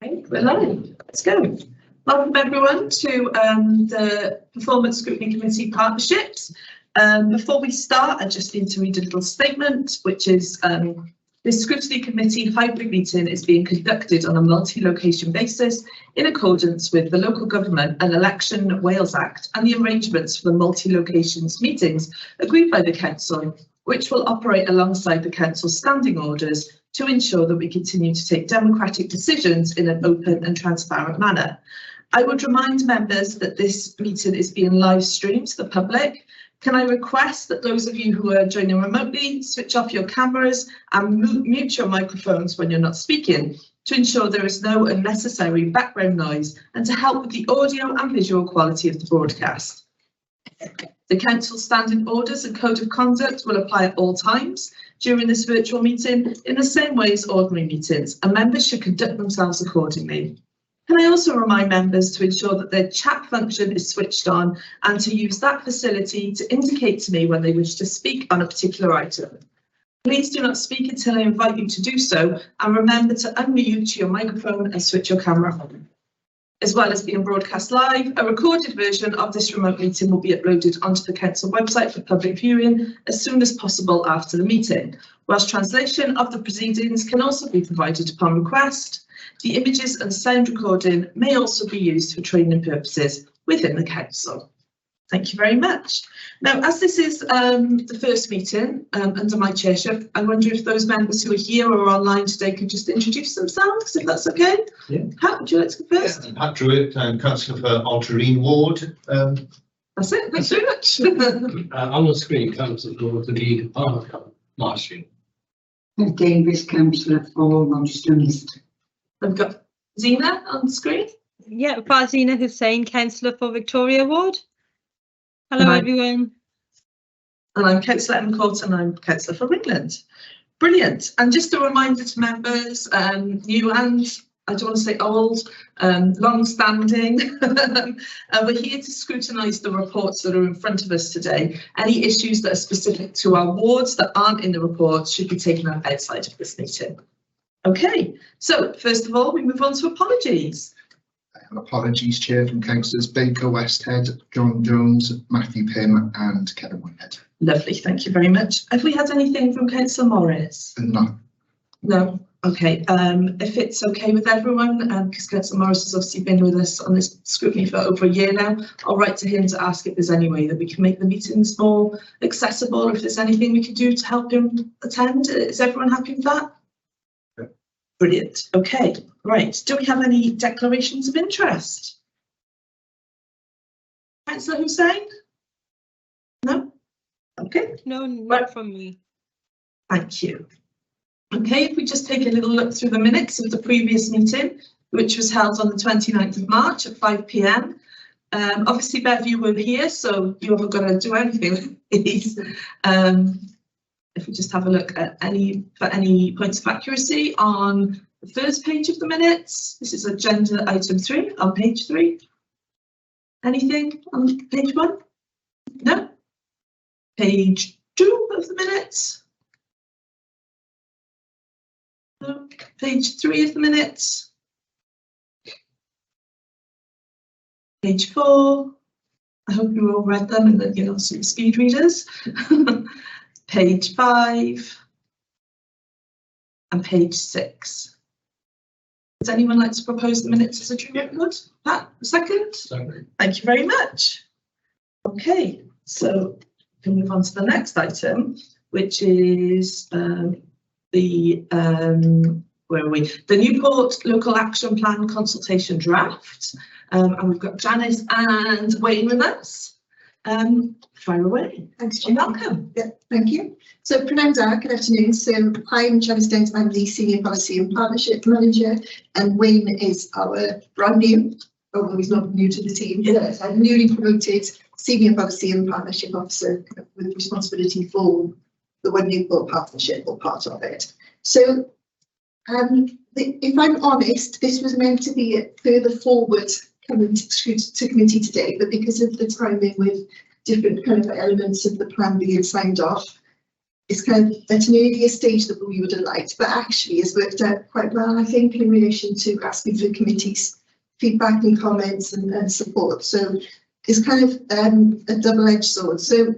Okay, we're live. Let's go. Welcome everyone to the Performance Scrutiny Committee Partnerships. Before we start, I just need to read a little statement, which is this Scrutiny Committee hybrid meeting is being conducted on a multi-location basis in accordance with the Local Government and Election Wales Act and the arrangements for the multi-locations meetings agreed by the Council, which will operate alongside the Council's standing orders to ensure that we continue to take democratic decisions in an open and transparent manner. I would remind members that this meeting is being live streamed to the public. Can I request that those of you who are joining remotely switch off your cameras and mute your microphones when you're not speaking to ensure there is no unnecessary background noise and to help with the audio and visual quality of the broadcast. The Council's standing orders and code of conduct will apply at all times during this virtual meeting in the same way as ordinary meetings, and members should conduct themselves accordingly. Can I also remind members to ensure that their chat function is switched on and to use that facility to indicate to me when they wish to speak on a particular item. Please do not speak until I invite you to do so, and remember to unmute your microphone and switch your camera on. As well as being broadcast live, a recorded version of this remote meeting will be uploaded onto the Council website for public viewing as soon as possible after the meeting, whilst translation of the proceedings can also be provided upon request. The images and sound recording may also be used for training purposes within the Council. Thank you very much. Now, as this is the first meeting under my chairship, I wonder if those members who are here or online today could just introduce themselves, if that's okay. Yeah. Pat, would you like to go first? Yeah, Pat Druitt, I'm Councillor for Altarine Ward. That's it, thanks very much. On the screen, Councillor for the lead of Marshall. Davis, Councillor for Manchester East. I've got Zina on the screen. Yeah, Farzina Hussain, Councillor for Victoria Ward. Hello, everyone. And I'm Councillor Emcourt and I'm Councillor for England. Brilliant. And just a reminder to members, new and I don't want to say old, long-standing, we're here to scrutinise the reports that are in front of us today. Any issues that are specific to our wards that aren't in the report should be taken up outside of this meeting. Okay, so first of all, we move on to apologies. Apologies, Chair, from Councillors Baker, Westhead, John Jones, Matthew Pym and Kevin Whitehead. Lovely, thank you very much. Have we had anything from Councillor Morris? No. No? Okay, if it's okay with everyone, because Councillor Morris has obviously been with us on this scrutiny for over a year now, I'll write to him to ask if there's any way that we can make the meetings more accessible, or if there's anything we can do to help him attend. Is everyone happy with that? Yeah. Brilliant. Okay, right. Do we have any declarations of interest? Councillor Hussain? No? Okay. No, not from me. Thank you. Okay, if we just take a little look through the minutes of the previous meeting, which was held on the 29th of March at 5 p.m. Obviously, Bev, you were here, so you haven't got to do anything with these. If we just have a look at any points of accuracy on the first page of the minutes, this is agenda item 3 on page 3. Anything on page 1? No. Page 2 of the minutes. No. Page 3 of the minutes. Page 4. I hope you all read them and that you're not some speed readers. Page 5 and page 6. Does anyone like to propose the minutes as a true record? Pat, a second? Second. Thank you very much. Okay, so we can move on to the next item, which is where are we? The Newport Local Action Plan consultation draft. And we've got Janice and Wayne with us. Fire away. Thanks, Jim. Welcome. Yeah, thank you. So, Prynawn Da, good afternoon. So, I'm Janice Dent, I'm the Senior Policy and Partnership Manager, and Wayne is our brand new, although he's not new to the team, yes, I'm newly promoted Senior Policy and Partnership Officer with responsibility for the One Newport Partnership, or part of it. So, if I'm honest, this was meant to be a further forward coming to committee today, but because of the timing with different kind of elements of the plan being signed off, it's kind of at an earlier stage than we would have liked, but actually has worked out quite well, I think, in relation to asking for the committee's feedback and comments and support. So it's kind of a double-edged sword. So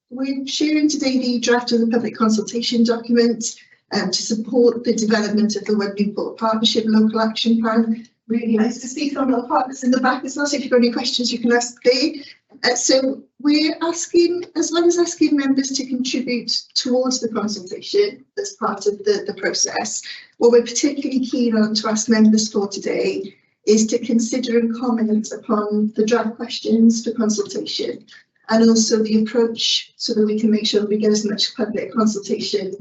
we're sharing today the draft of the public consultation document to support the development of the One Newport Partnership Local Action Plan. Really nice to see some of our partners in the back as well. So if you've got any questions, you can ask there. So we're asking, as well as asking members to contribute towards the consultation as part of the process, what we're particularly keen on to ask members for today is to consider and comment upon the draft questions for consultation, and also the approach so that we can make sure that we get as much public consultation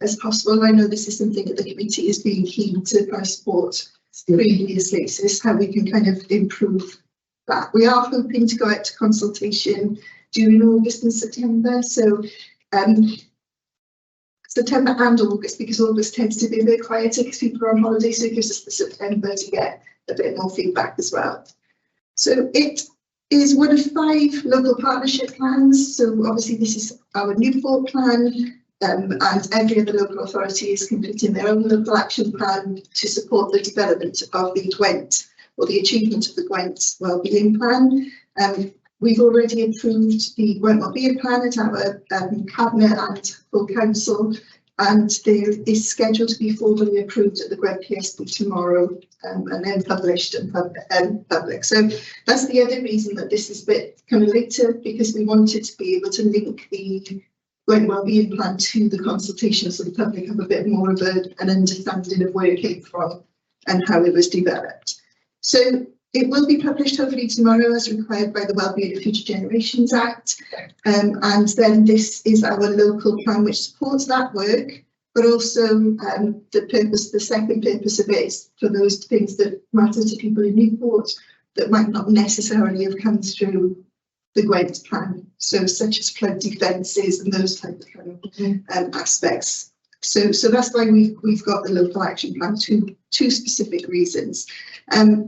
as possible. I know this is something that the committee is being keen to support previously, so this is how we can kind of improve that. We are hoping to go out to consultation during August and September, so September and August, because August tends to be a bit quieter because people are on holiday, so it gives us the September to get a bit more feedback as well. So it is one of 5 local partnership plans. So obviously this is our Newport plan, and every other local authority is completing their own local action plan to support the development of the Gwent, or the achievement of the Gwent Wellbeing Plan. We've already approved the Gwent Wellbeing Plan at our Cabinet and full council, and there is scheduled to be formally approved at the Gwent PSB tomorrow, and then published and public. So that's the other reason that this is a bit kind of later, because we wanted to be able to link the Gwent Wellbeing Plan to the consultation, so the public have a bit more of an understanding of where it came from and how it was developed. So it will be published hopefully tomorrow as required by the Wellbeing of Future Generations Act. And then this is our local plan which supports that work, but also the second purpose of it is for those things that matter to people in Newport that might not necessarily have come through the Gwent plan, so such as flood defences and those type of kind of aspects. So that's why we've got the local action plan, two specific reasons.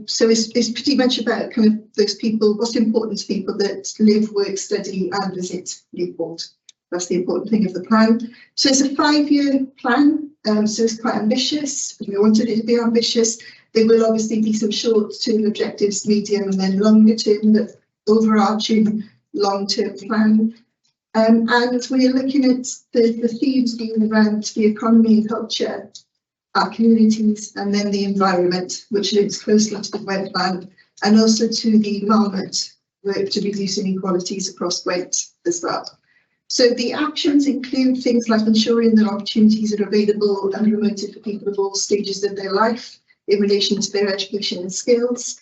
So it's pretty much about kind of those people, what's important to people that live, work, study and visit Newport. That's the important thing of the plan. So it's a 5-year plan, so it's quite ambitious. We wanted it to be ambitious. There will obviously be some short-term objectives, medium and then longer term, but overarching long-term plan. And we're looking at the themes being around the economy and culture, our communities, and then the environment, which links closely to the Gwent plan, and also to the Marmot work to reduce inequalities across Gwent as well. So the actions include things like ensuring that opportunities are available and promoted for people of all stages of their life in relation to their education and skills,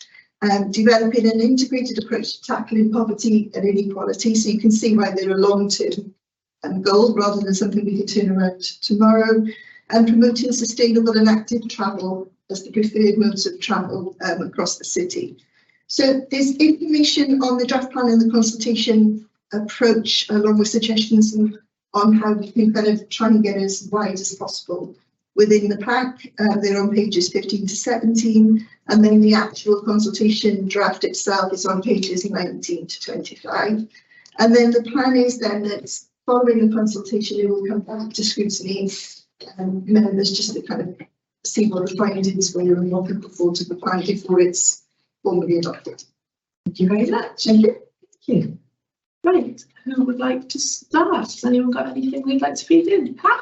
developing an integrated approach to tackling poverty and inequality. So you can see why they're a long-term goal rather than something we can turn around tomorrow, and promoting sustainable and active travel as the preferred modes of travel across the city. So there's information on the draft plan and the consultation approach, along with suggestions on how we can kind of try and get as wide as possible within the pack. They're on pages 15 to 17, and then the actual consultation draft itself is on pages 19 to 25. And then the plan is then that following the consultation, it will come back to scrutiny and members just to kind of see what the findings were and what can put forward to the plan before it's formally adopted. Thank you very much. Thank you. Thank you. Right, who would like to start? Has anyone got anything we'd like to feed in? Pat?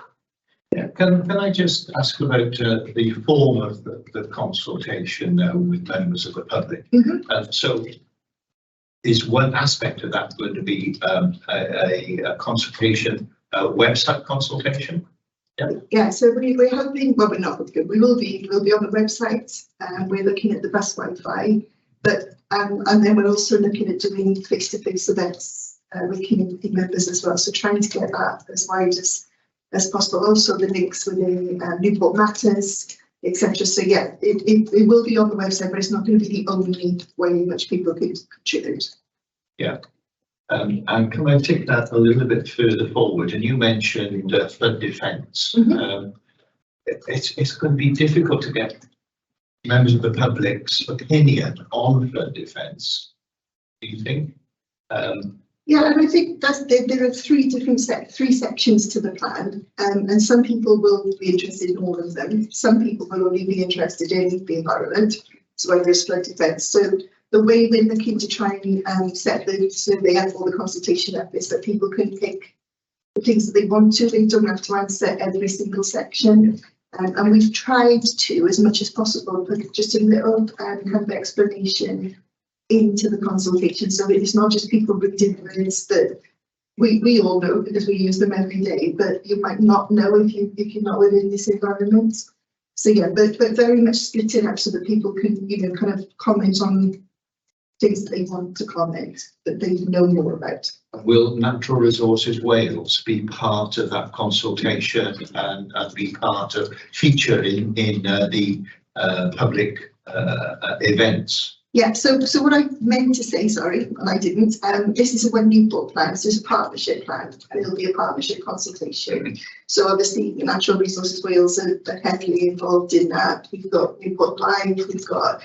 Yeah, can I just ask about the form of the consultation with members of the public? So is one aspect of that going to be a consultation, website consultation? Yeah, so we're hoping, well, we're not hoping, we'll be on the website, and we're looking at the best Wi-Fi, but and then we're also looking at doing face-to-face events with community members as well, so trying to get that as wide as possible. Also the links within Newport Matters, etc. So yeah, it will be on the website, but it's not going to be the only way in which people could contribute. Yeah. And can I take that a little bit further forward? And you mentioned flood defence. It's going to be difficult to get members of the public's opinion on flood defence, do you think? Yeah, and I think there are three sections to the plan, and some people will be interested in all of them. Some people will only be interested in the environment, so whether it's flood defence. So the way we're looking to try and set the survey up or the consultation up is that people can pick the things that they want to. They don't have to answer every single section. And we've tried to, as much as possible, put just a little kind of explanation into the consultation, so it's not just people reading words that we all know because we use them every day, but you might not know if you're not within this environment. So yeah, but very much split it up so that people can, you know, kind of comment on things that they want to comment, that they know more about. Will Natural Resources Wales be part of that consultation and be part of featuring in the public events? Yeah, so what I meant to say, sorry, and I didn't, this is a One Newport plan, so it's a partnership plan, and it'll be a partnership consultation. So obviously Natural Resources Wales are heavily involved in that. We've got Newport Live, we've got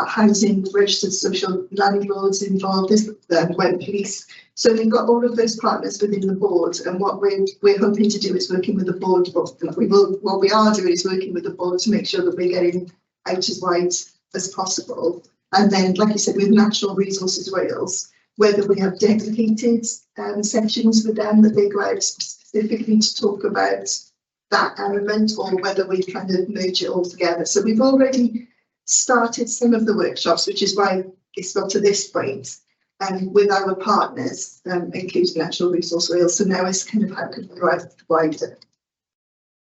housing, registered social landlords involved, there's the Went Police. So we've got all of those partners within the board, and what we're hoping to do is working with the board, what we are doing is working with the board to make sure that we're getting out as wide as possible. And then, like you said, with Natural Resources Wales, whether we have dedicated sections with them that they go out specifically to talk about that element, or whether we kind of merge it all together. So we've already started some of the workshops, which is why it's got to this point, with our partners, including Natural Resource Wales. So now it's kind of how can we go out wider.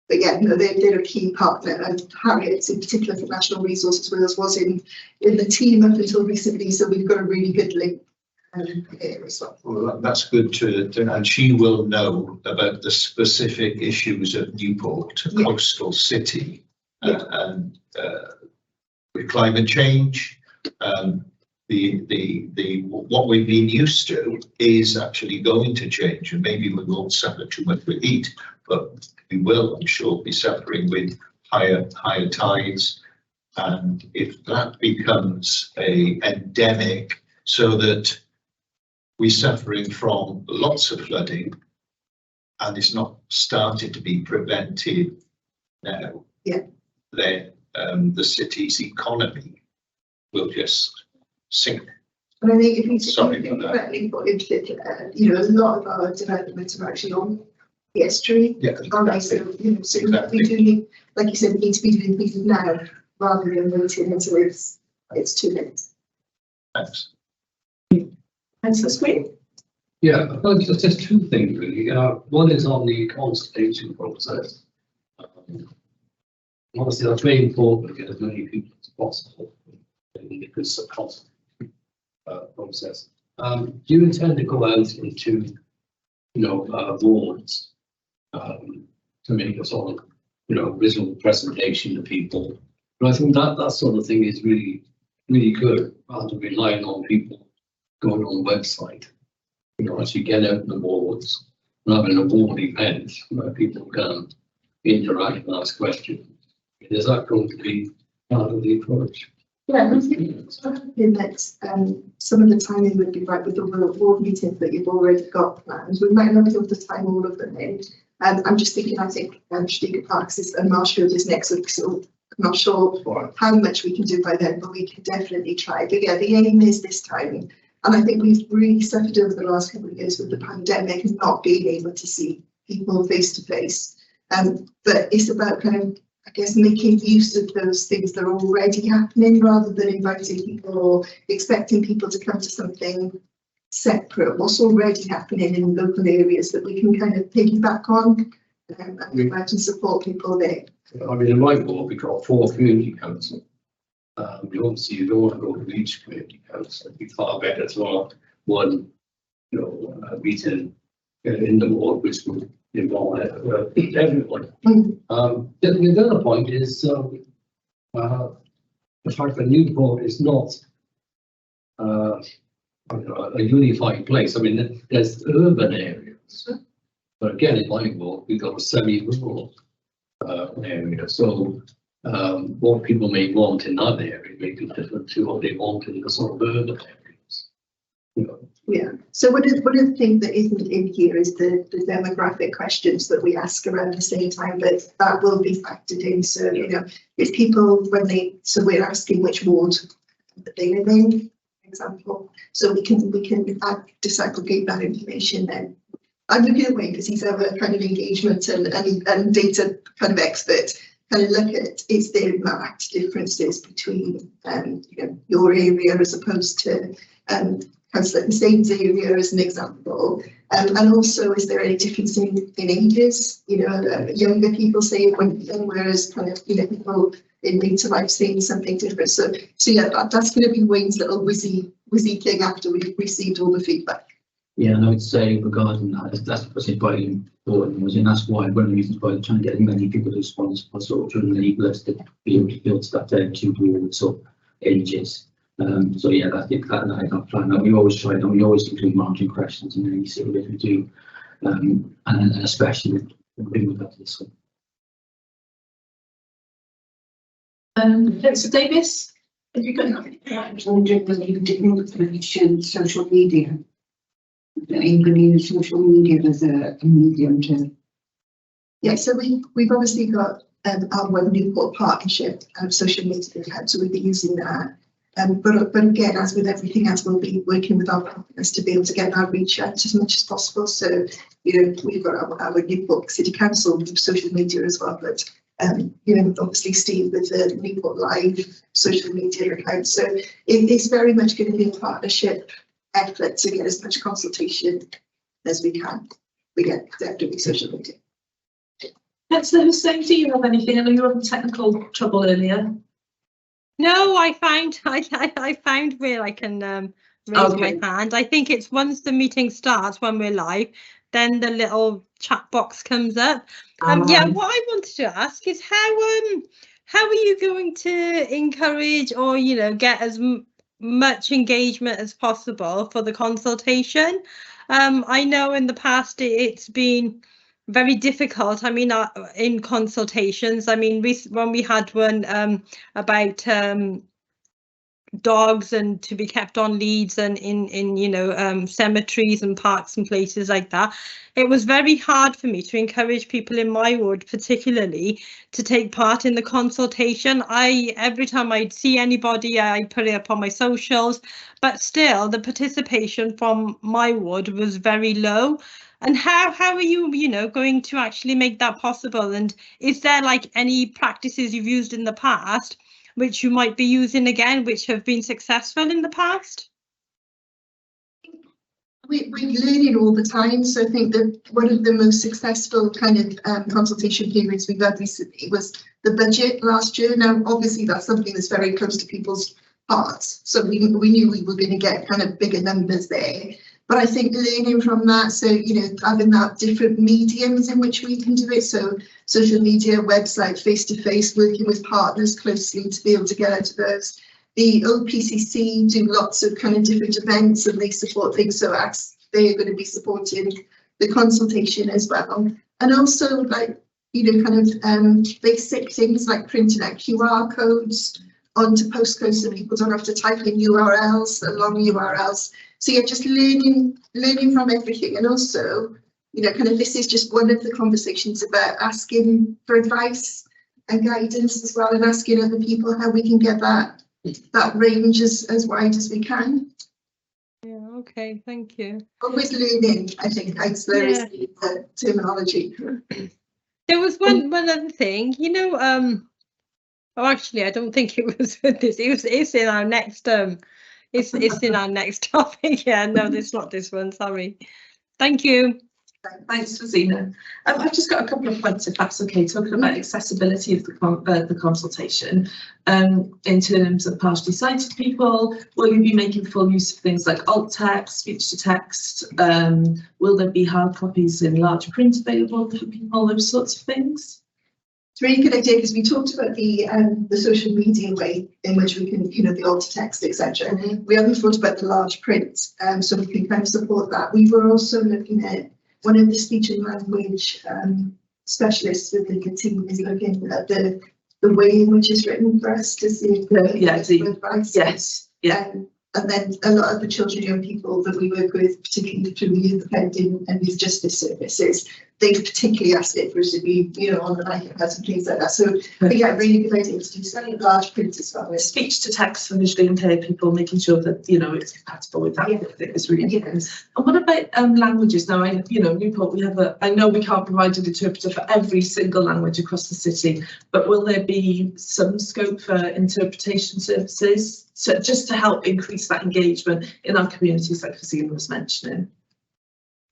But yeah, no, they're a key partner, and Harriet in particular for Natural Resources Wales was in the team up until recently, so we've got a really good link here as well. Well, that's good to and she will know about the specific issues of Newport, a coastal city, and with climate change. What we've been used to is actually going to change, and maybe we won't suffer too much with heat, but we will, I'm sure, be suffering with higher tides. And if that becomes a endemic, so that we're suffering from lots of flooding, and it's not started to be prevented now, then the city's economy will just sink. And I think if you think about Newport in particular, you know, a lot of our developments are actually on the estuary. Yeah, exactly. So, you know, so we do need, like you said, we need to be doing things now rather than waiting until it's too late. Thanks. And so sweet. Yeah, well, just two things really. One is on the consultation process. Obviously, that's very important to get as many people as possible because of the cost process. Do you intend to go out into, wards to make a sort of, visual presentation to people? But I think that sort of thing is really, really good, rather than relying on people going on the website. As you get out in the wards and having a ward event where people can interact and ask questions. Is that going to be part of the approach? Yeah, I think in that some of the timing would be right with the ward meetings that you've already got planned. We might not be able to time all of them in. I'm just thinking, I think Streaker Parks and Marshfield is next week, so I'm not sure how much we can do by then, but we can definitely try. But yeah, the aim is this time. And I think we've really suffered over the last couple of years with the pandemic and not being able to see people face to face. But it's about kind of, I guess, making use of those things that are already happening rather than inviting people or expecting people to come to something separate. What's already happening in local areas that we can kind of piggyback on and invite and support people there. I mean, in my ward, we've got 4 community councils. Obviously, you don't want to go to each community council. It'd be far better to have one, meeting in the ward, which would involve everyone. The other point is the fact that Newport is not a unified place. I mean, there's urban areas, but again, in my ward, we've got a semi-rural area. So what people may want in that area may be different to what they want in the sort of urban areas. Yeah, so one of the things that isn't in here is the demographic questions that we ask around the same time, but that will be factored in. So, you know, if people, so we're asking which ward that they live in, for example, so we can disaggregate that information then. I'm looking at Wayne because he's our kind of engagement and data kind of expert. Kind of look at, is there marked differences between you know, your area as opposed to Councillor Hussein's area as an example, and also is there any difference in ages? You know, younger people say one thing, whereas kind of, you know, people in later life saying something different. So yeah, that's going to be Wayne's little whizzy thing after we've received all the feedback. Yeah, and I would say regarding that, that's quite important, and that's why one of the reasons why I'm trying to get as many people to respond as possible to enable us to be able to build that down to wards or ages. So yeah, that's that plan that we always try, and we always include marking questions in any survey we do, and especially with that to this one. So Davis, have you got anything? I was wondering whether you didn't mention social media. Anybody use social media as a medium to? Yeah, so we've obviously got our One Newport partnership social media account, so we'll be using that. But again, as with everything else, we'll be working with our partners to be able to get our reach out as much as possible. So, you know, we've got our Newport City Council social media as well, but you know, obviously Steve with the Newport Live social media account. So it's very much going to be a partnership effort to get as much consultation as we can. We get definitely social media. Councillor Hussein, do you have anything? I know you were having technical trouble earlier. No, I found where I can raise my hand. I think it's once the meeting starts, when we're live, then the little chat box comes up. Yeah, what I wanted to ask is how are you going to encourage or, you know, get as much engagement as possible for the consultation? I know in the past it's been very difficult. I mean, in consultations, I mean, when we had one about dogs and to be kept on leads and in you know, cemeteries and parks and places like that, it was very hard for me to encourage people in my ward particularly to take part in the consultation. Every time I'd see anybody, I'd put it up on my socials, but still the participation from my ward was very low. And how are you, you know, going to actually make that possible? And is there like any practices you've used in the past which you might be using again, which have been successful in the past? We're learning all the time. So I think that one of the most successful kind of consultation periods we've had recently was the budget last year. Now, obviously, that's something that's very close to people's hearts. So we knew we were going to get kind of bigger numbers there. But I think learning from that, so, you know, having that different mediums in which we can do it. So social media, website, face-to-face, working with partners closely to be able to get out of those. The OPCC do lots of kind of different events and they support things. So they're going to be supporting the consultation as well. And also, like, you know, kind of basic things like printing out QR codes onto postcodes so people don't have to type in URLs, long URLs. So yeah, just learning from everything. And also, you know, kind of this is just one of the conversations about asking for advice and guidance as well, and asking other people how we can get that range as wide as we can. Yeah, okay, thank you. Always learning, I think, is the terminology. There was one other thing, you know, oh, actually, I don't think it was with this. It's in our next it's in our next topic. Yeah, no, it's not this one. Sorry. Thank you. Thanks, Rosina. I've just got a couple of points, if that's okay, talking about accessibility of the consultation. In terms of partially sighted people, will you be making full use of things like alt text, speech to text? Will there be hard copies in large print available for people? Those sorts of things. It's a really good idea because we talked about the social media way in which we can, you know, the alt text, etc. We haven't thought about the large print, so we can kind of support that. We were also looking at one of the speech and language specialists within the team is looking at the way in which it's written for us to see if the advice. Yes, yeah. And then a lot of the children, young people that we work with, particularly through the youth offending and youth justice services, they've particularly asked it for us to be, you know, on the iPads and things like that. So yeah, really good idea to do something large print as well. Speech to text for visually impaired people, making sure that, you know, it's compatible with that. Yeah. I think is really Yeah. important. And what about languages? Now, you know, Newport, we have I know we can't provide an interpreter for every single language across the city, but will there be some scope for interpretation services just to help increase that engagement in our communities, like Fazina was mentioning?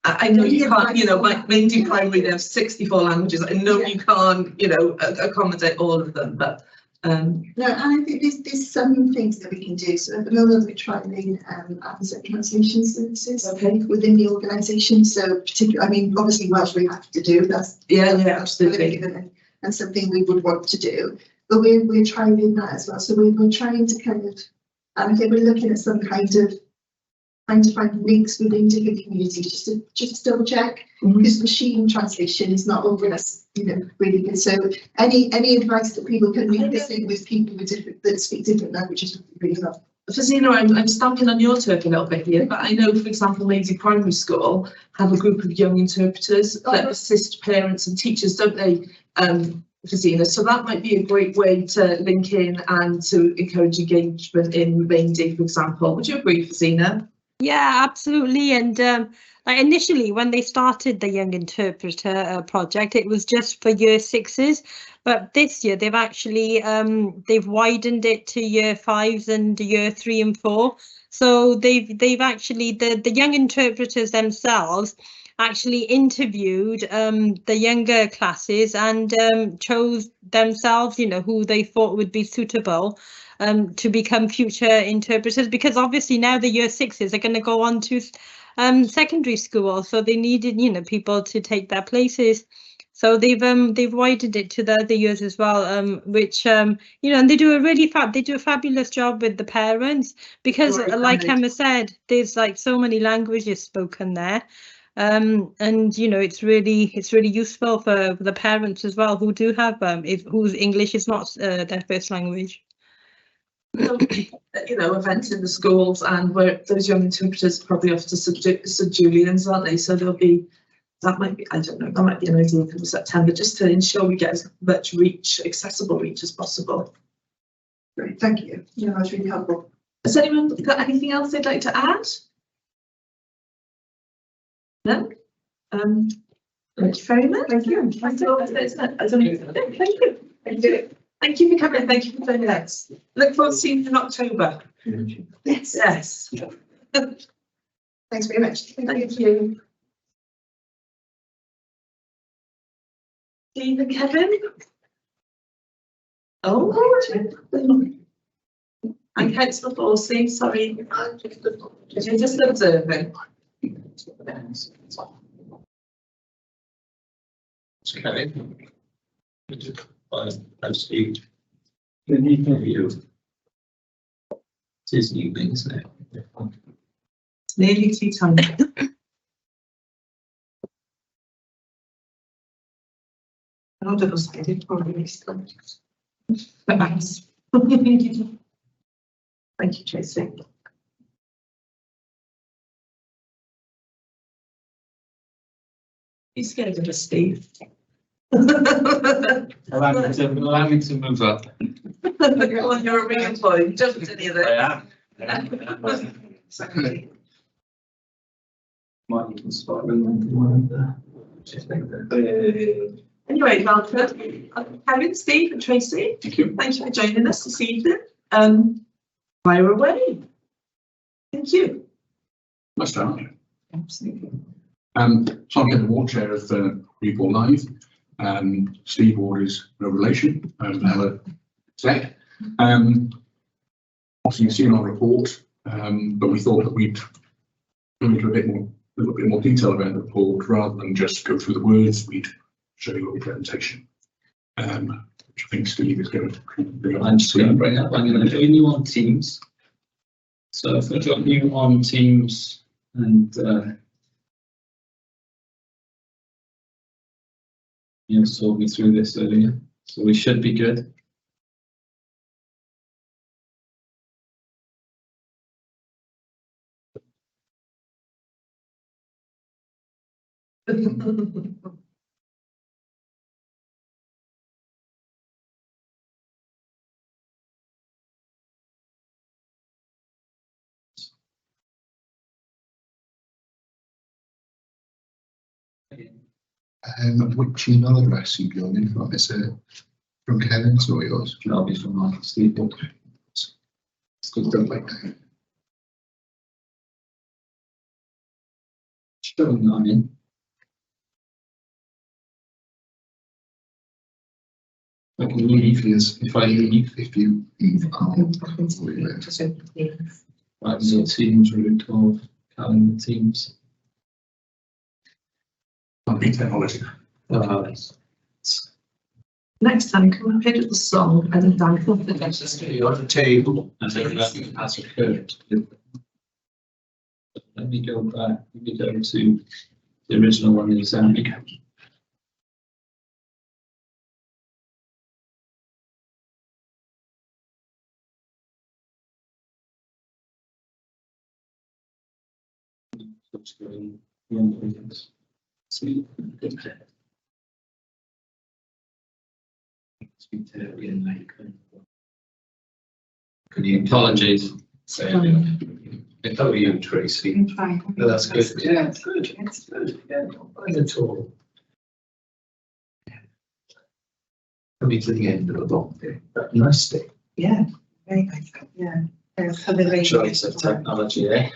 I know you can't, you know, like Maindy Primary, they have 64 languages. I know you can't, you know, accommodate all of them, but no, and I think there's some things that we can do. So at the moment we're trialing answer translation services within the organisation. So particularly, I mean, obviously Welsh we have to do. That's absolutely, and something we would want to do. But we're trialing that as well. So we're trying to kind of, and I think we're looking at some kind of trying to find links within different communities just to double check, because machine translation is not always, you know, really good. So any advice that people can read this in with people with that speak different languages would be really helpful. Fazina, I'm stamping on your turf a little bit here, but I know, for example, Maindy Primary School have a group of young interpreters that assist parents and teachers, don't they, Fazina? So that might be a great way to link in and to encourage engagement in Maindy, for example. Would you agree, Fazina? Yeah, absolutely. And like initially, when they started the Young Interpreter project, it was just for year sixes. But this year, they've actually they've widened it to year fives and year 3 and 4. So they've actually the young interpreters themselves actually interviewed the younger classes and chose themselves, you know, who they thought would be suitable to become future interpreters, because obviously now the year sixes are going to go on to secondary school, so they needed, you know, people to take their places. So they've widened it to the other years as well, which you know, and they do a fabulous job with the parents, because like Emma said, there's like so many languages spoken there. And you know, it's really useful for the parents as well, who do have whose English is not their first language. You know, events in the schools, and where those young interpreters are probably off to St Julian's, aren't they? So there'll be, that might be, I don't know, that might be an idea for September, just to ensure we get as much reach, accessible reach as possible. Great, thank you. Yeah, that was really helpful. Has anyone got anything else they'd like to add? No? Thank you very much. Thank you. Thank you. Thank you for coming. Thank you for joining us. Look forward to seeing you in October. Yes. Yes. Thanks very much. Thank you. Steve and Kevin. Oh, and Councillor Forsey, sorry. You're just observing. Okay. Steve. Good evening to you. It is evening, isn't it? It's nearly tea time. I don't know, I did probably start. Thanks. Thank you, Tracy. You scared of us, Steve? Allow me to move up. You're a re-employed, jumped any of it. I am. Exactly. Might even start with Anyway, welcome, Kevin, Steve and Tracy. Thank you. Thank you for joining us this evening. Fire away. Thank you. Nice to have you. Absolutely. So I'm Kevin Ward, chair of Newport Live. Steve Ward is no relation, our exec. Obviously, you've seen our report, but we thought that we'd go into a little bit more detail about the report rather than just go through the words. We'd show you a presentation, which I think Steve is going to. I'm just going to bring up. I'm going to join you on Teams. So if I join you on Teams and you saw me through this earlier, so we should be good. Which email address you going in from? Is it from Kevin's or yours? That'll be from Michael Steve. It's good stuff like that. Showing that I'm in. I can leave if I leave. If you leave, I'll leave it. Just open the- Right, so Teams route of calendar Teams. Technology. Next time, can we pick up the song and Dan can put Let's just get you on the table and then that's occurred. Let me go back, let me go to the original one in Zambia. Sweet. Speak to Ian later. Can you Apologies. say it over you, Tracy? I'm trying. No, that's good. Yeah. Good. That's good. Yeah, not bad at all. Coming to the end of a long day, but nice day. Yeah, very nice, yeah. For the rain. Choice of technology, eh?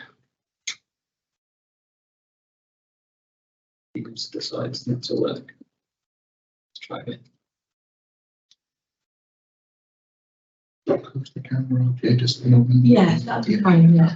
Teams decides not to work. Let's try it. Close the camera up here, just a moment. Yeah, that'd be fine, yeah.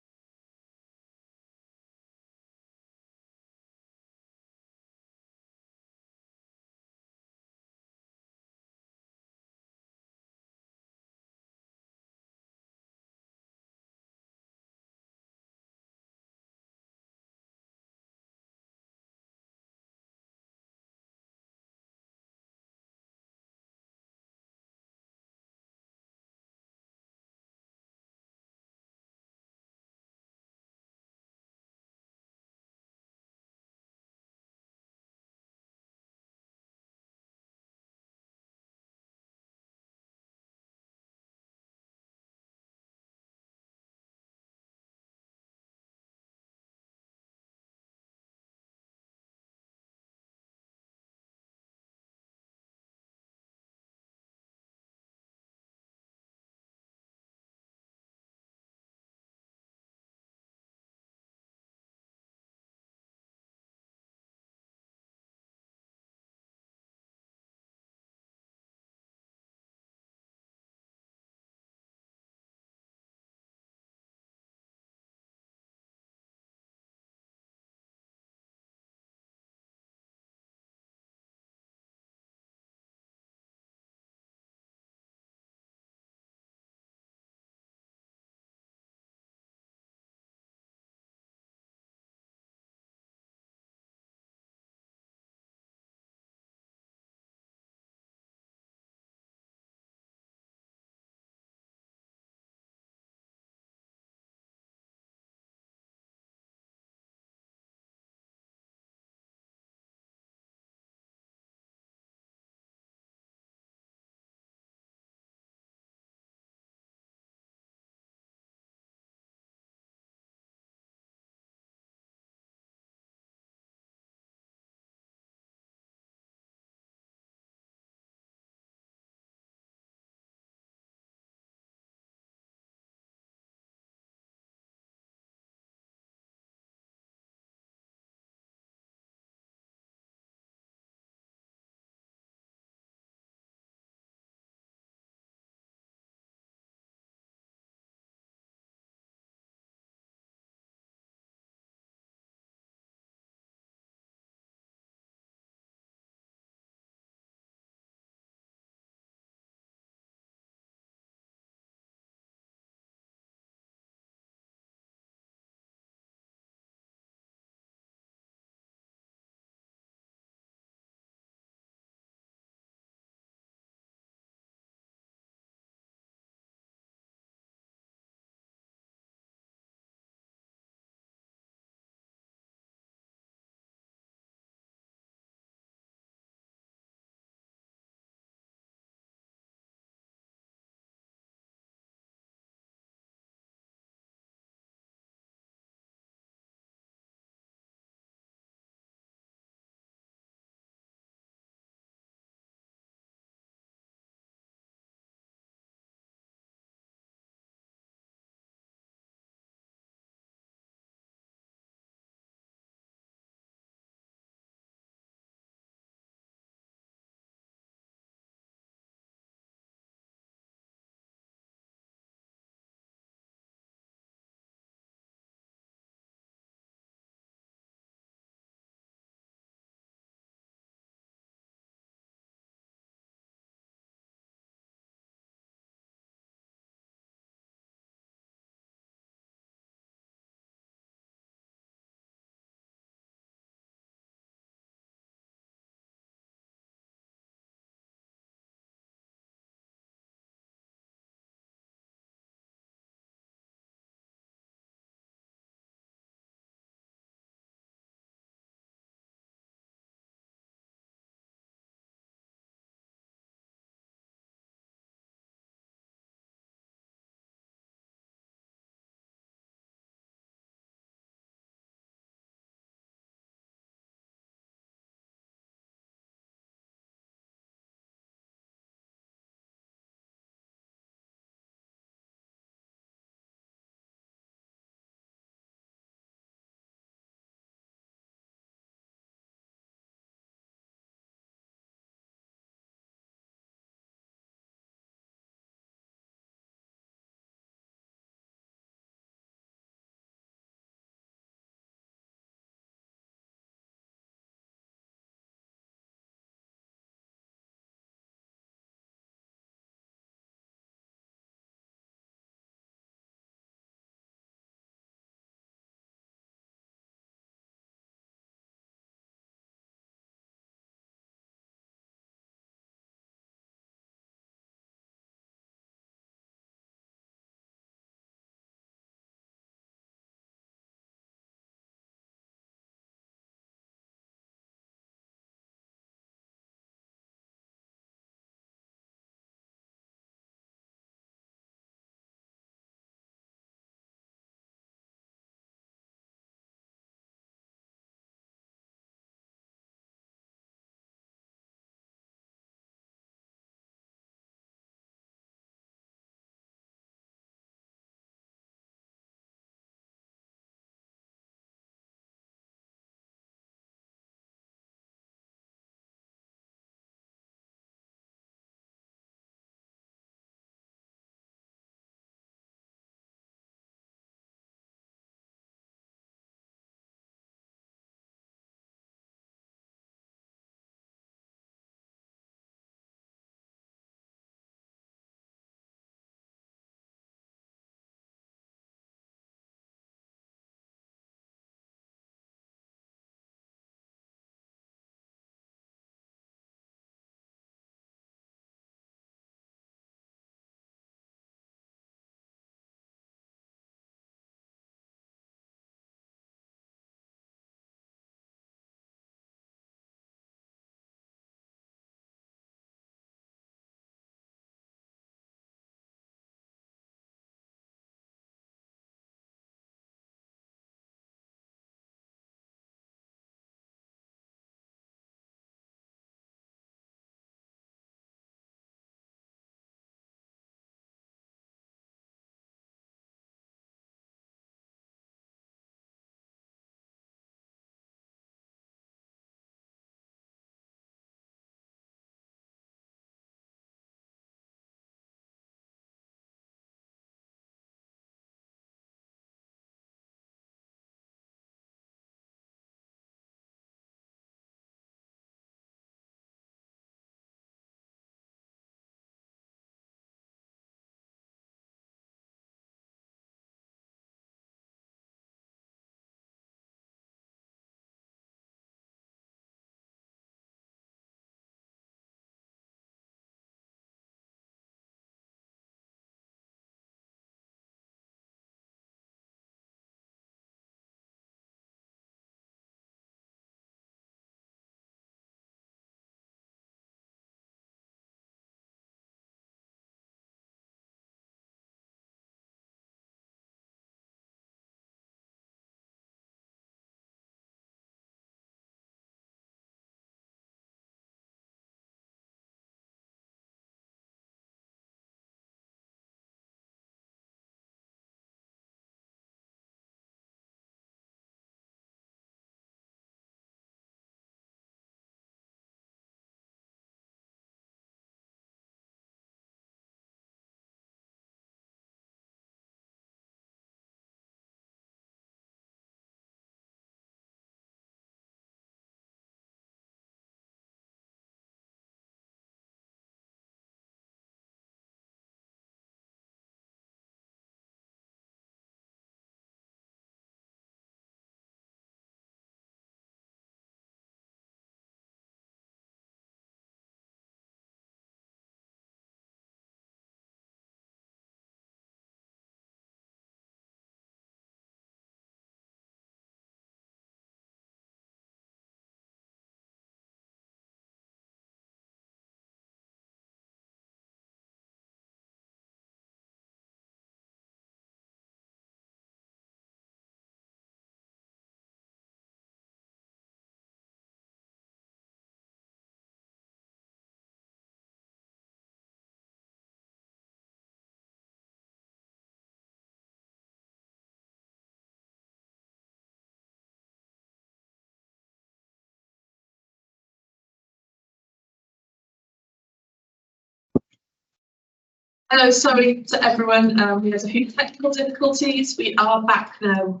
Hello, sorry to everyone. We had a few technical difficulties. We are back now.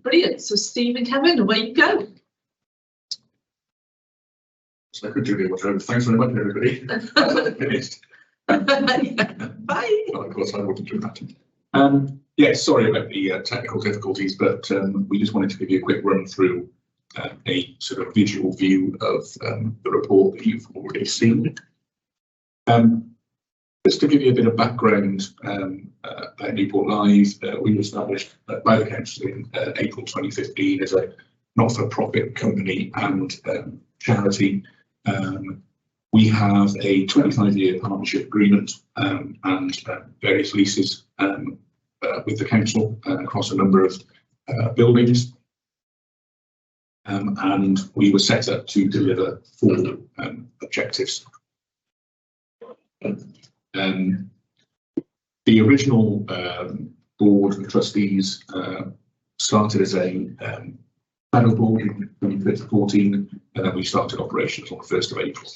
Brilliant. So Steve and Kevin, away you go. So I could do the whatever. Thanks very much, everybody. Finished. Bye. Well, of course, I wouldn't do that. Yes, sorry about the technical difficulties, but we just wanted to give you a quick run through a sort of visual view of the report that you've already seen. Just to give you a bit of background about Newport Live, we were established by the council in April 2015 as a not-for-profit company and charity. We have a 25-year partnership agreement and various leases with the council across a number of buildings. And we were set up to deliver 4 objectives. The original board of trustees started as a panel board in 2014, and then we started operations on the 1st of April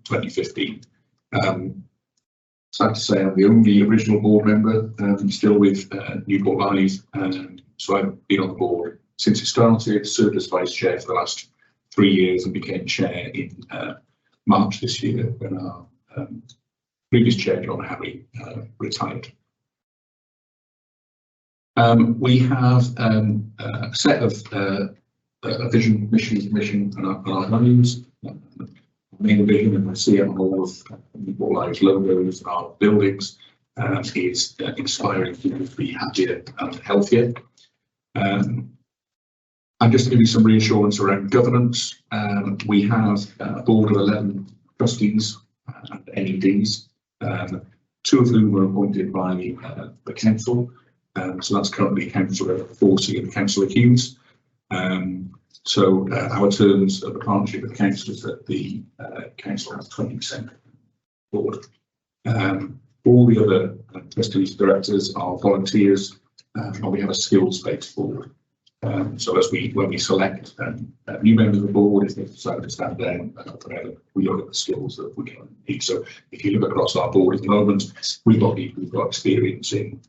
2015. Sad to say I'm the only original board member still with Newport Live, so I've been on the board since it started, served as vice chair for the last 3 years and became chair in March this year when our previous chair, John Harry, retired. We have a set of a vision, mission, and our values. Main vision, and I see it on all of Newport Live's logos, our buildings, is inspiring people to be happier and healthier. And just to give you some reassurance around governance, we have a board of 11 trustees and NEDs, 2 of whom were appointed by the council. So that's currently Councillor Forsey and Councillor Hughes. So our terms of the partnership with the council is that the council has 20% board. All the other trustees, directors are volunteers, and we have a skills-based board. So when we select new members of the board, if they decide to stand down, we look at the skills that we can need. So if you look across our board at the moment, we've got people who've got experience in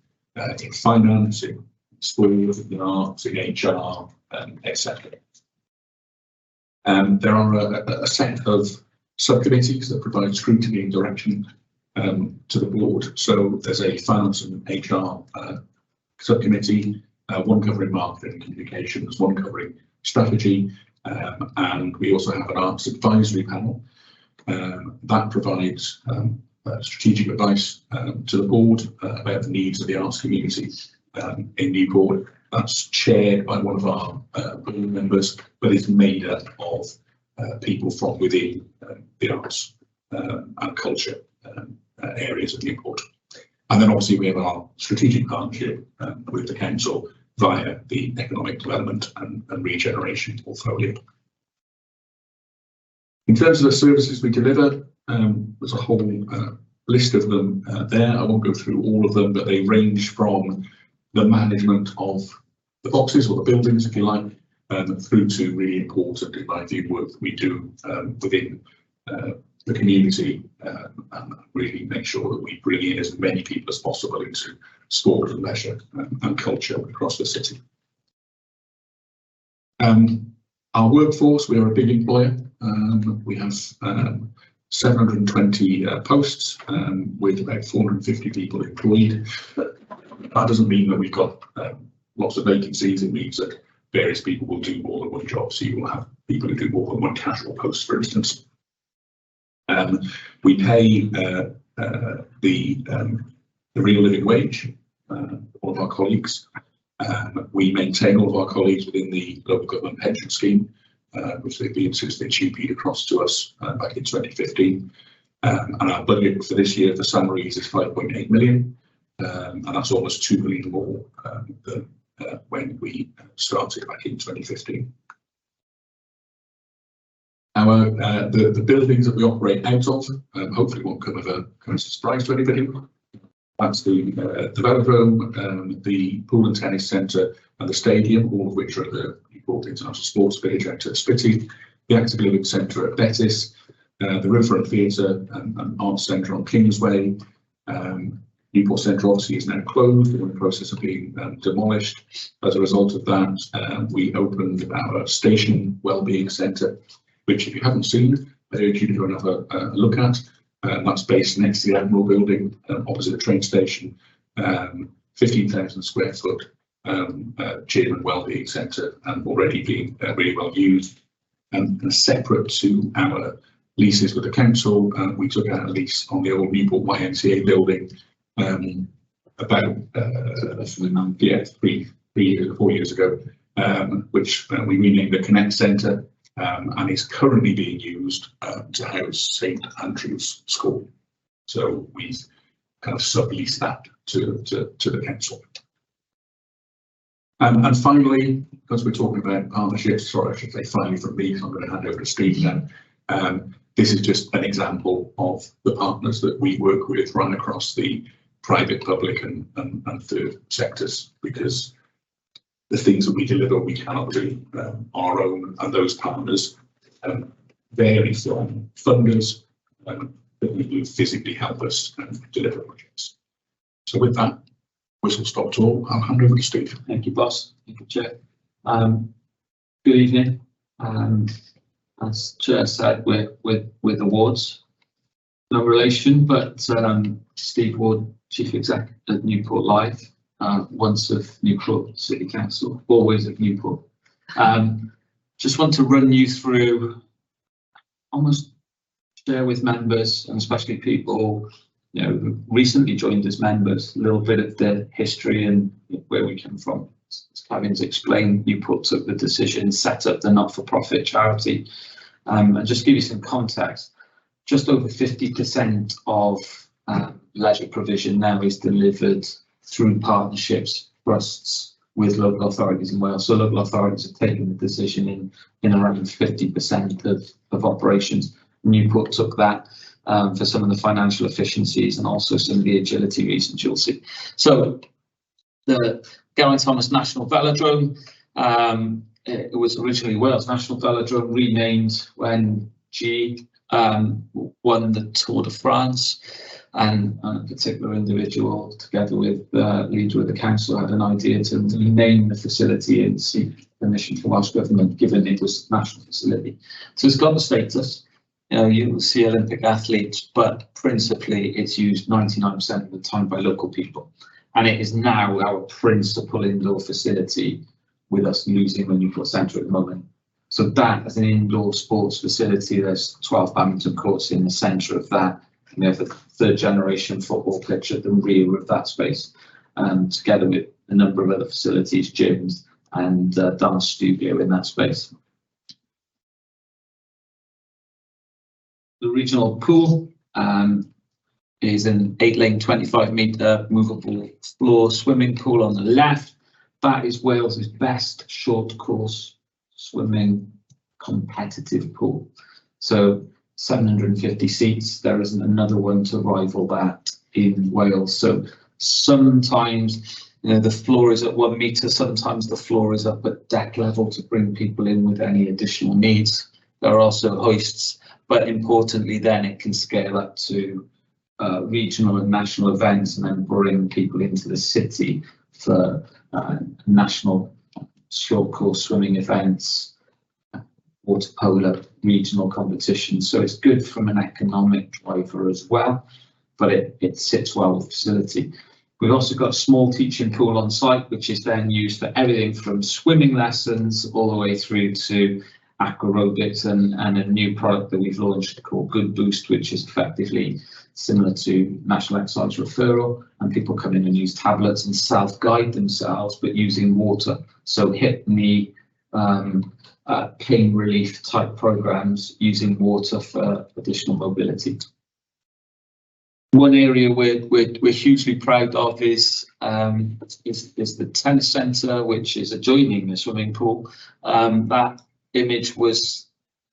finance, in sport, in arts, in HR, etc. There are a set of subcommittees that provide scrutiny and direction to the board. So there's a finance and HR subcommittee, one covering marketing and communications, one covering strategy, and we also have an arts advisory panel that provides strategic advice to the board about the needs of the arts community in Newport. That's chaired by one of our board members, but it's made up of people from within the arts and culture areas of Newport. And then obviously we have our strategic partnership with the council via the economic development and regeneration portfolio. In terms of the services we deliver, there's a whole list of them there. I won't go through all of them, but they range from the management of the boxes or the buildings, if you like, through to really important, in my view, work that we do within the community and really make sure that we bring in as many people as possible into sport and leisure and culture across the city. Our workforce, we are a big employer. We have 720 posts with about 450 people employed. That doesn't mean that we've got lots of vacancies. It means that various people will do more than one job. So you will have people who do more than one casual post, for instance. We pay the real living wage, all of our colleagues. We maintain all of our colleagues within the local government pension scheme, which they've been since they GP'd across to us back in 2015. And our budget for this year for salaries is 5.8 million, and that's almost 2 million more than when we started back in 2015. The buildings that we operate out of hopefully won't come as a surprise to anybody. That's the velodrome, the pool and tennis centre and the stadium, all of which are at the Newport International Sports Village out at Scrutiny, the Active Living Centre at Bettis, the Riverfront Theatre and Arts Centre on Kingsway. Newport Centre obviously is now closed, we're in the process of being demolished. As a result of that, we opened our station wellbeing centre, which if you haven't seen, I urge you to go and have a look at. That's based next to the Admiral building, opposite the train station, 15,000 square foot gym and wellbeing centre, and already being really well used. And separate to our leases with the council, we took out a lease on the old Newport YMCA building about 4 years ago, which we renamed the Connect Centre, and is currently being used to house St Andrew's School. So we've kind of subleased that to the council. And finally, because we're talking about partnerships, sorry, I should say finally from me, so I'm going to hand over to Steve now. This is just an example of the partners that we work with right across the private, public and third sectors, because the things that we deliver, we cannot do our own, and those partners vary from funders that we do physically help us deliver projects. So with that, whistle stop talk, I'll hand over to Steve. Thank you, boss. Thank you, Chair. Good evening. As Chair said, with awards, no relation, but Steve Ward, Chief Exec at Newport Live, once of Newport City Council, always of Newport. Just want to run you through, almost share with members, and especially people who recently joined as members, a little bit of the history and where we come from. As Kevin's explained, Newport took the decision, set up the not-for-profit charity. And just give you some context, just over 50% of leisure provision now is delivered through partnerships, trusts with local authorities in Wales. So local authorities have taken the decision in around 50% of operations. Newport took that for some of the financial efficiencies and also some of the agility reasons you'll see. So the Geraint Thomas National Velodrome, it was originally Wales National Velodrome, renamed when G won the Tour de France, and a particular individual, together with the leader of the council, had an idea to rename the facility and seek permission from Welsh Government, given it was a national facility. So it's got the status. You will see Olympic athletes, but principally it's used 99% of the time by local people. And it is now our principal indoor facility, with us losing the Newport Centre at the moment. So that as an indoor sports facility, there's 12 badminton courts in the centre of that. We have a third generation football pitch at the rear of that space, together with a number of other facilities, gyms and dance studio in that space. The regional pool is an 8-lane, 25-metre movable floor swimming pool on the left. That is Wales's best short course swimming competitive pool. So 750 seats. There isn't another one to rival that in Wales. So sometimes the floor is at 1 metre, sometimes the floor is up at deck level to bring people in with any additional needs. There are also hoists, but importantly then it can scale up to regional and national events and then bring people into the city for national short course swimming events, water polo, regional competitions. So it's good from an economic driver as well, but it sits well with facility. We've also got a small teaching pool on site, which is then used for everything from swimming lessons all the way through to aquarobics and a new product that we've launched called Good Boost, which is effectively similar to National Exercise Referral, and people come in and use tablets and self-guide themselves, but using water. So hip, knee, pain relief type programs using water for additional mobility. One area we're hugely proud of is the tennis centre, which is adjoining the swimming pool. That image was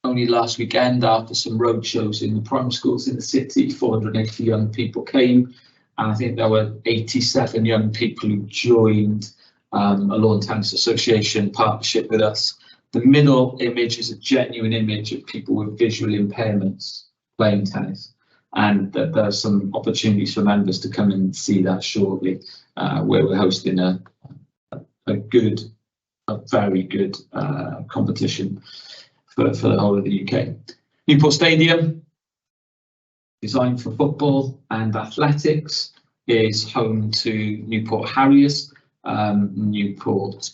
only last weekend after some road shows in the primary schools in the city. 480 young people came, and I think there were 87 young people who joined a lawn tennis association partnership with us. The middle image is a genuine image of people with visual impairments playing tennis, and that there's some opportunities for members to come and see that shortly, where we're hosting a very good competition for the whole of the UK. Newport Stadium, designed for football and athletics, is home to Newport Harriers. Newport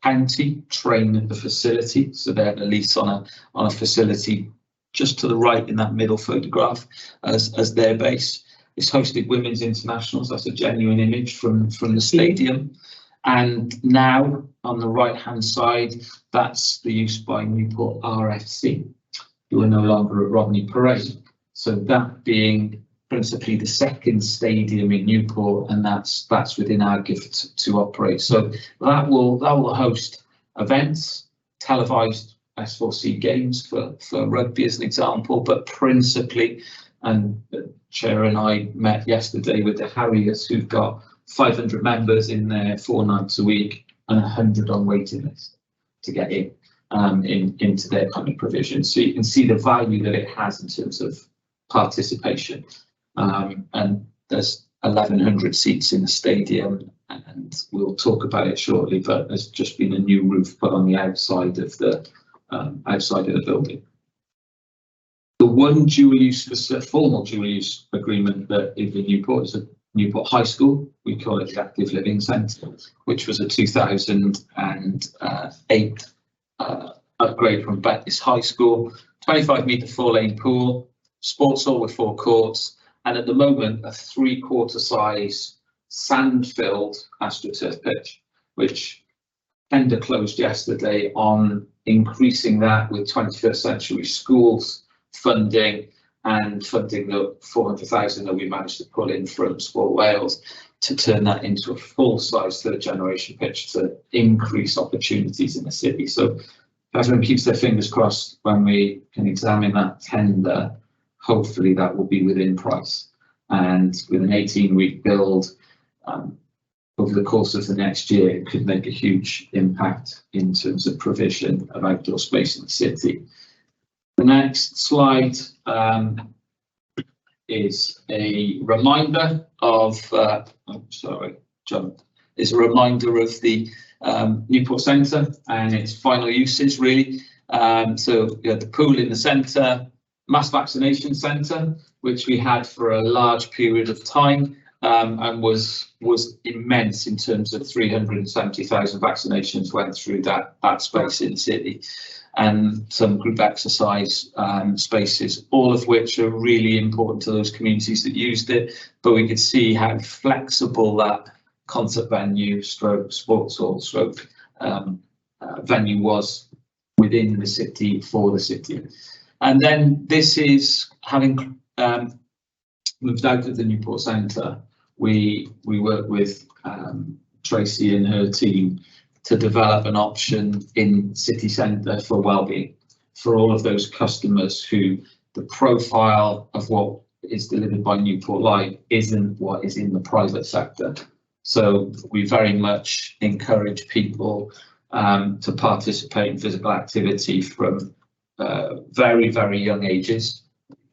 County train at the facility, so they have a lease on a facility just to the right in that middle photograph as their base. It's hosted women's internationals. That's a genuine image from the stadium. And now on the right hand side, that's the use by Newport RFC, who are no longer at Rodney Parade. So that being principally the second stadium in Newport, and that's within our gift to operate. So that will host events, televised S4C games for rugby as an example, but principally, and the chair and I met yesterday with the Harriers, who've got 500 members in there 4 nights a week and 100 on waiting list to get into their kind of provision. So you can see the value that it has in terms of participation. And there's 1,100 seats in the stadium, and we'll talk about it shortly, but there's just been a new roof put on the outside of the building. The one formal dual use agreement that is in Newport is a Newport High School. We call it the Active Living Centre, which was a 2008 upgrade from Bettis High School. 25-metre 4-lane pool, sports hall with 4 courts, and at the moment a 3/4 size sand-filled AstroTurf pitch, which tender closed yesterday on increasing that with 21st Century Schools funding and funding the 400,000 that we managed to pull in from Sport Wales to turn that into a full-size 3rd generation pitch to increase opportunities in the city. So everyone keeps their fingers crossed when we can examine that tender. Hopefully that will be within price, and with an 18-week build over the course of the next year, it could make a huge impact in terms of provision of outdoor space in the city. The next slide is a reminder of, is a reminder of the Newport Centre and its final uses really. So you had the pool in the centre, mass vaccination centre, which we had for a large period of time, and was immense in terms of 370,000 vaccinations went through that space in the city, and some group exercise spaces, all of which are really important to those communities that used it. But we could see how flexible that concert venue stroke sports hall stroke venue was within the city, for the city. And then this is having moved out of the Newport Centre, we work with Tracy and her team to develop an option in city centre for wellbeing for all of those customers who the profile of what is delivered by Newport Light isn't what is in the private sector. So we very much encourage people to participate in physical activity from very, very young ages,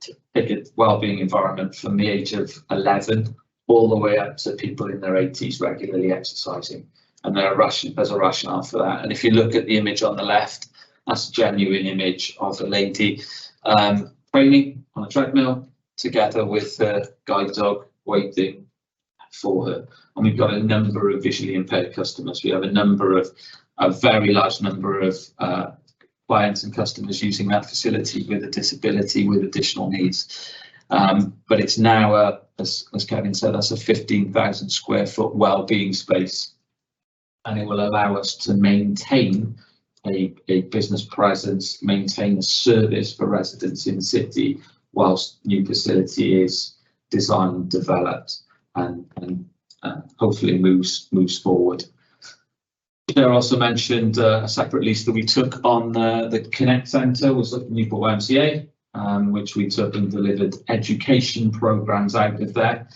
to pick a wellbeing environment from the age of 11 all the way up to people in their 80s regularly exercising. And there's a rationale for that. And if you look at the image on the left, that's a genuine image of a lady training on a treadmill together with her guide dog waiting for her. And we've got a number of visually impaired customers. We have a very large number of clients and customers using that facility with a disability, with additional needs. But it's now, as Kevin said, that's a 15,000 square foot wellbeing space, and it will allow us to maintain a business presence, maintain a service for residents in the city, whilst new facility is designed, developed, and hopefully moves forward. Claire also mentioned a separate lease that we took on the Connect Centre, was at Newport YMCA, which we took and delivered education programmes out of there,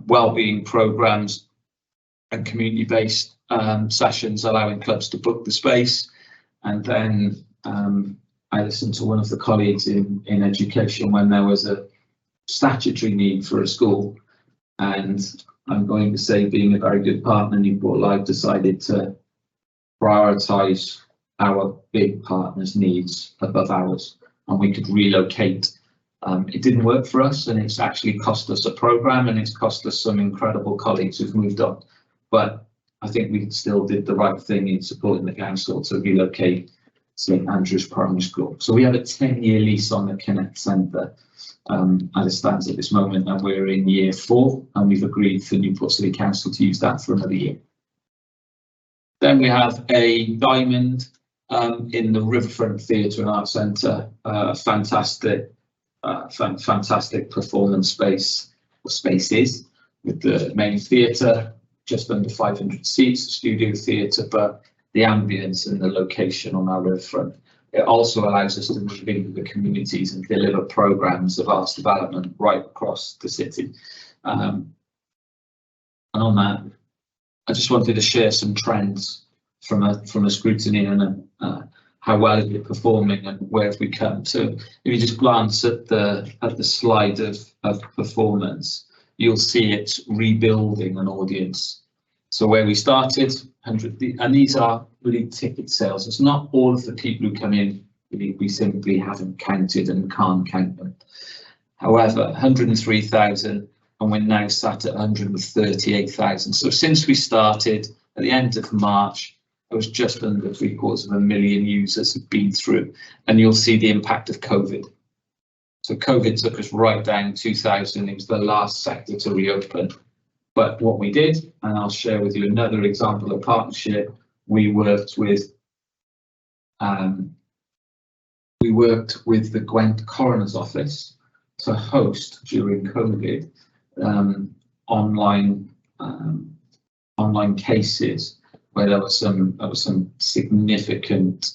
wellbeing programmes and community-based sessions allowing clubs to book the space, and then I listened to one of the colleagues in education when there was a statutory need for a school, and I'm going to say, being a very good partner, Newport Live decided to prioritise our big partners' needs above ours, and we could relocate. It didn't work for us, and it's actually cost us a programme, and it's cost us some incredible colleagues who've moved on. But I think we still did the right thing in supporting the council to relocate St Andrew's Primary School. So we have a 10-year lease on the Connect Centre as it stands at this moment, and we're in year 4, and we've agreed for Newport City Council to use that for another year. Then we have a diamond in the Riverfront Theatre and Arts Centre, fantastic performance spaces with the main theatre, just under 500 seats, studio theatre, but the ambience and the location on our riverfront. It also allows us to move into the communities and deliver programmes of arts development right across the city. And on that, I just wanted to share some trends from a scrutiny and how well is it performing and where have we come. So if you just glance at the slide of performance, you'll see it's rebuilding an audience. So where we started, 100, and these are really ticket sales. It's not all of the people who come in, we simply haven't counted and can't count them. However, 103,000, and we're now sat at 138,000. So since we started at the end of March, it was just under 750,000 users have been through, and you'll see the impact of COVID. So COVID took us right down 2000. It was the last sector to reopen. But what we did, and I'll share with you another example of partnership, we worked with the Gwent Coroner's Office to host during COVID online cases where there was some significant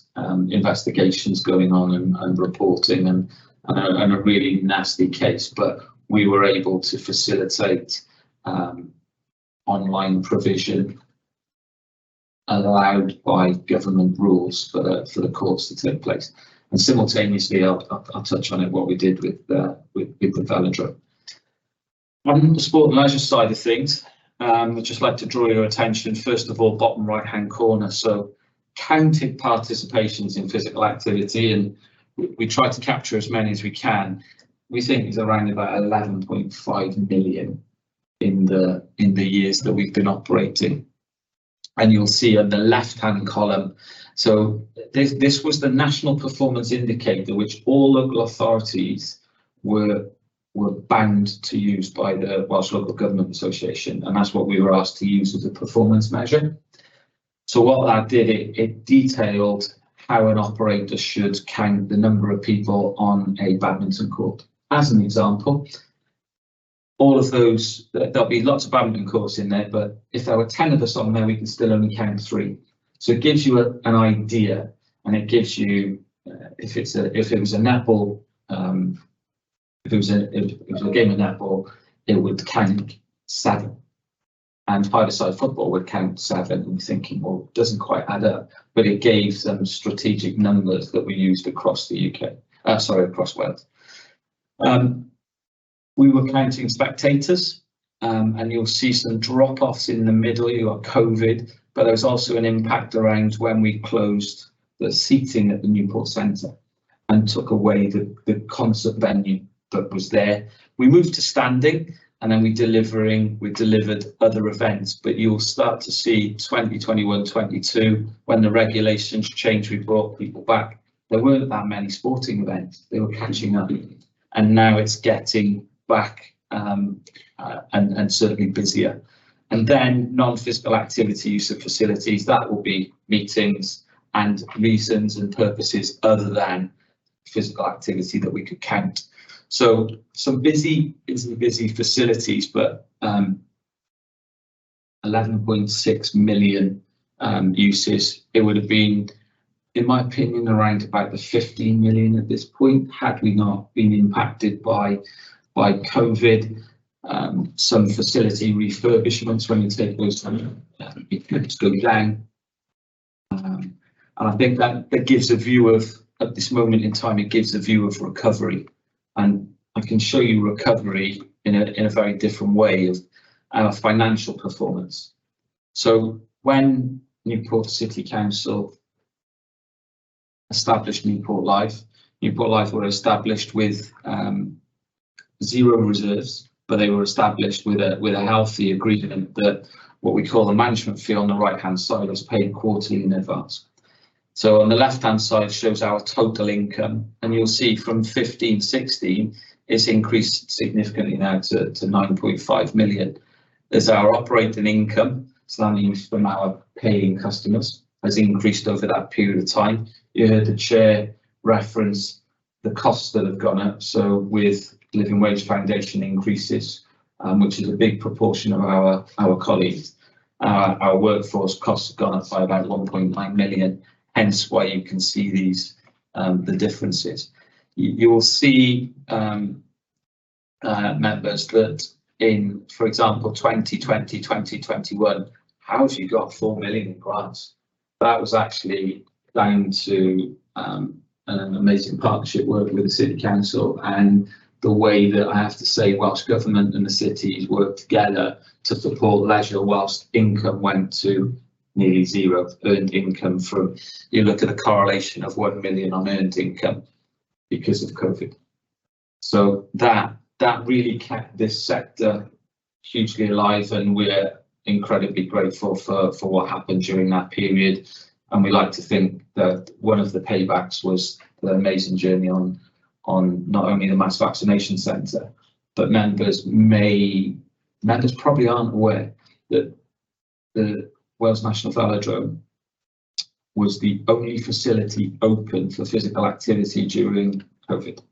investigations going on and reporting and a really nasty case, but we were able to facilitate online provision allowed by government rules for the courts to take place. And simultaneously, I'll touch on it what we did with the velodrome. On the sport and leisure side of things, I'd just like to draw your attention, first of all, bottom right hand corner. So counted participations in physical activity, and we try to capture as many as we can. We think it's around about 11.5 million in the years that we've been operating. And you'll see on the left hand column, so this was the national performance indicator which all local authorities were bound to use by the Welsh Local Government Association, and that's what we were asked to use as a performance measure. So what that did, it detailed how an operator should count the number of people on a badminton court. As an example, all of those, there'll be lots of badminton courts in there, but if there were 10 of us on there, we can still only count 3. So it gives you an idea, and it gives you, if it was a netball, if it was a game of netball, it would count 7, and five-a-side football would count 7. And you're thinking, well, it doesn't quite add up, but it gave some strategic numbers that we used across the UK. Across Wales. We were counting spectators, and you'll see some drop-offs in the middle. You got COVID, but there was also an impact around when we closed the seating at the Newport Centre and took away the concert venue that was there. We moved to standing, and then we delivered other events, but you'll start to see 2021-22 when the regulations changed, we brought people back. There weren't that many sporting events, they were catching up, and now it's getting back and certainly busier. And then non-physical activity use of facilities, that will be meetings and reasons and purposes other than physical activity that we could count. So some busy facilities, but 11.6 million uses. It would have been, in my opinion, around about the 15 million at this point, had we not been impacted by COVID. Some facility refurbishments, when you take those it could go down. And I think that gives a view of at this moment in time, it gives a view of recovery, and I can show you recovery in a very different way of our financial performance. So when Newport City Council established Newport Life were established with 0 reserves, but they were established with a healthy agreement that what we call the management fee on the right hand side is paid quarterly in advance. So on the left hand side shows our total income, and you'll see from 15-16 it's increased significantly now to 9.5 million. As our operating income, so that means from our paying customers, has increased over that period of time. You heard the chair reference the costs that have gone up. So with Living Wage Foundation increases, which is a big proportion of our colleagues, our workforce costs have gone up by about 1.9 million. Hence why you can see these the differences. You will see members that in, for example, 2020, 2021, how have you got 4 million in grants? That was actually down to an amazing partnership work with the City Council and the way that I have to say Welsh Government and the cities worked together to support leisure whilst income went to nearly 0 earned income from, you look at a correlation of 1 million on earned income because of COVID. So that really kept this sector hugely alive, and we're incredibly grateful for what happened during that period. And we like to think that one of the paybacks was the amazing journey on not only the mass vaccination centre, but members probably aren't aware that the Wales National Velodrome was the only facility open for physical activity during COVID.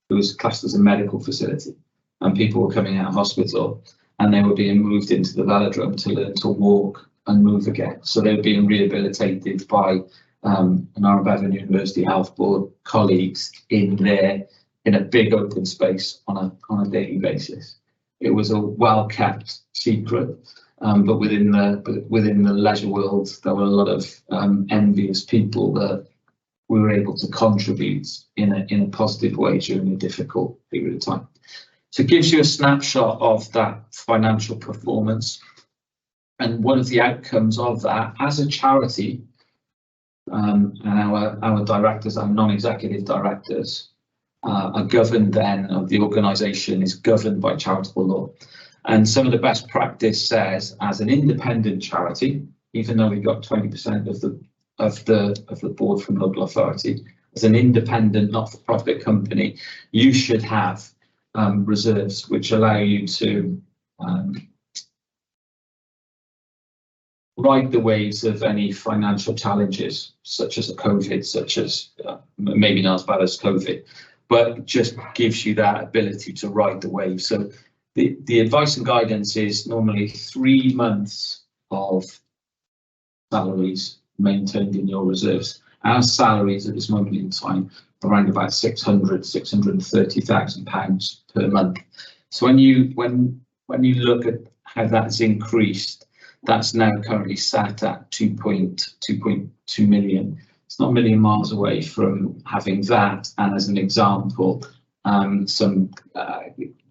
It was classed as a medical facility, and people were coming out of hospital and they were being moved into the velodrome to learn to walk and move again. So they were being rehabilitated by an Bevan University Health Board colleagues in a big open space on a daily basis. It was a well-kept secret, but within the leisure world, there were a lot of envious people that we were able to contribute in a positive way during a difficult period of time. So it gives you a snapshot of that financial performance. And one of the outcomes of that, as a charity, and our directors, our non-executive directors, are governed then, of the organisation is governed by charitable law. And some of the best practice says, as an independent charity, even though we've got 20% of the board from local authority, as an independent not-for-profit company, you should have reserves which allow you to ride the waves of any financial challenges, such as a COVID, such as maybe not as bad as COVID, but just gives you that ability to ride the wave. So the advice and guidance is normally 3 months of salaries maintained in your reserves. Our salaries at this moment in time are around about £630,000 per month. So when you look at how that's increased, that's now currently sat at 2.2 million. It's not a million miles away from having that, and as an example, some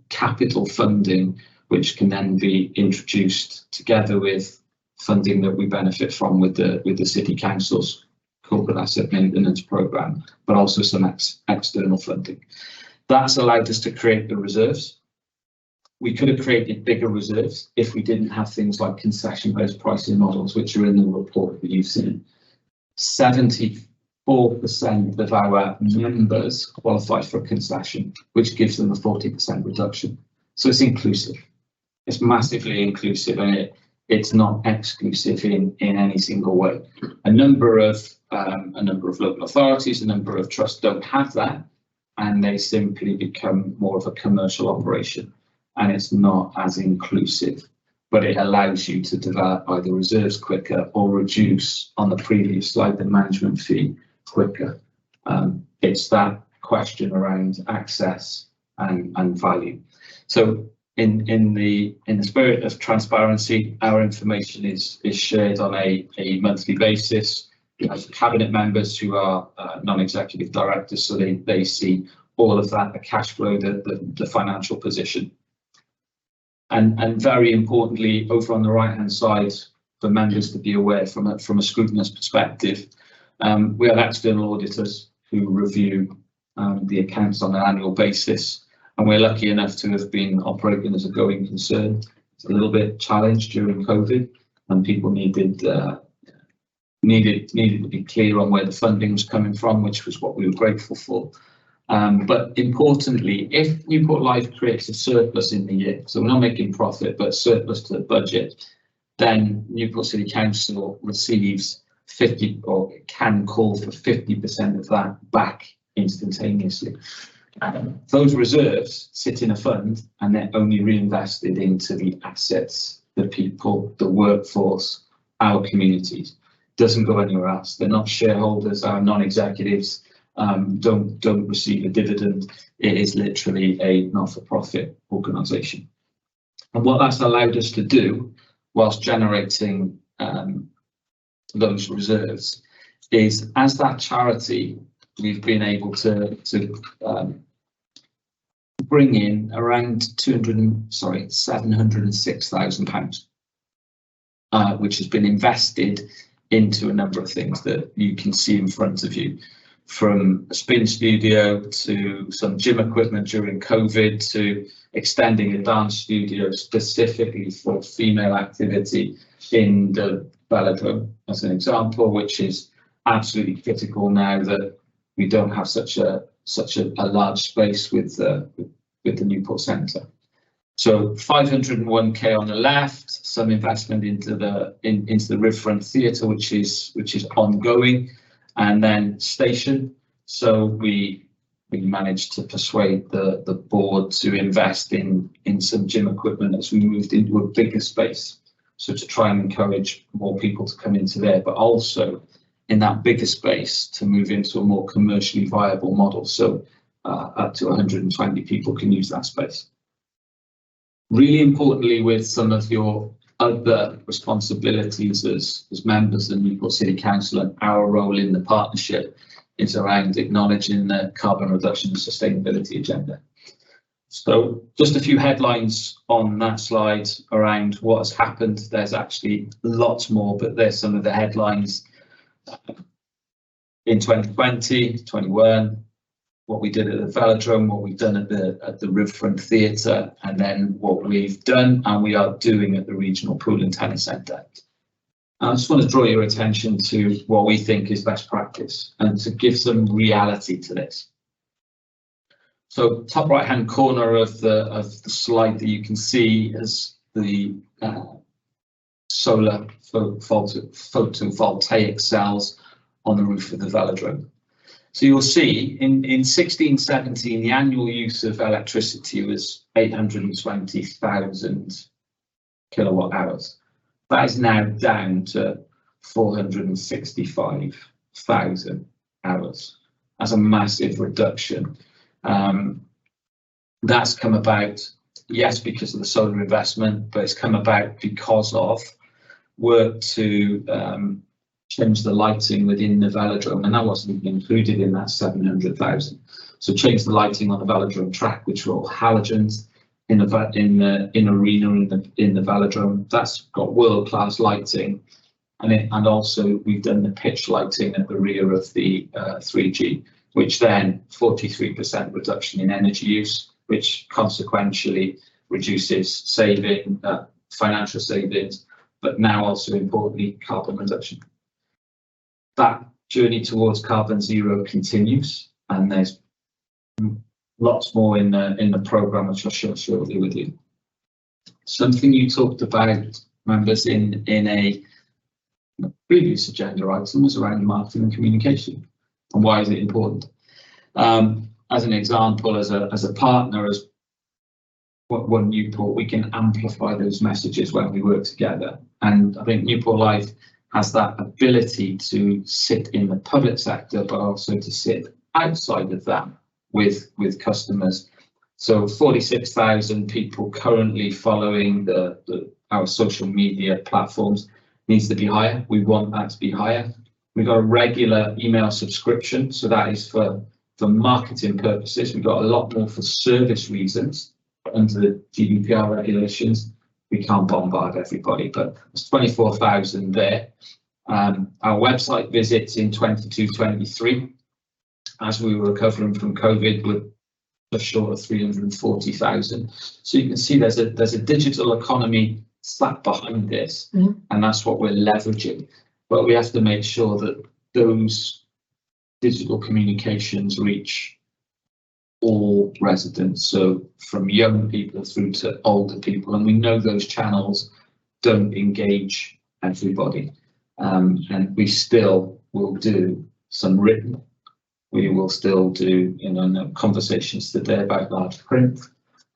capital funding which can then be introduced together with funding that we benefit from with the City Council's corporate asset maintenance programme, but also some external funding. That's allowed us to create the reserves. We could have created bigger reserves if we didn't have things like concession-based pricing models, which are in the report that you've seen. 74% of our members qualify for a concession, which gives them a 40% reduction. So it's inclusive. It's massively inclusive, and it's not exclusive in any single way. A number of local authorities, a number of trusts don't have that, and they simply become more of a commercial operation, and it's not as inclusive, but it allows you to develop either reserves quicker or reduce, on the previous slide, the management fee quicker. It's that question around access and value. So in the spirit of transparency, our information is shared on a monthly basis. have cabinet members who are non-executive directors, so they see all of that, the cash flow, the financial position. And very importantly, over on the right-hand side, for members to be aware from a scrutineer's perspective, we have external auditors who review the accounts on an annual basis, and we're lucky enough to have been operating as a going concern. It's a little bit challenged during COVID, and people needed to be clear on where the funding was coming from, which was what we were grateful for. But importantly, if Newport Life creates a surplus in the year, so we're not making profit, but surplus to the budget, then Newport City Council receives 50, or can call for 50% of that back instantaneously. Those reserves sit in a fund, and they're only reinvested into the assets, the people, the workforce, our communities. Doesn't go anywhere else. They're not shareholders, our non-executives don't receive a dividend. It is literally a not-for-profit organisation. And what that's allowed us to do, whilst generating those reserves, is as that charity, we've been able to bring in around £706,000, which has been invested into a number of things that you can see in front of you, from a spin studio to some gym equipment during COVID to extending a dance studio specifically for female activity in the velodrome, as an example, which is absolutely critical now that we don't have such a large space with the Newport Centre. So 501k on the left, some investment into the Riverfront Theatre, which is ongoing, and then station. So we managed to persuade the board to invest in some gym equipment as we moved into a bigger space. So to try and encourage more people to come into there, but also in that bigger space to move into a more commercially viable model. So up to 120 people can use that space. Really importantly, with some of your other responsibilities as members of the Newport City Council, and our role in the partnership is around acknowledging the carbon reduction and sustainability agenda. So just a few headlines on that slide around what has happened. There's actually lots more, but there's some of the headlines in 2020, 21, what we did at the velodrome, what we've done at the Riverfront Theatre, and then what we've done and we are doing at the Regional Pool and Tennis Centre. I just want to draw your attention to what we think is best practice and to give some reality to this. So top right hand corner of the slide that you can see is the solar photovoltaic cells on the roof of the velodrome. So you'll see in 16-17 the annual use of electricity was 820,000 kilowatt hours. That is now down to 465,000 hours. That's a massive reduction. That's come about, yes, because of the solar investment, but it's come about because of work to change the lighting within the velodrome, and that wasn't included in that 700,000. So change the lighting on the velodrome track, which were all halogens in the arena in the velodrome. That's got world-class lighting, and also we've done the pitch lighting at the rear of the 3G, which then 43% reduction in energy use, which consequentially reduces financial savings, but now also importantly carbon reduction. That journey towards carbon zero continues, and there's lots more in the programme, which I'll share shortly with you. Something you talked about, members, in a previous agenda item was around marketing and communication, and why is it important? As an example, as a partner, as One Newport, we can amplify those messages when we work together, and I think Newport Life has that ability to sit in the public sector, but also to sit outside of that with customers. So 46,000 people currently following our social media platforms. Needs to be higher. We want that to be higher. We've got a regular email subscription, so that is for marketing purposes. We've got a lot more for service reasons under the GDPR regulations. We can't bombard everybody, but there's 24,000 there. Our website visits in 22-23, as we were recovering from COVID, were just short of 340,000. So you can see there's a digital economy sat behind this, and that's what we're leveraging. But we have to make sure that those digital communications reach all residents, so from young people through to older people, and we know those channels don't engage everybody, and we still will do some written. We will still do, you know, conversations today about large print,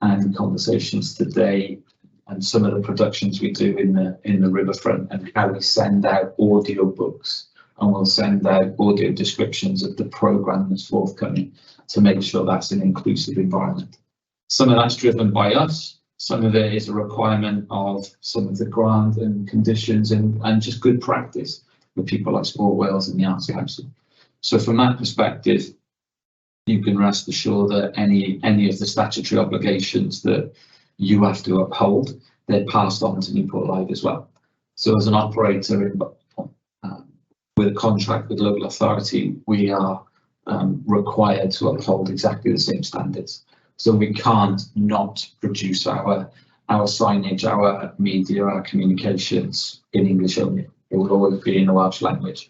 and conversations today, and some of the productions we do in the riverfront, and how we send out audio books, and we'll send out audio descriptions of the programme that's forthcoming to make sure that's an inclusive environment. Some of that's driven by us. Some of it is a requirement of some of the grant and conditions and just good practice with people like Sport Wales and the Arts Council. So from that perspective, you can rest assured that any of the statutory obligations that you have to uphold, they're passed on to Newport Live as well. So as an operator with a contract with local authority, we are required to uphold exactly the same standards. So we can't not produce our signage, our media, our communications in English only. It will always be in the Welsh language.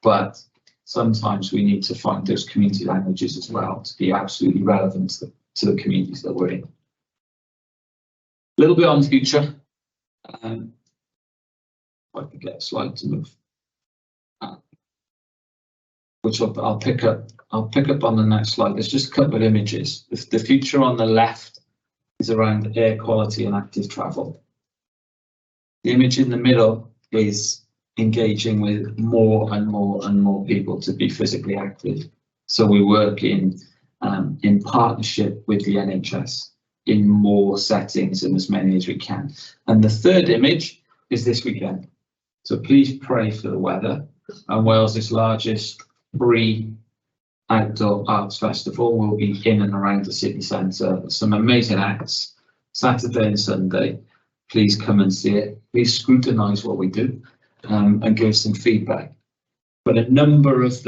But sometimes we need to find those community languages as well to be absolutely relevant to the communities that we're in. A little bit on the future. If I can get a slide to move. Which I'll pick up on the next slide. There's just a couple of images. The future on the left is around air quality and active travel. The image in the middle is engaging with more and more people to be physically active. So we work in partnership with the NHS in more settings and as many as we can. And the third image is this weekend. So please pray for the weather. And Wales's largest free outdoor arts festival will be in and around the city centre. Some amazing acts, Saturday and Sunday. Please come and see it. Please scrutinise what we do and give some feedback. But a number of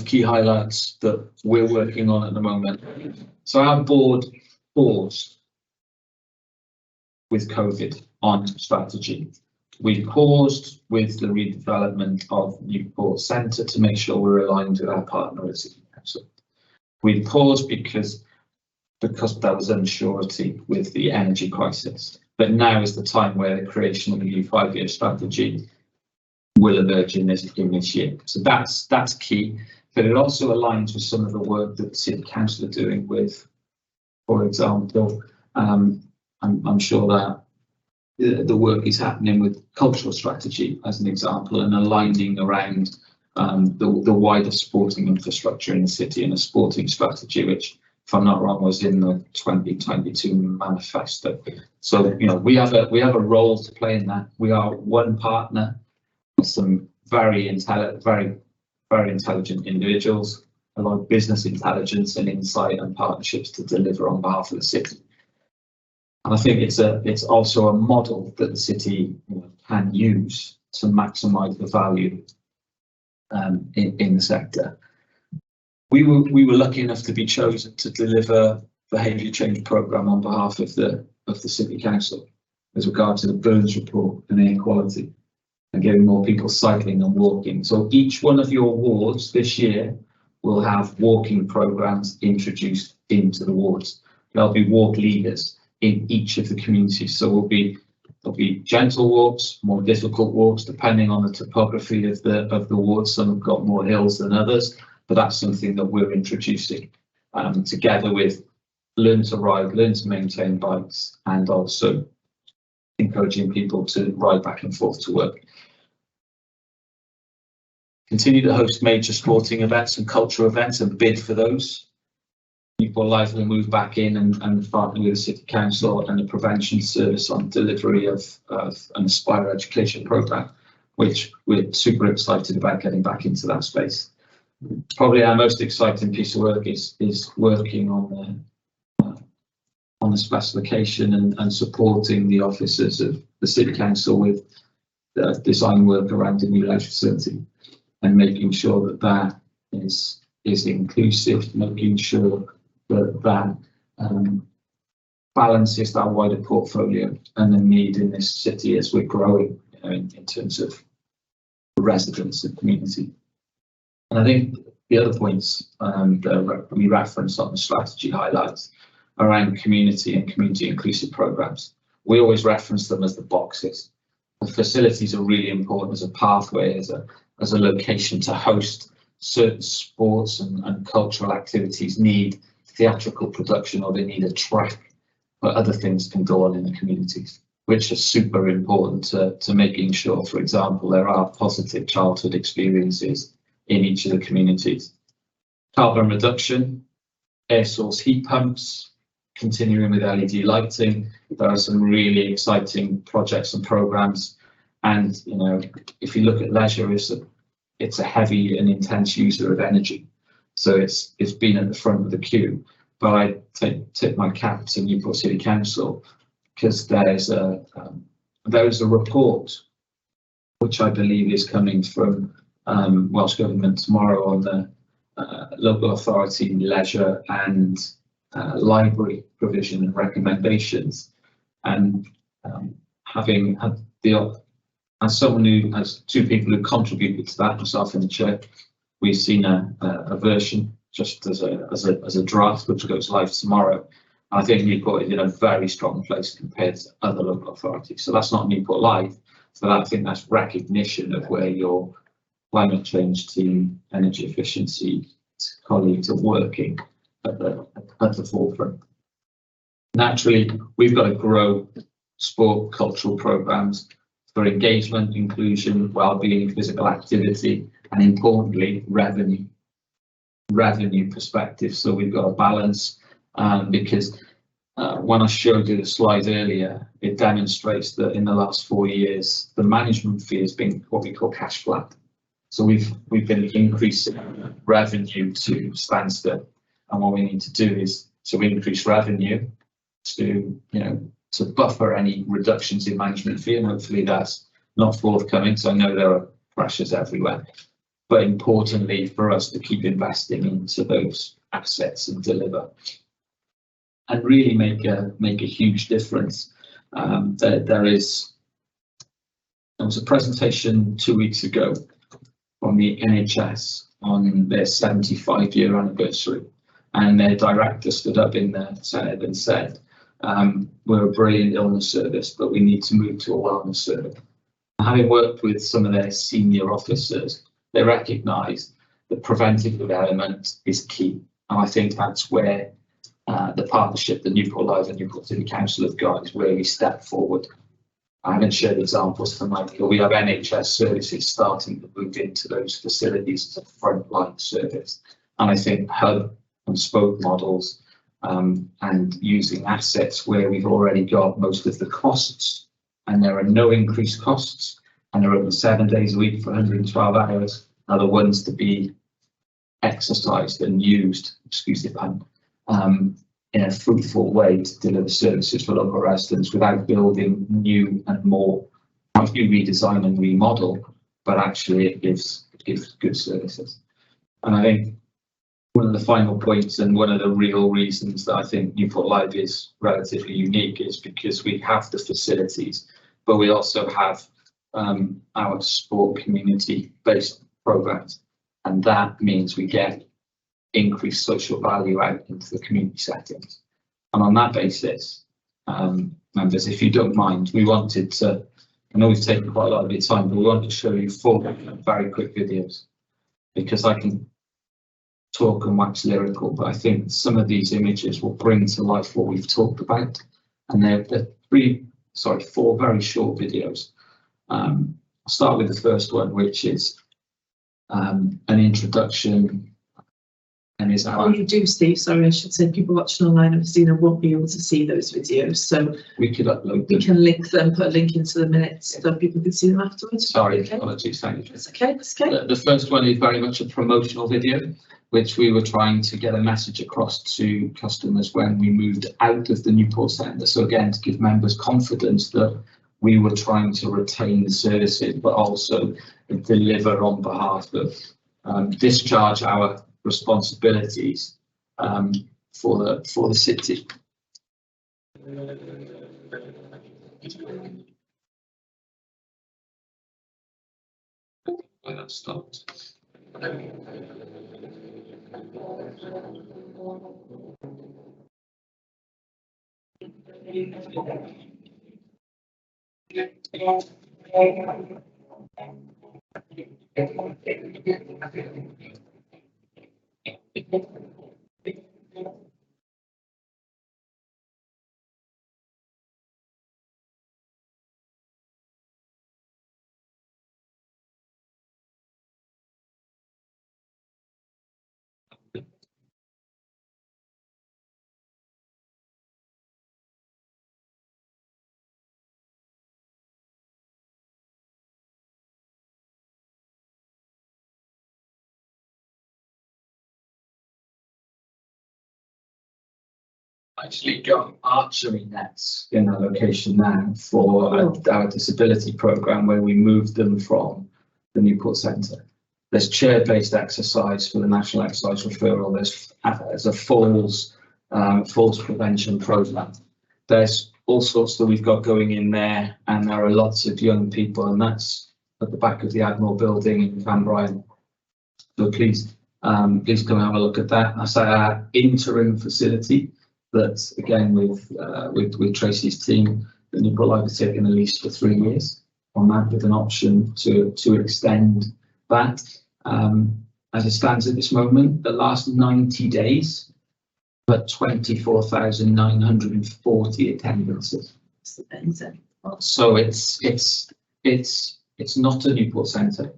key highlights that we're working on at the moment. So our board paused with COVID on strategy. We paused with the redevelopment of Newport Centre to make sure we're aligned with our partner at City Council. We paused because there was unsurety with the energy crisis. But now is the time where the creation of a new 5-year strategy will emerge in this year. So that's key. But it also aligns with some of the work that the City Council are doing with, for example, I'm sure that the work is happening with cultural strategy as an example, and aligning around the wider sporting infrastructure in the city and a sporting strategy, which, if I'm not wrong, was in the 2022 manifesto. So, you know, we have a role to play in that. We are one partner with some very intelligent individuals, a lot of business intelligence and insight and partnerships to deliver on behalf of the city. And I think it's also a model that the city can use to maximise the value in the sector. We were lucky enough to be chosen to deliver behaviour change programme on behalf of the City Council as regards to the Burns report and air quality and getting more people cycling and walking. So each one of your wards this year will have walking programmes introduced into the wards. There'll be walk leaders in each of the communities. So there'll be gentle walks, more difficult walks, depending on the topography of the wards. Some have got more hills than others, but that's something that we're introducing together with learn to ride, learn to maintain bikes, and also encouraging people to ride back and forth to work. Continue to host major sporting events and cultural events and bid for those. Newport Live will move back in and partner with the City Council and the Prevention Service on delivery of an Aspire education programme. which we're super excited about getting back into that space. Probably our most exciting piece of work is working on the specification and supporting the officers of the City Council with the design work around the new leisure facility, and making sure that that is inclusive, making sure that balances that wider portfolio and the need in this city as we're growing, you know, in terms of residents and community. And I think the other points that we referenced on the strategy highlights around community and community inclusive programs. We always reference them as the boxes. The facilities are really important as a pathway, as a location to host certain sports and cultural activities, need theatrical production, or they need a track, but other things can go on in the communities, which are super important to making sure, for example, there are positive childhood experiences in each of the communities. Carbon reduction, air source heat pumps, continuing with LED lighting. There are some really exciting projects and programs. And, you know, if you look at leisure, it's a heavy and intense user of energy. So it's been at the front of the queue. But I tip my cap to Newport City Council, because there is a report which I believe is coming from Welsh Government tomorrow on the local authority leisure and library provision and recommendations. And having had as someone who has two people who contributed to that, myself and the chair, we've seen a version just as a draft which goes live tomorrow. I think Newport is in a very strong place compared to other local authorities. So that's not Newport Live, but I think that's recognition of where your climate change team, energy efficiency colleagues are working at the forefront. Naturally, we've got to grow sport, cultural programs for engagement, inclusion, well-being, physical activity, and importantly, revenue perspective. So we've got a balance, because when I showed you the slide earlier, it demonstrates that in the last 4 years, the management fee has been what we call cash flat. So we've been increasing revenue to standstill, and what we need to do is to increase revenue to, you know, to buffer any reductions in management fee, and hopefully that's not forthcoming. So I know there are pressures everywhere, but importantly for us to keep investing into those assets and deliver and really make a huge difference. There was a presentation 2 weeks ago from the NHS on their 75-year anniversary, and their director stood up in the Senate and said, we're a brilliant illness service, but we need to move to a wellness service. Having worked with some of their senior officers, they recognise the preventative element is key. And I think that's where the partnership that Newport Live and Newport City Council have got is really step forward. I haven't shared examples tonight, but we have NHS services starting to move into those facilities as a frontline service. And I think hub and spoke models and using assets where we've already got most of the costs and there are no increased costs and they're open 7 days a week for 112 hours are the ones to be exercised and used, excuse the pun, in a fruitful way to deliver services for local residents without building new and more. Not you redesign and remodel, but actually it gives good services. And I think one of the final points and one of the real reasons that I think Newport Live is relatively unique is because we have the facilities, but we also have our sport community based programs, and that means we get increased social value out into the community settings. And on that basis, members, if you don't mind, we wanted to, I know we've taken quite a lot of your time, but we wanted to show you 4 very quick videos, because I can talk and wax lyrical, but I think some of these images will bring to life what we've talked about. And they're 4 very short videos. I'll start with the first one, which is an introduction And is that What you do see, sorry, I should say, people watching online have seen and won't be able to see those videos, so we could upload we them? can link them, put a link into the minutes so people can see them afterwards. Sorry, Okay. apologies, thank you. That's okay, that's okay. The first one is very much a promotional video, which we were trying to get a message across to customers when we moved out of the Newport Centre. So again, to give members confidence that we were trying to retain the services, but also deliver on behalf of discharge our responsibilities for the city. Why that stopped. Actually got archery nets in our location now for our disability programme, where we moved them from the Newport Centre. There's chair-based exercise for the National Exercise Referral. There's a falls prevention programme. There's all sorts that we've got going in there, and there are lots of young people, and that's at the back of the Admiral Building in Clanbryan. So please come and have a look at that. That's our interim facility. That again with Tracy's team, the Newport Life has taken a lease for 3 years on that, with an option to extend that. As it stands at this moment, the last 90 days, but 24,940 attendances. That's amazing. So it's not a Newport Centre.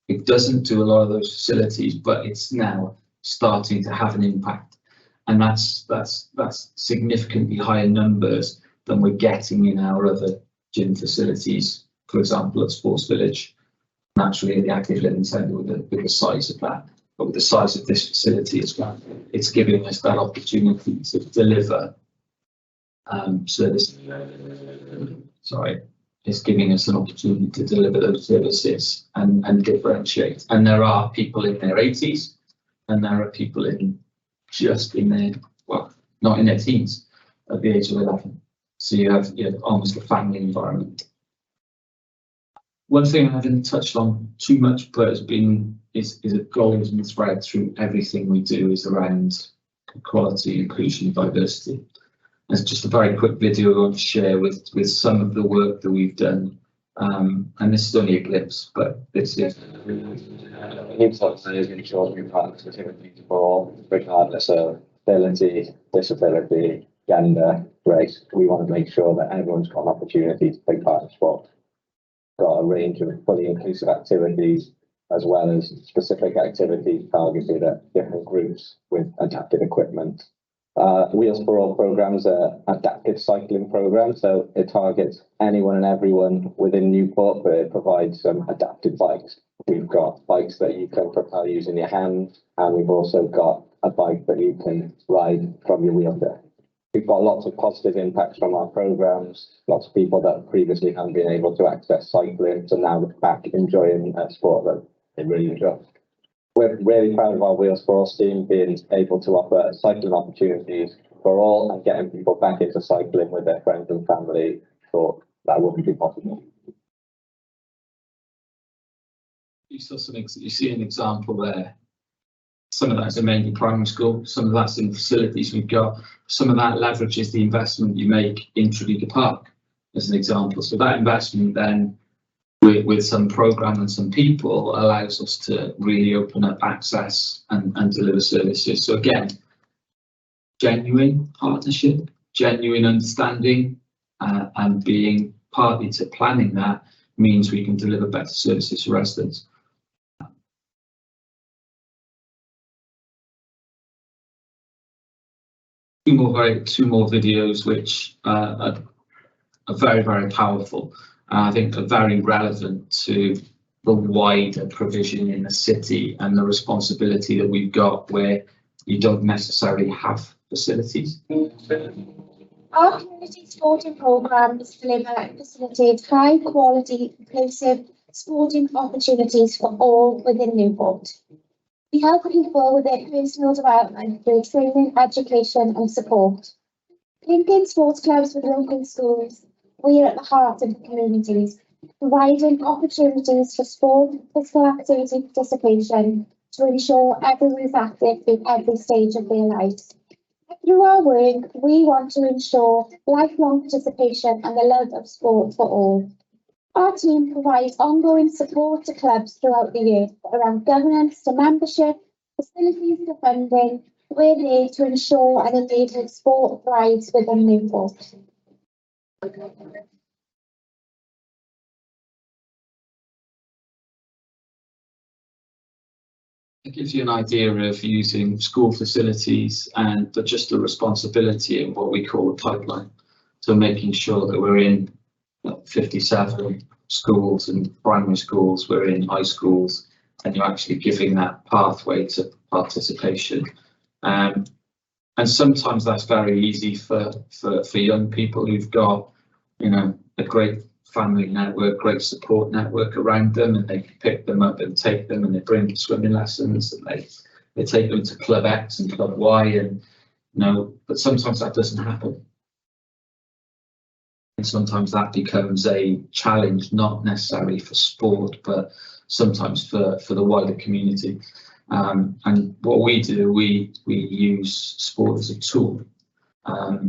It doesn't do a lot of those facilities, but it's now starting to have an impact. And that's significantly higher numbers than we're getting in our other gym facilities, for example, at Sports Village. Naturally, the Active Living Centre with the size of that, but with the size of this facility as well, it's giving us that opportunity to deliver service. Sorry, it's giving us an opportunity to deliver those services and differentiate. And there are people in their 80s, and there are people just in their, well, not in their teens, at the age of 11. So you have almost a family environment. One thing I haven't touched on too much, but is a golden thread through everything we do, is around equality, inclusion, diversity. There's just a very quick video I want to share with some of the work that we've done. And this is only a glimpse, but this is. Newport is ensures we've got activity for all, regardless of ability, disability, gender, race. We want to make sure that everyone's got an opportunity to take part in sport. Got a range of fully inclusive activities, as well as specific activities targeted at different groups with adapted equipment. Wheels for All programs are adaptive cycling programs, so it targets anyone and everyone within Newport, but it provides some adapted bikes. We've got bikes that you can propel using your hands, and we've also got a bike that you can ride from your wheelchair. We've got lots of positive impacts from our programs, lots of people that previously haven't been able to access cycling, so now they're back enjoying a sport that they really enjoy. We're really proud of our Wheels for All team being able to offer cycling opportunities for all and getting people back into cycling with their friends and family. Thought that wouldn't be possible. You see an example there. Some of that is in mainly primary school, some of that's in facilities we've got, some of that leverages the investment you make in Tredegar Park, as an example. So that investment then, with some programme and some people, allows us to really open up access and deliver services. So again, genuine partnership, genuine understanding, and being partly to planning that means we can deliver better services to residents. two more videos which are very, very powerful. I think are very relevant to the wider provision in the city and the responsibility that we've got where you don't necessarily have facilities. Our community sporting programmes deliver and facilitate high quality, inclusive sporting opportunities for all within Newport. We help people with their personal development through training, education and support. Linking sports clubs with local schools, we are at the heart of the communities, providing opportunities for sport, physical activity participation to ensure everyone is active in every stage of their lives. Through our work, we want to ensure lifelong participation and the love of sport for all. Our team provides ongoing support to clubs throughout the year, around governance to membership, facilities to funding. We're there to ensure and enable sport thrives within Newport. It gives you an idea of using school facilities and just the responsibility in what we call a pipeline. So making sure that we're in 57 schools and primary schools, we're in high schools, and you're actually giving that pathway to participation. And sometimes that's very easy for young people who've got, you know, a great family network, great support network around them, and they can pick them up and take them, and they bring swimming lessons, and they take them to Club X and Club Y, and you know, but sometimes that doesn't happen. And sometimes that becomes a challenge, not necessarily for sport, but sometimes for the wider community. And what we do, we use sport as a tool.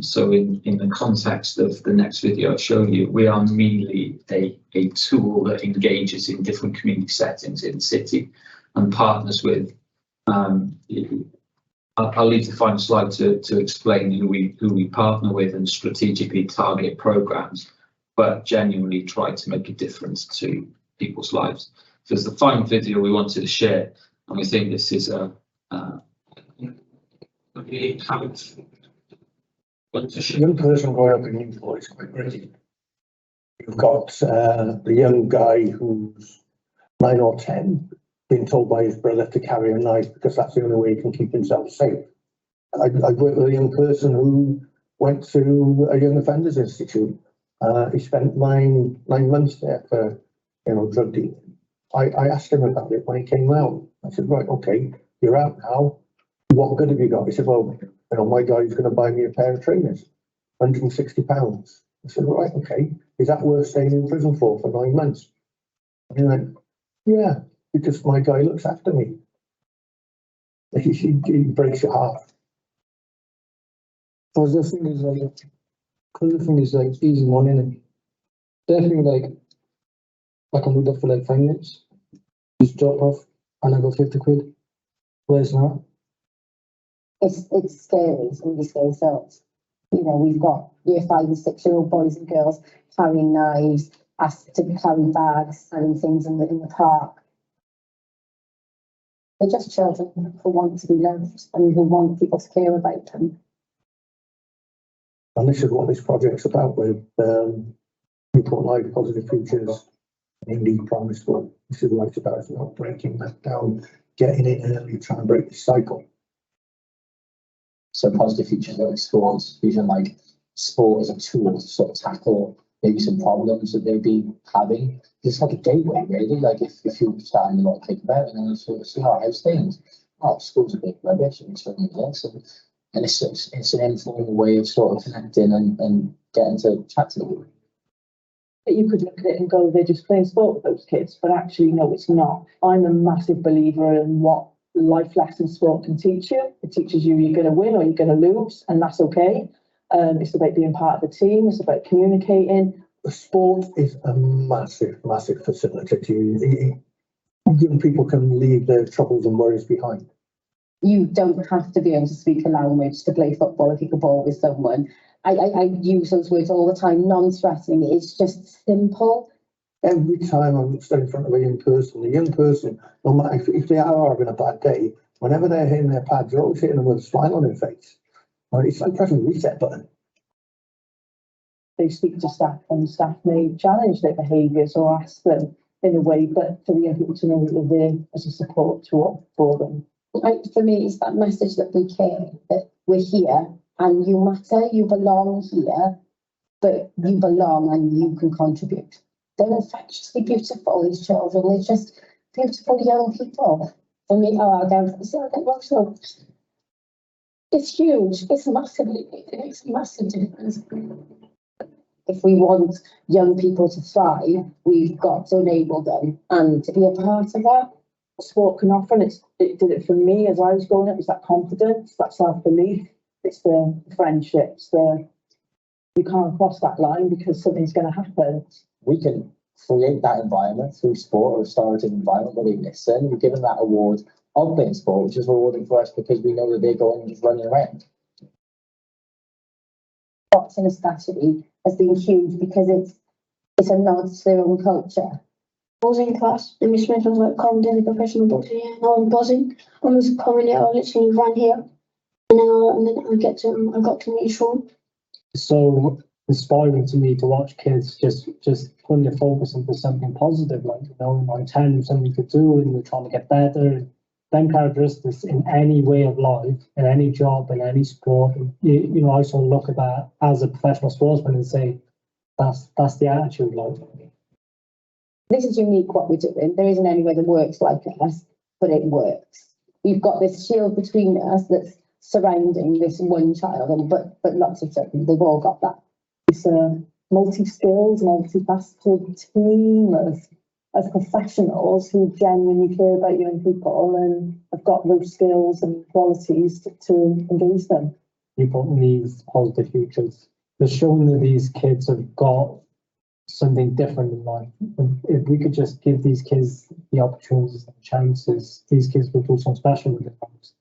So in the context of the next video I'll show you, we are merely a tool that engages in different community settings in the city and partners with. I'll leave the final slide to explain who we partner with and strategically target programs, but genuinely try to make a difference to people's lives. So it's the final video we wanted to share, and we think this is a young person growing up in Newport is quite great. You've got the young guy who's 9 or 10, being told by his brother to carry a knife because that's the only way he can keep himself safe. I worked with a young person who went to a young offenders institute. He spent nine months there for, you know, drug dealing. I asked him about it when he came out. I said, right, okay, you're out now. What good have you got? He said, well, you know, my guy's going to buy me a pair of trainers, £160. I said, right, okay, is that worth staying in prison for 9 months? And he went, yeah, because my guy looks after me. He breaks your heart. Because the thing is like easy money, and definitely I can do that for like 5 minutes. Just drop off and I go 50 quid. Where's that? It's scary, it's really scary. So, you know, we've got year 5 and 6-year-old boys and girls carrying knives, asked to carry bags, selling things in the park. They're just children who want to be loved and who want people to care about them. And this is what this project's about with Newport Life Positive Futures in primary school. This is what it's about. It's not breaking that down, getting in early, trying to break the cycle. So Positive Futures like sports, using like sport as a tool to sort of tackle maybe some problems that they've been having. It's like a gateway, really. Like if you're starting a lot of kick about it, and then sort of see how's things. Oh, school's a bit rubbish and something else, and it's an informal way of sort of connecting and getting to chat to them. That you could look at it and go, they're just playing sport with those kids, but actually no, it's not. I'm a massive believer in what life lessons sport can teach you. It teaches you you're going to win or you're going to lose, and that's okay. It's about being part of the team. It's about communicating. The sport is a massive, massive facility. Young people can leave their troubles and worries behind. You don't have to be able to speak a language to play football or kick a ball with someone. I use those words all the time, non-threatening. It's just simple. Every time I'm stood in front of a young person, no matter if they are having a bad day, whenever they're hitting their pads, they're always hitting them with a smile on their face. Well, it's like pressing the reset button. They speak to staff and staff may challenge their behaviours or ask them in a way, but for the young people to know that they're there as a support tool for them. For me, it's that message that we care, that we're here and you matter, you belong here, but you belong and you can contribute. They're infectiously beautiful, these children. They're just beautiful young people. For me, I get emotional. It's huge. It makes a massive difference. If we want young people to thrive, we've got to enable them and to be a part of that. Sport can offer, and it did it for me as I was growing up. It's that confidence, that self-belief. It's the friendships. You can't cross that line because something's going to happen. We can create that environment through sport, a restorative environment where they listen. We're given that award of playing sport, which is rewarding for us because we know that they're going and just running around. Boxing especially has been huge because it's a nod to their own culture. I was in class, and Miss Smith was like, "Come do the professional boxing." Yeah, now I'm buzzing. I was coming here, I literally ran here, and then I got to meet Sean. So inspiring to me to watch kids just putting their focus into something positive, like, you know, like telling them something to do and they're trying to get better. Them characteristics in any way of life, in any job, in any sport. You know, I sort of look at that as a professional sportsman and say, that's the attitude, like. This is unique what we're doing. There isn't anywhere that works like us, but it works. We've got this shield between us that's surrounding this one child, but lots of children, they've all got that. It's a multi-skilled, multifaceted team of professionals who genuinely care about young people and have got those skills and qualities to engage them. People need positive futures. They're showing that these kids have got something different in life. And if we could just give these kids the opportunities and chances, these kids will do something special with their lives.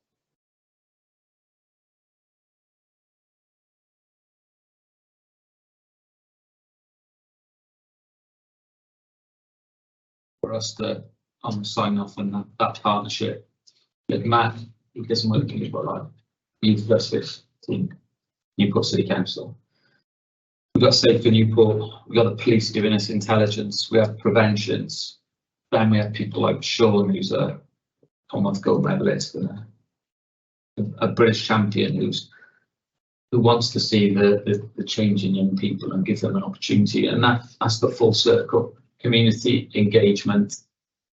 For us to sign off on that partnership with Matt, he doesn't work in Newport Life. Youth Justice Team, Newport City Council. We've got Safe for Newport, we've got the police giving us intelligence, we have preventions, then we have people like Sean, who's a Commonwealth gold medalist and a British champion who wants to see the change in young people and give them an opportunity, and that's the full circle. Community engagement,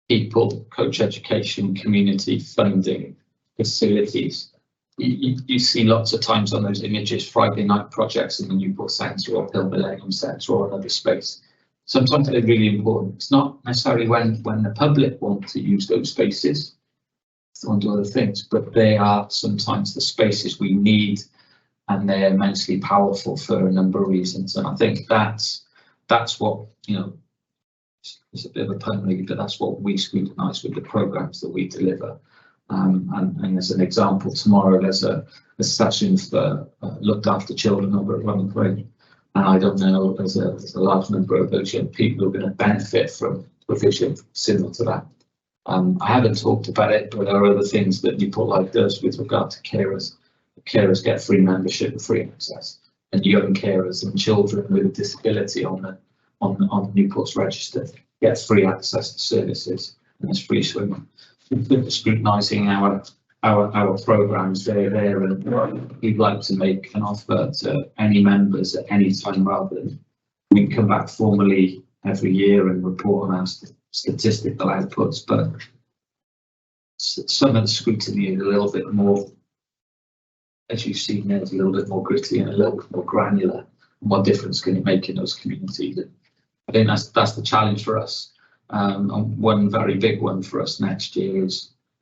people, coach education, community funding, facilities. You see lots of times on those images, Friday night projects in the Newport Centre or Hill Millennium Centre or another space. Sometimes they're really important. It's not necessarily when the public want to use those spaces to do other things, but they are sometimes the spaces we need, and they're immensely powerful for a number of reasons. And I think that's what, you know, it's a bit of a pun really, but that's what we scrutinise with the programmes that we deliver. And as an example, tomorrow there's a session for looked after children over at Running Green, and I don't know, there's a large number of those young people who are going to benefit from provision similar to that. I haven't talked about it, but there are other things that Newport Life does with regard to carers. Carers get free membership and free access, and young carers and children with a disability on Newport's register get free access to services, and there's free swimming. Scrutinising our programmes, they're there, and we'd like to make an offer to any members at any time rather than we come back formally every year and report on our statistical outputs, but some of the scrutiny is a little bit more, as you've seen there, it's a little bit more gritty and a little bit more granular. And what difference can it make in those communities? And I think that's the challenge for us. And one very big one for us next year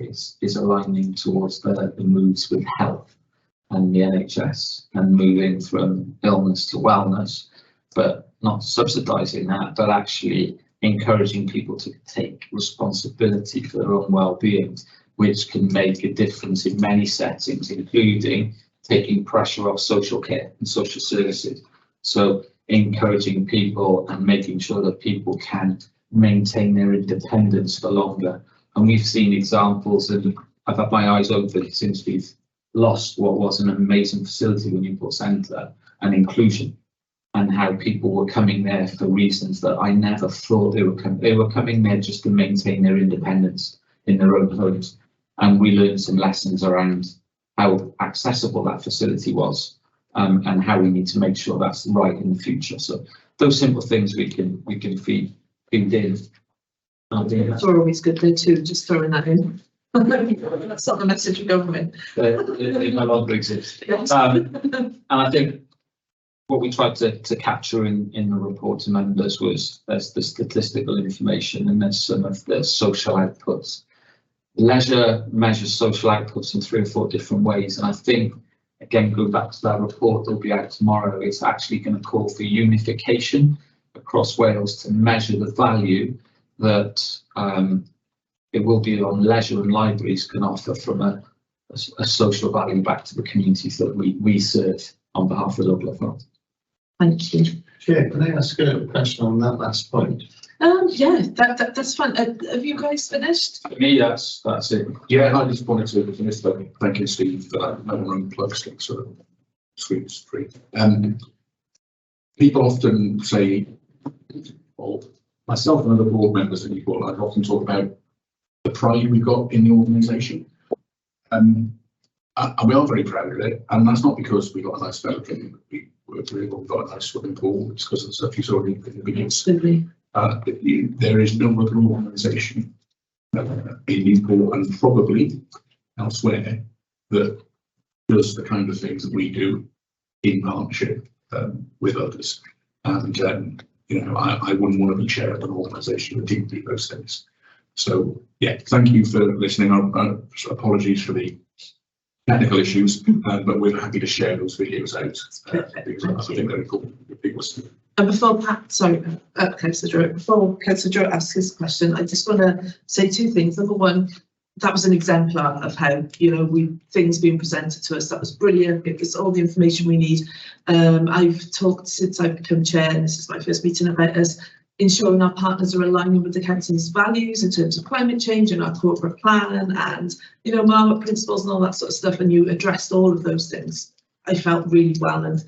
is aligning towards the moves with health and the NHS and moving from illness to wellness, but not subsidising that, but actually encouraging people to take responsibility for their own well-being, which can make a difference in many settings, including taking pressure off social care and social services. So encouraging people and making sure that people can maintain their independence for longer. And we've seen examples, and I've had my eyes open since we've lost what was an amazing facility in Newport Centre and inclusion, and how people were coming there for reasons that I never thought they were coming. They were coming there just to maintain their independence in their own homes. And we learned some lessons around how accessible that facility was, and how we need to make sure that's right in the future. So those simple things we can feed in. That's always good there too, just throwing that in. That's not the message we're going with. It no longer exists. And I think what we tried to capture in the report to members was there's the statistical information and there's some of the social outputs. Leisure measures social outputs in 3 or 4 different ways, and I think, again, go back to that report that'll be out tomorrow, it's actually going to call for unification across Wales to measure the value that it will be on leisure and libraries can offer from a social value back to the communities that we serve on behalf of the local authority. Thank you. Chair, can I ask a question on that last point? Yeah, that's fine. Have you guys finished? For me, that's it. Yeah, I just wanted to finish by thanking Steve for that. No one plugs links, so screen's free. People often say, or myself and other board members at Newport, I often talk about the pride we've got in the organisation. And we are very proud of it, and that's not because we got a nice Falcon, we worked really well, we got a nice swimming pool, it's because of the stuff you saw in the videos. Absolutely. There is no other organisation in Newport and probably elsewhere that does the kind of things that we do in partnership with others. And you know, I wouldn't want to be chair of an organisation that didn't do those things. So yeah, thank you for listening. Apologies for the technical issues, but we're happy to share those videos out because I think they're important for people. And before Councillor Drew asks his question, I just want to say 2 things. Number one, that was an exemplar of how, you know, things being presented to us. That was brilliant. It was all the information we need. I've talked since I've become chair, and this is my first meeting about us, ensuring our partners are aligning with the council's values in terms of climate change and our corporate plan and, you know, Marmot principles and all that sort of stuff. And you addressed all of those things. I felt really well, and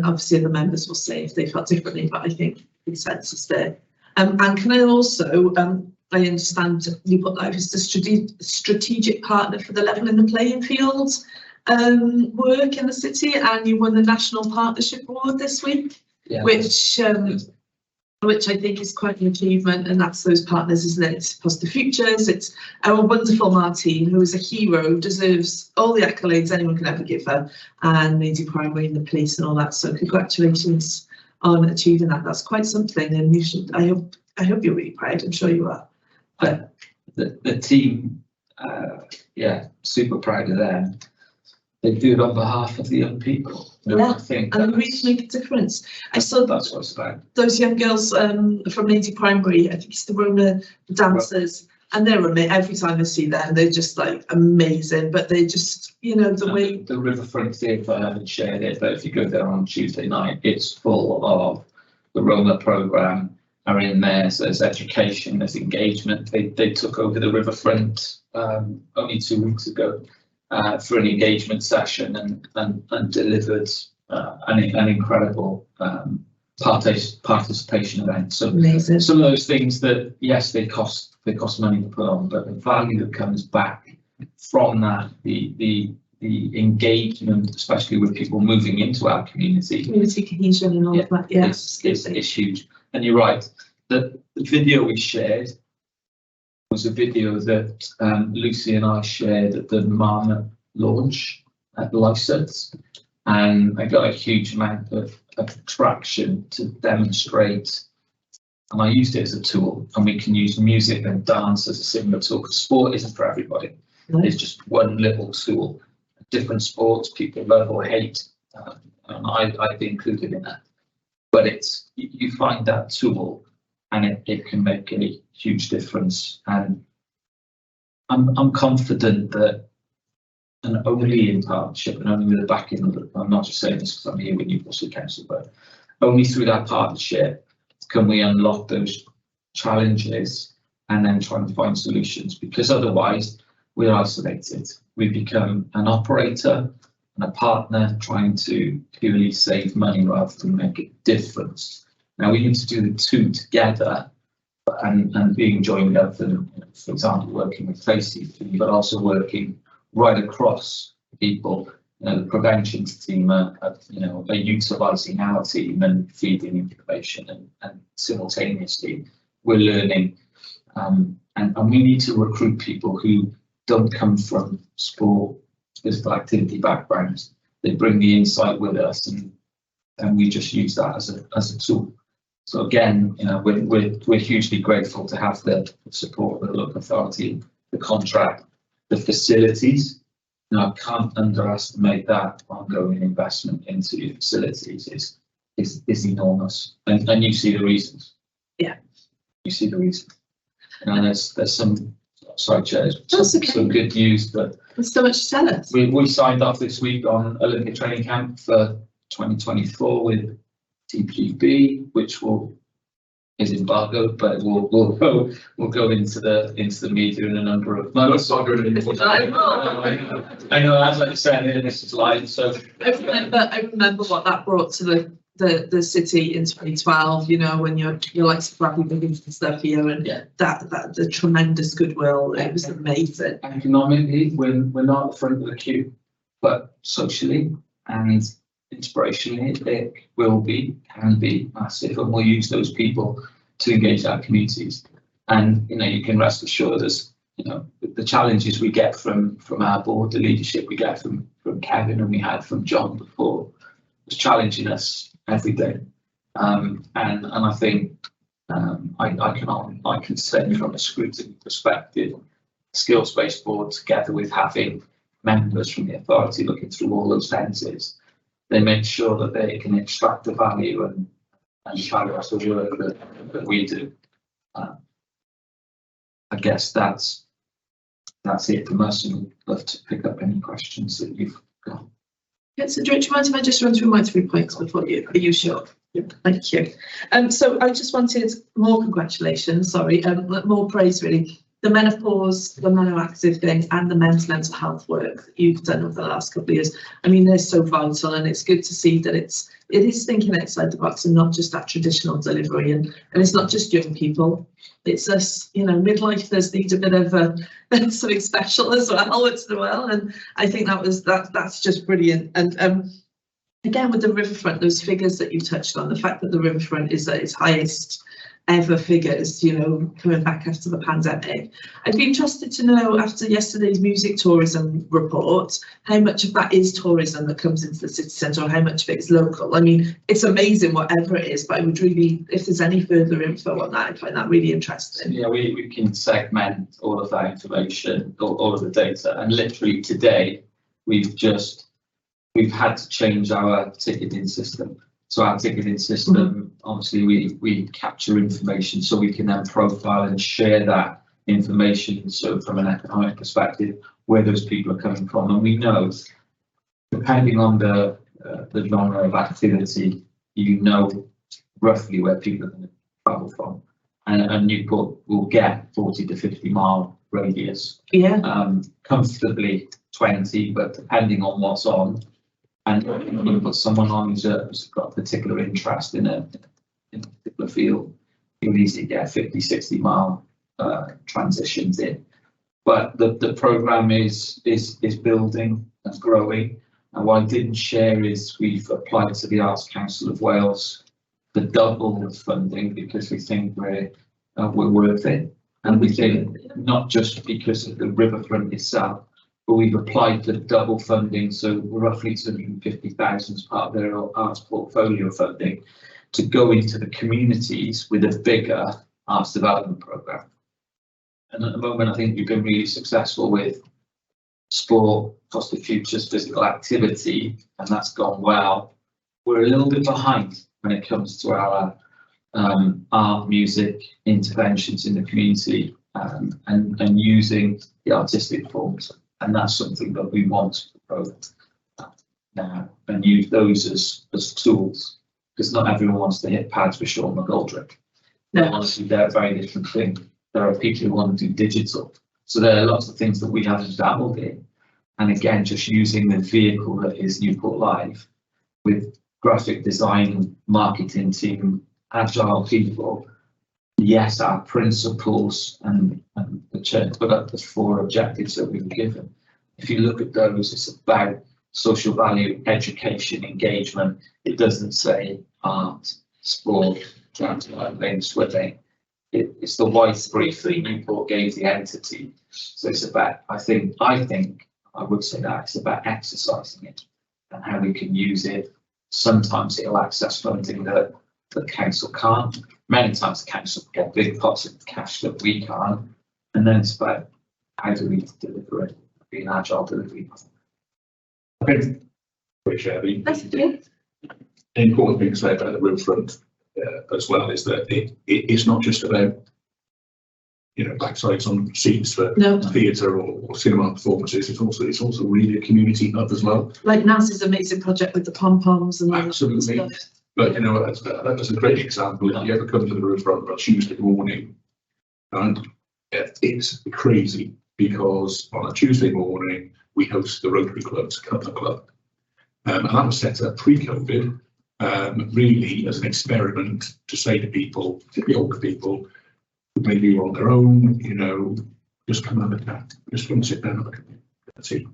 obviously the members will say if they felt differently, but I think consensus there. And can I also, I understand Newport Life is the strategic partner for the Levelling the Playing Field work in the city, and you won the National Partnership Award this week, yeah. Which I think is quite an achievement, and that's those partners, isn't it? Positive Futures. It's our wonderful Martine, who is a hero, deserves all the accolades anyone can ever give her, and Lady Primary and the police and all that. So congratulations on achieving that. That's quite something, and you should. I hope you're really proud. I'm sure you are. But the team, yeah, super proud of them. They do it on behalf of the young people. Yeah, I think and we really make a difference. I saw that's what it's about. Those young girls from Lady Primary, I think it's the Rona dancers, and they're amazing. Every time I see them, they're just like amazing. But they just, you know, the way the Riverfront Theatre, I haven't shared it, but if you go there on Tuesday night, it's full of the Roma programme are in there. So there's education, there's engagement. They took over the Riverfront only 2 weeks ago. For an engagement session and delivered an incredible participation event. So amazing. Some of those things that, yes, they cost money to put on, but the value that comes back from that, the engagement, especially with people moving into our community cohesion and all of that, yeah, it's huge. And you're right, the video we shared was a video that Lucy and I shared at the Marmot launch at License, and I got a huge amount of traction to demonstrate, and I used it as a tool, and we can use music and dance as a similar tool, because sport isn't for everybody. It's just one little tool. Different sports people love or hate, and I'd be included in that, but it's, you find that tool and it can make a huge difference. And I'm confident that, and only in partnership and only with the backing of the, I'm not just saying this because I'm here with Newport City Council, but only through that partnership can we unlock those challenges and then try and find solutions, because otherwise we're isolated. We become an operator and a partner trying to purely save money rather than make a difference. Now we need to do the two together and being joined up and, for example, working with Tracy, but also working right across people. The prevention team are utilising our team and feeding information and simultaneously we're learning. And we need to recruit people who don't come from sport, physical activity backgrounds. They bring the insight with us and we just use that as a tool. So again, we're hugely grateful to have the support of the local authority, the contract, the facilities. I can't underestimate that ongoing investment into your facilities is enormous. And you see the reasons. Yeah. You see the reasons. And there's some, sorry, Chair, some good news, but there's so much to tell us. We signed off this week on Olympic training camp for 2024 with TPB, which is embargoed, but we'll go into the media in a number of months. I know, as I said, this is live. So I remember what that brought to the city in 2012. When you're like Bradley Biggins and stuff here, and that the tremendous goodwill. It was amazing. Economically, we're not at the front of the queue, but socially and inspirationally, it can be massive, and we'll use those people to engage our communities. And you can rest assured us, the challenges we get from our board, the leadership we get from Kevin and we had from John before, was challenging us every day. And I think I can say from a scrutiny perspective, skills-based board together with having members from the authority looking through all those lenses, they make sure that they can extract the value and carry out the work that we do. I guess that's it from us, and we'd love to pick up any questions that you've got. Yeah, so do you mind if I just run through my 3 points before you? Are you sure? Yeah. Thank you. So I just wanted more congratulations, more praise really. The menopause, the menoactive thing, and the men's mental health work that you've done over the last couple of years. I mean, they're so vital, and it's good to see that it is thinking outside the box and not just that traditional delivery. And it's not just young people; it's us. Midlifers need a bit of something special as well. And I think that's just brilliant. And again, with the riverfront, those figures that you touched on, the fact that the riverfront is at its highest ever figures, coming back after the pandemic. I'd be interested to know, after yesterday's music tourism report, how much of that is tourism that comes into the city centre, or how much of it is local. I mean, it's amazing whatever it is, but I would really, if there's any further info on that, I find that really interesting. Yeah, we can segment all of that information, all of the data, and literally today we've had to change our ticketing system. So our ticketing system, obviously we capture information so we can then profile and share that information. So from an economic perspective, where those people are coming from. And we know, depending on the genre of activity, roughly where people are going to travel from. And Newport will get 40 to 50 mile radius. Yeah. Comfortably 20, but depending on what's on. And when you put someone on who's got a particular interest in a particular field, you'll easily get 50, 60 mile transitions in. But the programme is building and growing. And what I didn't share is we've applied to the Arts Council of Wales for double funding because we think we're worth it. And we think not just because of the riverfront itself, but we've applied for double funding, so roughly 250,000 as part of their arts portfolio funding to go into the communities with a bigger arts development programme. And at the moment, I think we've been really successful with sport, positive futures, physical activity, and that's gone well. We're a little bit behind when it comes to our art, music, interventions in the community, and using the artistic forms. And that's something that we want to grow now and use those as tools, because not everyone wants to hit pads with Sean McGoldrick. No. Honestly, they're a very different thing. There are people who want to do digital. So there are lots of things that we haven't dabbled in. And again, just using the vehicle that is Newport Live with graphic design, marketing team, agile people. Yes, our principles and the chair put up the 4 objectives that we were given. If you look at those, it's about social value, education, engagement. It doesn't say art, sport, trampoline, swimming. It's the Y3 that Newport gave the entity. So it's about, I think I would say that it's about exercising it and how we can use it. Sometimes it'll access funding that the council can't. Many times the council get big pots of cash that we can't. And then it's about how do we deliver it, be an agile delivery. I think, the important thing to say about the Riverfront as well is that it's not just about, you know, backsides on seats for theatre or cinema performances. It's also really a community hub as well. Like NAS's amazing project with the pom-poms and all that stuff. But you know, that's a great example. If you ever come to the Riverfront on Tuesday morning, and it's crazy because on a Tuesday morning we host the Rotary Club's Cuppa Club, and that was set up pre-COVID, really as an experiment to say to people, particularly older people, maybe on their own, you know, just come and have a chat, just come and sit down and have a cup of tea.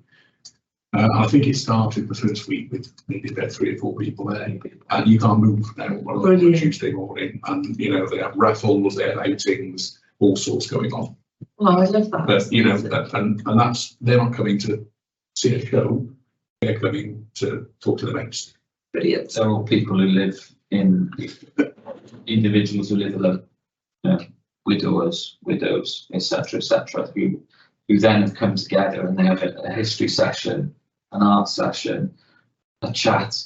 I think it started the first week with maybe about 3 or 4 people there, and you can't move now on a Tuesday morning. And you know, they have raffles, they have outings, all sorts going on. Oh, I love that. But you know, and that's, they're not coming to see a show; they're coming to talk to the mates. Brilliant. They're all people who live in individuals who live alone, widowers, widows, etc., who then have come together and they have a history session, an art session, a chat.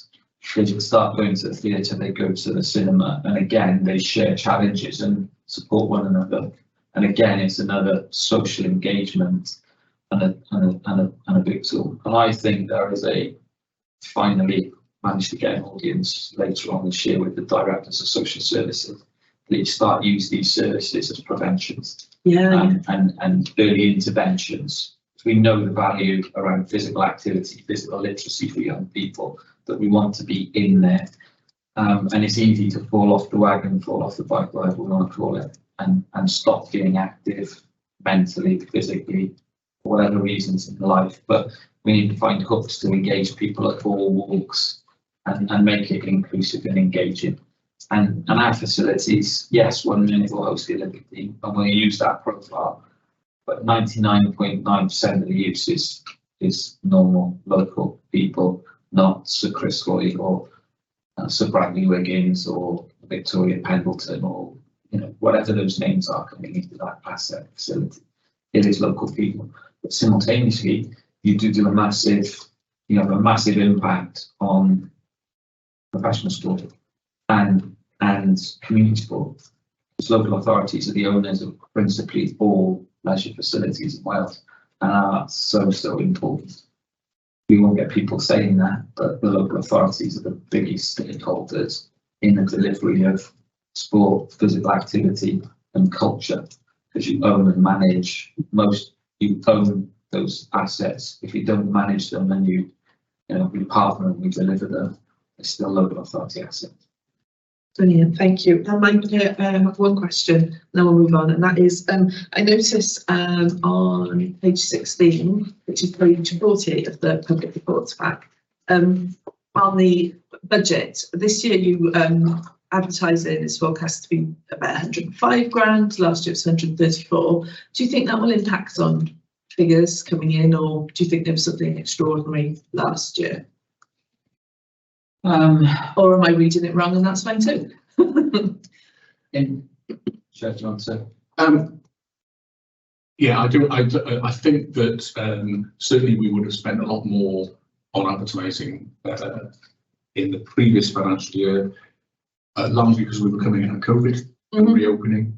They start going to the theatre, they go to the cinema, and again they share challenges and support one another. And again, it's another social engagement and a big tool. And I think there is finally managed to get an audience later on this year with the directors of social services. They start use these services as preventions and early interventions. We know the value around physical activity, physical literacy for young people, that we want to be in there. And it's easy to fall off the wagon, fall off the bike, whatever we want to call it, and stop being active mentally, physically, for whatever reasons in life. But we need to find hooks to engage people at all walks and make it inclusive and engaging. And our facilities, yes, 1 minute will host the Olympic team, and we'll use that profile. But 99.9% of the use is normal local people, not Sir Chris Hoy or Sir Bradley Wiggins or Victoria Pendleton or whatever those names are coming into that asset facility. It is local people, but simultaneously you have a massive impact on professional sport and community sport. Because local authorities are the owners of principally all leisure facilities in Wales, and that's so important. We won't get people saying that, but the local authorities are the biggest stakeholders in the delivery of sport, physical activity and culture, because you own and manage you own those assets. If you don't manage them and you partner and we deliver them, it's still local authority assets. Brilliant, thank you. I might have one question, then we'll move on, and that is, I notice on page 16, which is page 48 of the public reports pack, on the budget, this year you advertising is forecast to be about 105 grand, last year it was 134. Do you think that will impact on figures coming in, or do you think there was something extraordinary last year? Or am I reading it wrong, and that's fine too? Yeah, I do. I think that certainly we would have spent a lot more on advertising in the previous financial year, largely because we were coming out of COVID and reopening.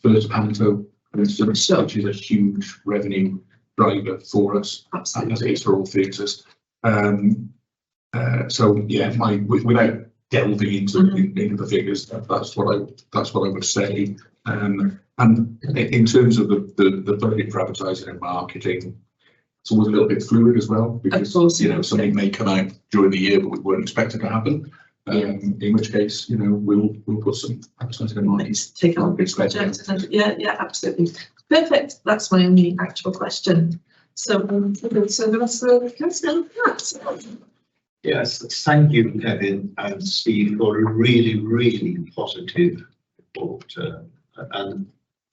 First Panto, for instance, which is a huge revenue driver for us, as it is for all theatres. So yeah, without delving into the figures, that's what I would say. And in terms of the budget for advertising and marketing, it's always a little bit fluid as well, because something may come out during the year but we weren't expecting to happen. In which case, we'll put some advertising and marketing. Take on this project. Yeah, absolutely. Perfect. That's my only actual question. So the rest of the council. Yes, thank you, Kevin and Steve, for a really, really positive report. And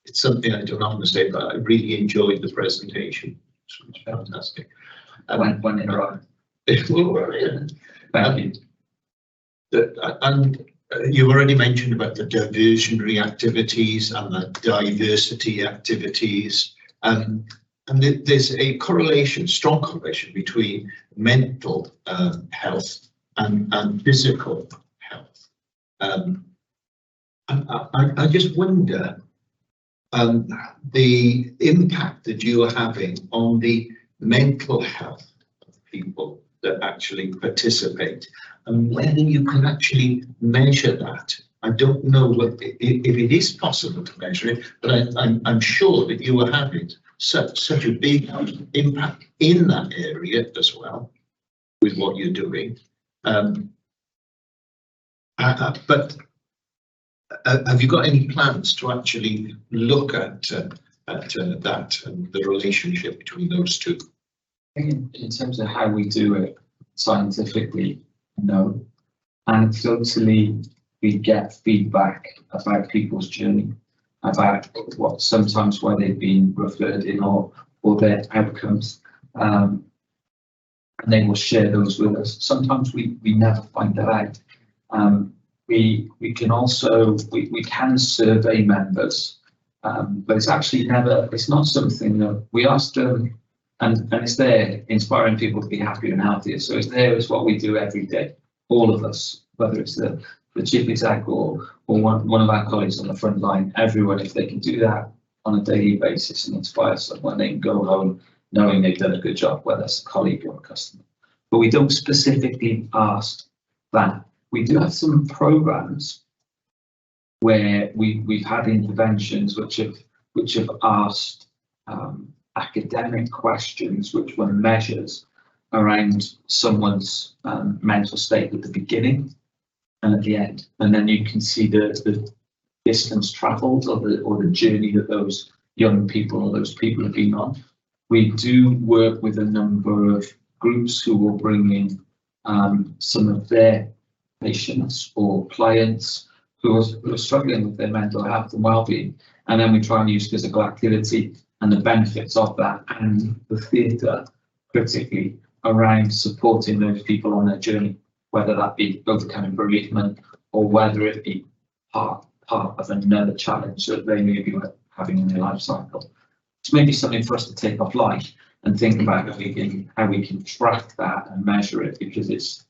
it's something I don't often say, but I really enjoyed the presentation. It was fantastic. When in a row. Thank you. And you already mentioned about the diversionary activities and the diversity activities. And there's a correlation, strong correlation between mental health and physical health. I just wonder the impact that you are having on the mental health of people that actually participate, and whether you can actually measure that. I don't know if it is possible to measure it, but I'm sure that you are having such a big impact in that area as well with what you're doing. But have you got any plans to actually look at that and the relationship between those two? I think in terms of how we do it scientifically, no. Anecdotally, we get feedback about people's journey, about what sometimes where they've been referred in or their outcomes, and they will share those with us. Sometimes we never find that out. We can also we can survey members, but it's actually it's not something that we ask them, and it's there inspiring people to be happier and healthier. So it's what we do every day, all of us, whether it's the chief exec or one of our colleagues on the front line, everyone, if they can do that on a daily basis and inspire someone, they can go home knowing they've done a good job, whether it's a colleague or a customer. But we don't specifically ask that. We do have some programs where we've had interventions which have asked academic questions, which were measures around someone's mental state at the beginning and at the end, and then you can see the distance travelled or the journey that those young people or those people have been on. We do work with a number of groups who will bring in some of their patients or clients who are struggling with their mental health and well-being, and then we try and use physical activity and the benefits of that and the theatre critically around supporting those people on their journey, whether that be overcoming bereavement or whether it be part of another challenge that they may be having in their life cycle. It's maybe something for us to take off light and think about how we can track that and measure it, because it's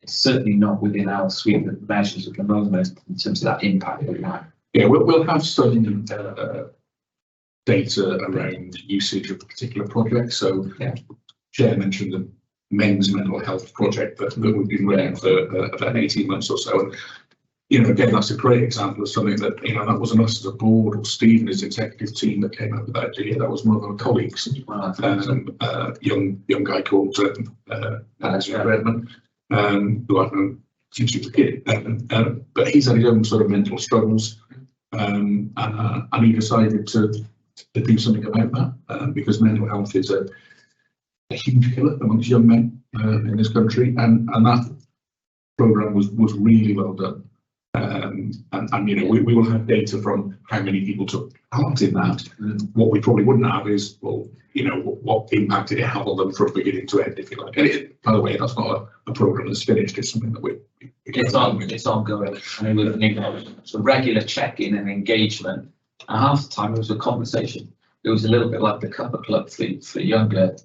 certainly not within our suite of measures at the moment in terms of that impact that we have. Yeah, we'll have some data around usage of particular projects. So Chair mentioned the men's mental health project that we've been running for about 18 months or so. And, again, that's a great example of something that, that wasn't us as a board or Steve and his executive team that came up with that idea. That was one of our colleagues, young guy called Alex Redmond, who I've known since he was a kid. But he's had his own sort of mental struggles, and he decided to do something about that, because mental health is a huge killer amongst young men in this country, and that programme was really well done. We will have data from how many people took part in that. What we probably wouldn't have is, what impact did it have on them from beginning to end, if you like. And by the way, that's not a programme that's finished. It's something that it's ongoing. I mean, it's a regular check-in and engagement. And half the time it was a conversation. It was a little bit like the Cuppa Club for younger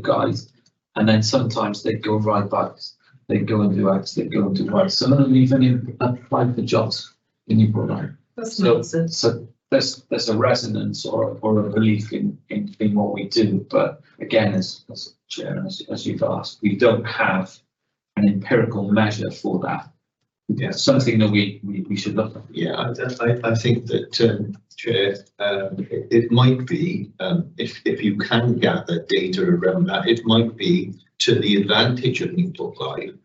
guys. And then sometimes they'd go and ride bikes. They'd go and do X, they'd go and do Y. Some of them even apply for jobs in Newport. So there's a resonance or a belief in what we do. But again, as Chair, as you've asked, we don't have an empirical measure for that. Yeah. Something that we should look at. Yeah, I think that, Chair, it might be, if you can gather data around that, it might be to the advantage of Newport Live,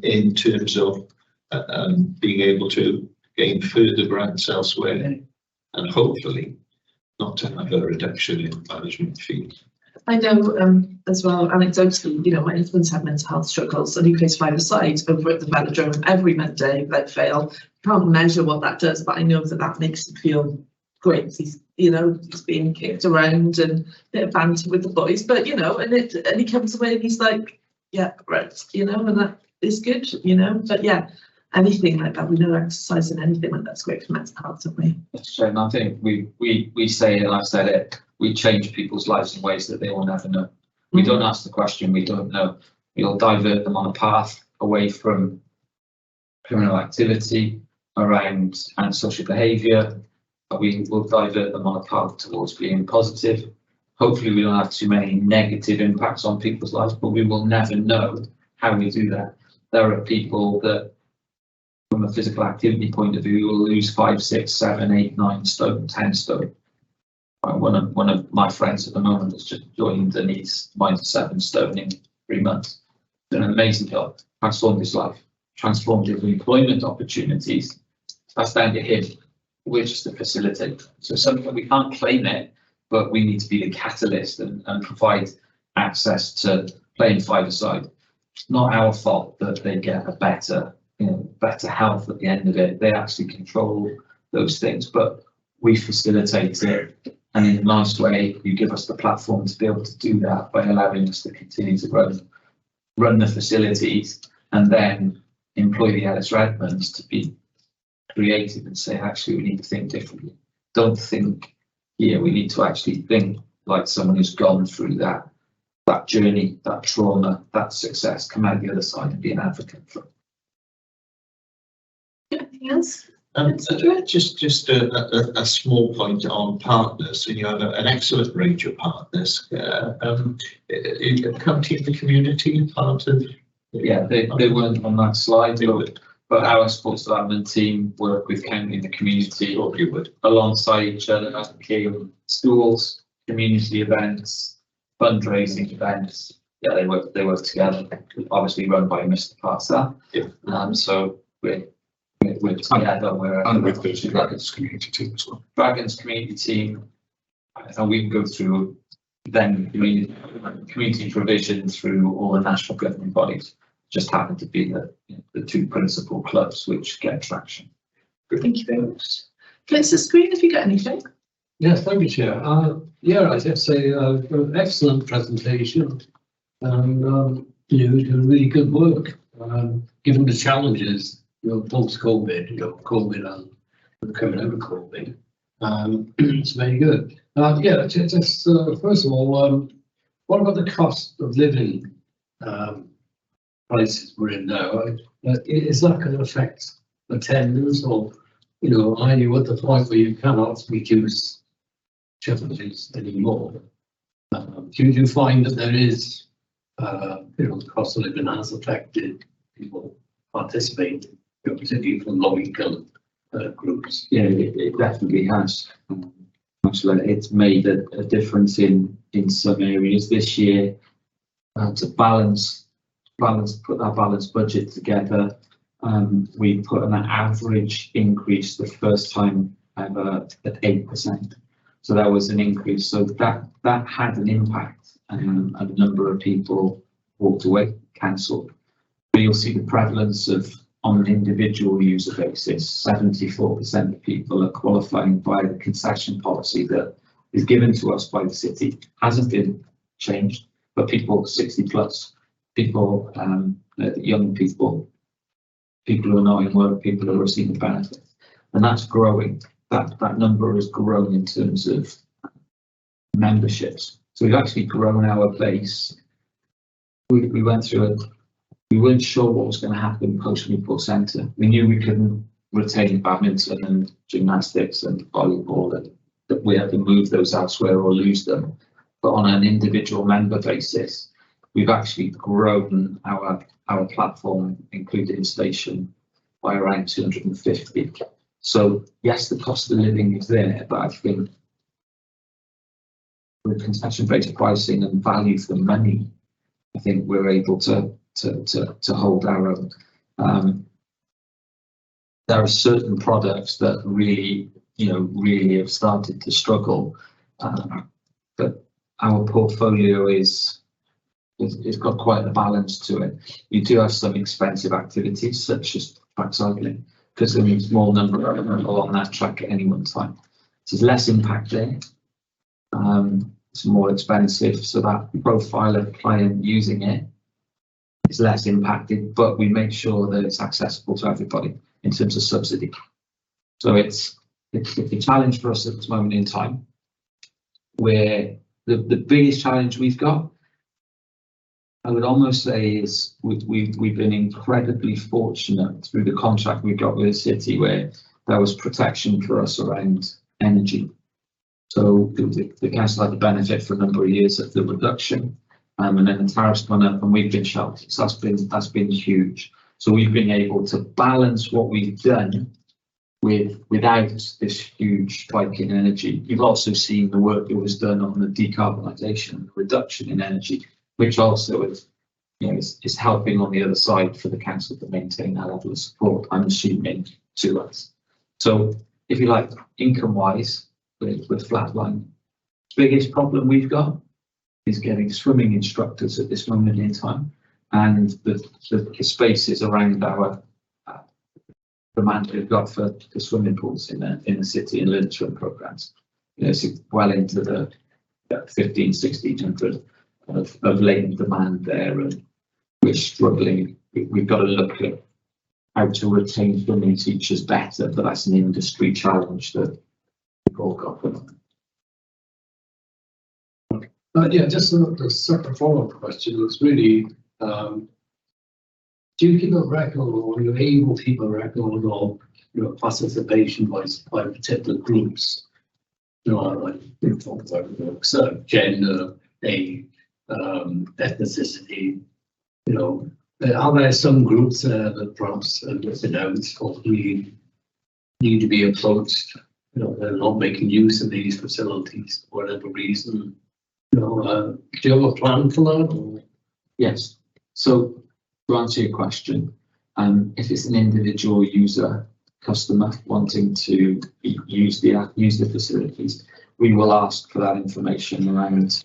in terms of being able to gain further grants elsewhere, and hopefully not to have a reduction in management fees. I know as well, anecdotally, you know, my husband's had mental health struggles and he plays five-a-side over at the velodrome every Monday without fail. Can't measure what that does, but I know that that makes him feel great. He's, you know, he's being kicked around and a bit of banter with the boys, but you know, and he comes away and he's like, yeah, right, you know, and that is good, you know, but yeah, anything like that, we know exercise and anything like that's great for mental health, don't we? That's true, and I think we say, and I've said it, we change people's lives in ways that they will never know. We don't ask the question, we don't know. We'll divert them on a path away from criminal activity, around antisocial behaviour. We will divert them on a path towards being positive. Hopefully we don't have too many negative impacts on people's lives, but we will never know how we do that. There are people that, from a physical activity point of view, will lose 5, 6, 7, 8, 9 stone, 10 stone. One of my friends at the moment has just joined and he's -7 stone in 3 months. Done an amazing job, transformed his life, transformed his employment opportunities. That's down to him. We're just a facilitator. So something we can't claim it, but we need to be the catalyst and provide access to playing five-a-side. It's not our fault that they get a better, you know, better health at the end of it. They actually control those things, but we facilitate it. And in a nice way, you give us the platform to be able to do that by allowing us to continue to run the facilities and then employ the Ellis Redmonds to be creative and say, actually, we need to think differently. Don't think here, we need to actually think like someone who's gone through that journey, that trauma, that success, come out the other side and be an advocate for it. Anything else? Just a small point on partners. And you have an excellent range of partners. County and the community part of. Yeah, they weren't on that slide, but our sports development team work with county and the community alongside each other, advocating schools, community events, fundraising events. Yeah, they work together. Obviously run by Mr. Parser. Yeah. So we're together. And with the Dragons community team as well. Dragons community team, and we can go through then community provision through all the national governing bodies. Just happen to be the two principal clubs which get traction. Thank you very much. Francis Green, have you got anything? Yes, thank you, Chair. Yeah, I did say an excellent presentation, and you did really good work, given the challenges, you know, post-COVID, you know, COVID and coming out of COVID. It's very good. Yeah, just first of all, what about the cost of living prices we're in now? Is that going to affect attendance, or, you know, are you at the point where you cannot reduce challenges anymore? Do you find that there is, you know, the cost of living has affected people participating, you know, particularly from low-income groups? Yeah, it definitely has. Actually, it's made a difference in some areas this year. To put that balanced budget together, we put an average increase the first time ever at 8%. So that was an increase. So that had an impact, and a number of people walked away, cancelled. But you'll see the prevalence of, on an individual user basis, 74% of people are qualifying by the concession policy that is given to us by the city. Hasn't been changed, but people 60 plus, people, young people, people who are not in work, people who are receiving benefits, and that's growing. That number has grown in terms of memberships. So we've actually grown our base. We went through it. We weren't sure what was going to happen post Newport Centre. We knew we couldn't retain badminton and gymnastics and volleyball, and that we had to move those elsewhere or lose them. But on an individual member basis, we've actually grown our platform, including station, by around 250. So yes, the cost of living is there, but I think with concession-based pricing and value for money, I think we're able to hold our own. There are certain products that really, really have started to struggle, but our portfolio it's got quite a balance to it. You do have some expensive activities such as track cycling, because there's a small number of people on that track at any one time. So there's less impact there. It's more expensive, so that profile of client using it is less impacted, but we make sure that it's accessible to everybody in terms of subsidy. So it's a challenge for us at this moment in time, where the biggest challenge we've got, I would almost say, is we've been incredibly fortunate through the contract we got with the city, where there was protection for us around energy. So the council had the benefit for a number of years of the reduction, and then the tariffs gone up, and we've been sheltered. So that's been huge. So we've been able to balance what we've done without this huge spike in energy. You've also seen the work that was done on the decarbonisation, reduction in energy, which also is helping on the other side for the council to maintain that level of support, I'm assuming, to us. So if you like, income-wise, with Flatline, biggest problem we've got is getting swimming instructors at this moment in time, and the spaces around our demand we've got for the swimming pools in the city and learn swim programs. It's well into the 1600 of latent demand there, and we're struggling. We've got to look at how to retain swimming teachers better, but that's an industry challenge that we've all got. Yeah, just a separate follow-up question. It's really, do you keep a record, or are you able to keep a record of participation by particular groups? Like we talked about sort of gender, age, ethnicity. Are there some groups that perhaps or really need to be approached? They're not making use of these facilities for whatever reason. Do you have a plan for that? Or? Yes. So to answer your question, if it's an individual user, customer wanting to use the facilities, we will ask for that information around.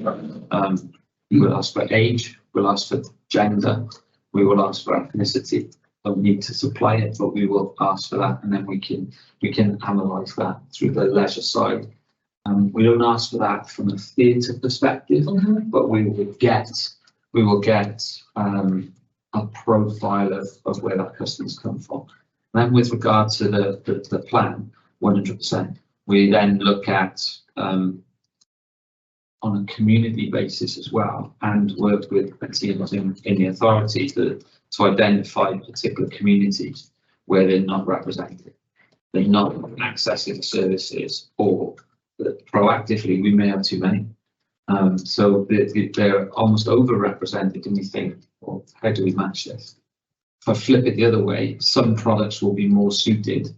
We'll ask for age, we'll ask for gender, we will ask for ethnicity. Don't need to supply it, but we will ask for that, and then we can analyse that through the leisure side. We don't ask for that from a theatre perspective, but we will get a profile of where that customer's come from. Then with regard to the plan, 100%, we then look at on a community basis as well, and work with teams in the authority to identify particular communities where they're not represented, they're not accessing the services, or that proactively we may have too many. So they're almost overrepresented, and we think, well, how do we match this? If I flip it the other way, some products will be more suited,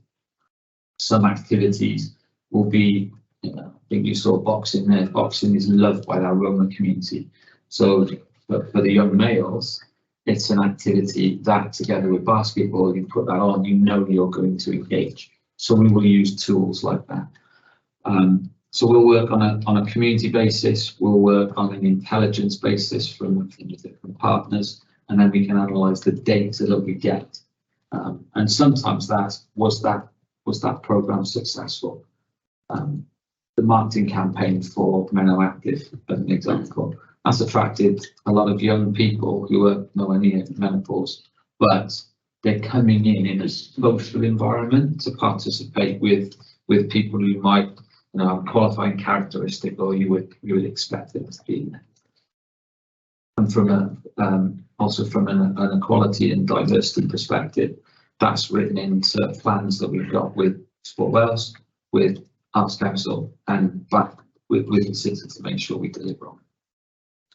some activities will be, I think you saw boxing there. Boxing is loved by our Roma community. So for the young males, it's an activity that, together with basketball, you put that on, you're going to engage. So we will use tools like that. So we'll work on a community basis, we'll work on an intelligence basis from the different partners, and then we can analyse the data that we get. And sometimes was that programme successful? The marketing campaign for Menno Active, as an example, that's attracted a lot of young people who are nowhere near menopause, but they're coming in a social environment to participate with people who might have a qualifying characteristic, or you would expect them to be in there. And from also from an equality and diversity perspective, that's written into plans that we've got with Sport Wales, with Arts Council, and back with the city to make sure we deliver on.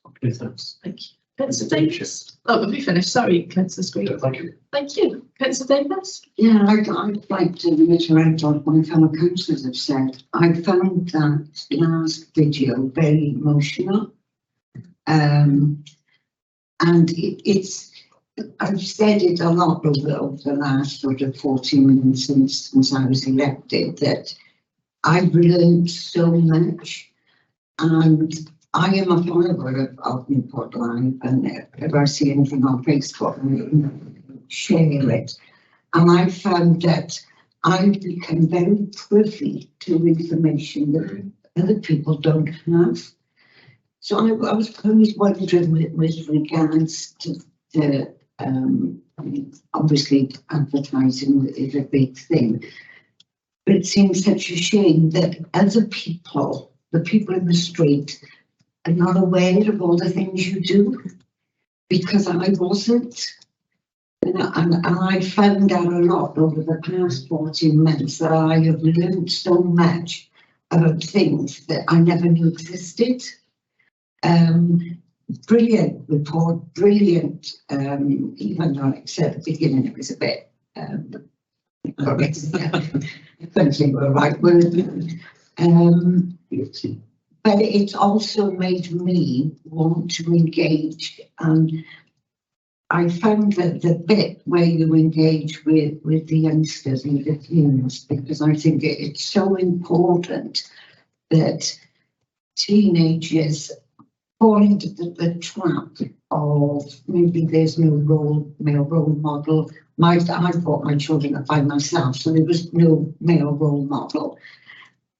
Okay, thanks. Thank you. Councillor Davies. Oh, have we finished? Sorry, Councillor Scrutiny. Thank you. Thank you. Councillor Davis? Yeah, I'd like to reiterate what my fellow councillors have said. I found that last video very emotional. And it's, I've said it a lot over the last sort of 14 months since I was elected, that I've learned so much, and I am a follower of Newport Live, and if I see anything on Facebook, I share it. And I found that I've become very privy to information that other people don't have. So I was always wondering with regards to the obviously advertising is a big thing, but it seems such a shame that other people, the people in the street, are not aware of all the things you do, because I wasn't. And I found out a lot over the past 14 months that I have learned so much about things that I never knew existed. Brilliant report, brilliant, even though I said at the beginning it was a bit, I couldn't think of the right word. But it's also made me want to engage, and I found that the bit where you engage with the youngsters and the teens, because I think it's so important that teenagers fall into the trap of maybe there's no male role model. I brought my children up by myself, so there was no male role model.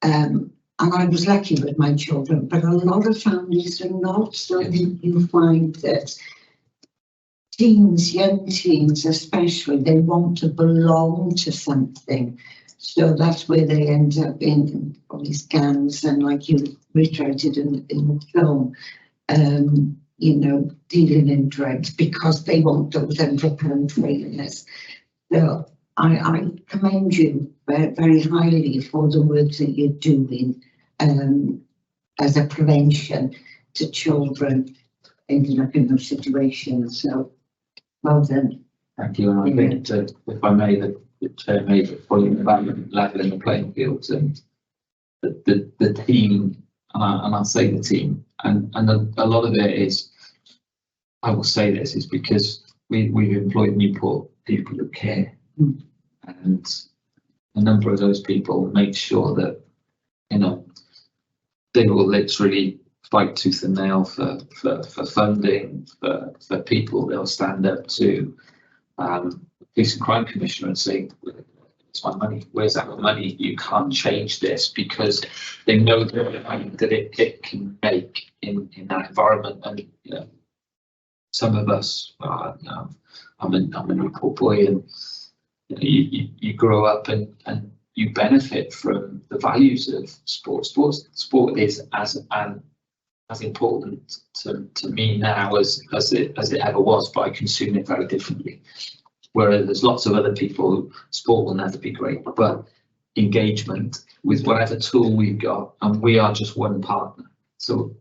And I was lucky with my children, but a lot of families are not. So you find that teens, young teens especially, they want to belong to something. So that's where they end up in all these gangs, and like you reiterated in the film, you know, dealing in drugs because they want those £100 trainers. So I commend you very, very highly for the work that you're doing as a prevention to children ending up in those situations. So well done. Thank you. And I think that, if I may, the chair made a point about levelling the playing fields, and the team, and I'll say the team, and a lot of it is, I will say this, is because we've employed Newport people who care, and a number of those people make sure that, you know, they will literally fight tooth and nail for funding, for people. They'll stand up to Police and Crime Commissioner and say, it's my money, where's that money? You can't change this, because they know that it can make in that environment. And you know, some of us, you know, I'm a Newport boy, and you grow up and you benefit from the values of sport. Sport is as important to me now as it ever was, but I consume it very differently. Whereas there's lots of other people, sport will never be great, but engagement with whatever tool we've got, and we are just one partner. So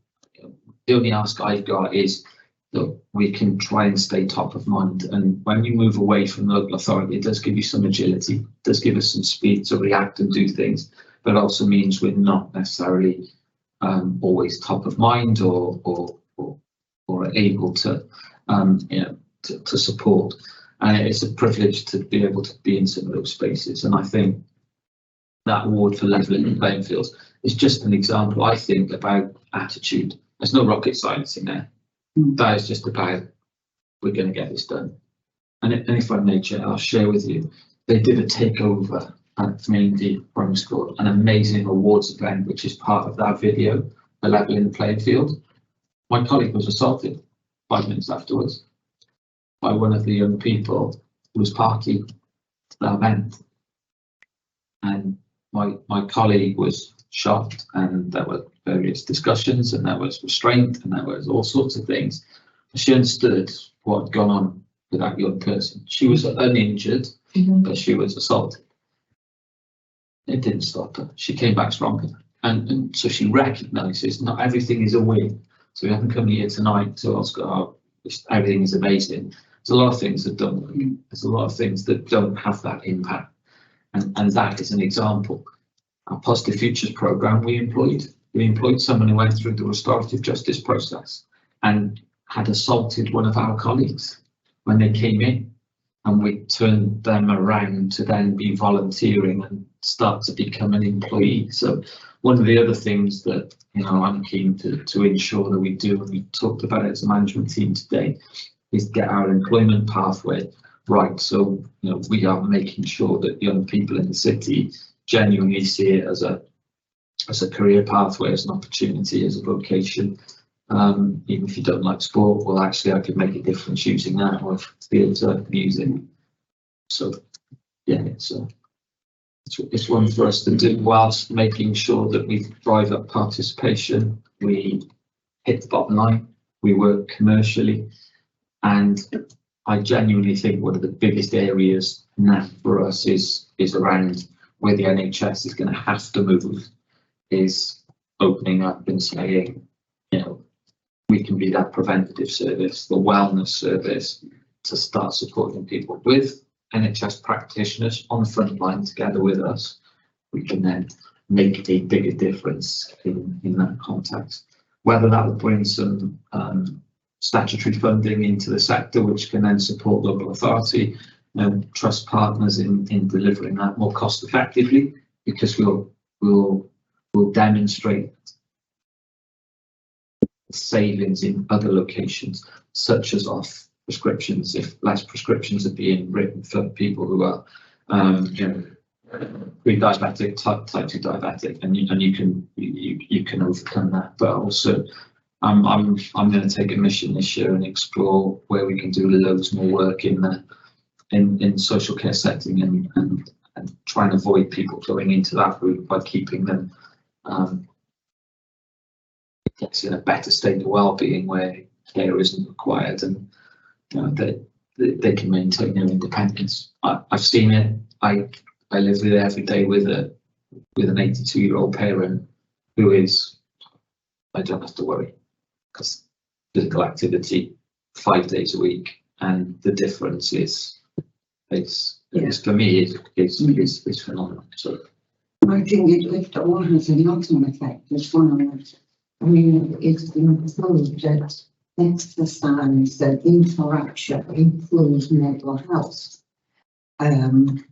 the only ask I've got is that we can try and stay top of mind. And when you move away from local authority, it does give you some agility, it does give us some speed to react and do things, but it also means we're not necessarily always top of mind or able to you know, to support. And it's a privilege to be able to be in some of those spaces. And I think that award for levelling the playing fields is just an example, I think, about attitude. There's no rocket science in there. That is just about, we're going to get this done. And if I may, Chair, I'll share with you, they did a takeover at Maindy Primary School, an amazing awards event, which is part of that video, the levelling the playing field. My colleague was assaulted 5 minutes afterwards by one of the young people who was party to that event. And my colleague was shocked, and there were various discussions, and there was restraint, and there was all sorts of things. She understood what had gone on with that young person. She was uninjured, but she was assaulted. It didn't stop her. She came back stronger. And so she recognises not everything is a win. So we haven't come here tonight to ask, oh, everything is amazing. There's a lot of things that don't work. There's a lot of things that don't have that impact. And that is an example. Our Positive Futures programme, we employed someone who went through the restorative justice process and had assaulted one of our colleagues when they came in, and we turned them around to then be volunteering and start to become an employee. So one of the other things that, you know, I'm keen to ensure that we do, and we talked about it as a management team today, is get our employment pathway right. So, you know, we are making sure that young people in the city genuinely see it as a career pathway, as an opportunity, as a vocation. Even if you don't like sport, well, actually, I could make a difference using that, or theatre, music. So, yeah, it's one for us to do whilst making sure that we drive up participation, we hit the bottom line, we work commercially, and I genuinely think one of the biggest areas now for us is around where the NHS is going to have to move, is opening up and saying, you know, we can be that preventative service, the wellness service, to start supporting people with NHS practitioners on the front line together with us. We can then make a bigger difference in that context. Whether that will bring some statutory funding into the sector, which can then support local authority and trust partners in delivering that more cost effectively, because we'll demonstrate savings in other locations, such as off prescriptions, if less prescriptions are being written for people who are you know, pre-diabetic, type 2 diabetic, and you can overcome that. But also I'm going to take a mission this year and explore where we can do loads more work in social care setting and try and avoid people going into that route by keeping them in a better state of well-being where care isn't required, and you know, they can maintain their independence. I've seen it. I live there every day with an 82-year-old parent who is, I don't have to worry, because physical activity 5 days a week, and the difference is for me is phenomenal. So I think it all has a knock-on effect as well. I mean, it's been proved that exercise and interaction improves mental health. And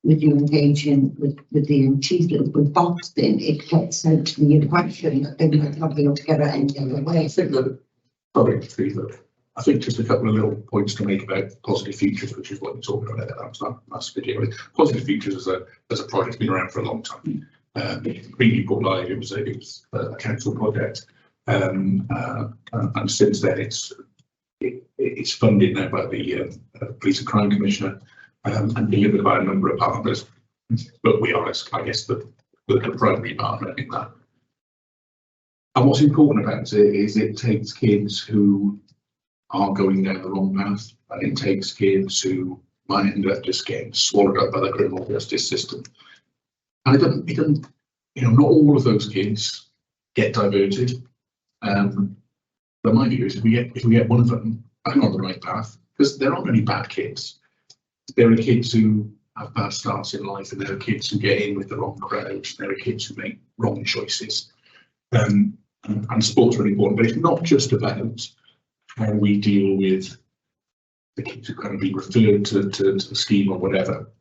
with you engaging with the achievement with boxing, it gets out the impression that they might not be able to get it any other way. I think just a couple of little points to make about Positive Futures, which is what you're talking about. That's video. Positive Futures as a project's been around for a long time. Pre-Newport Live, it was a council project, and since then it's funded now by the Police and Crime Commissioner, and delivered by a number of partners. But we are, I guess, the primary partner in that. And what's important about it is it takes kids who are going down the wrong path, and it takes kids who might end up just getting swallowed up by the criminal justice system. And it doesn't, you know, not all of those kids get diverted. But my view is if we get one of them back on the right path, because there aren't any bad kids. There are kids who have bad starts in life, and there are kids who get in with the wrong crowds. There are kids who make wrong choices. And sport's really important, but it's not just about how we deal with the kids who kind of be referred to the scheme or whatever.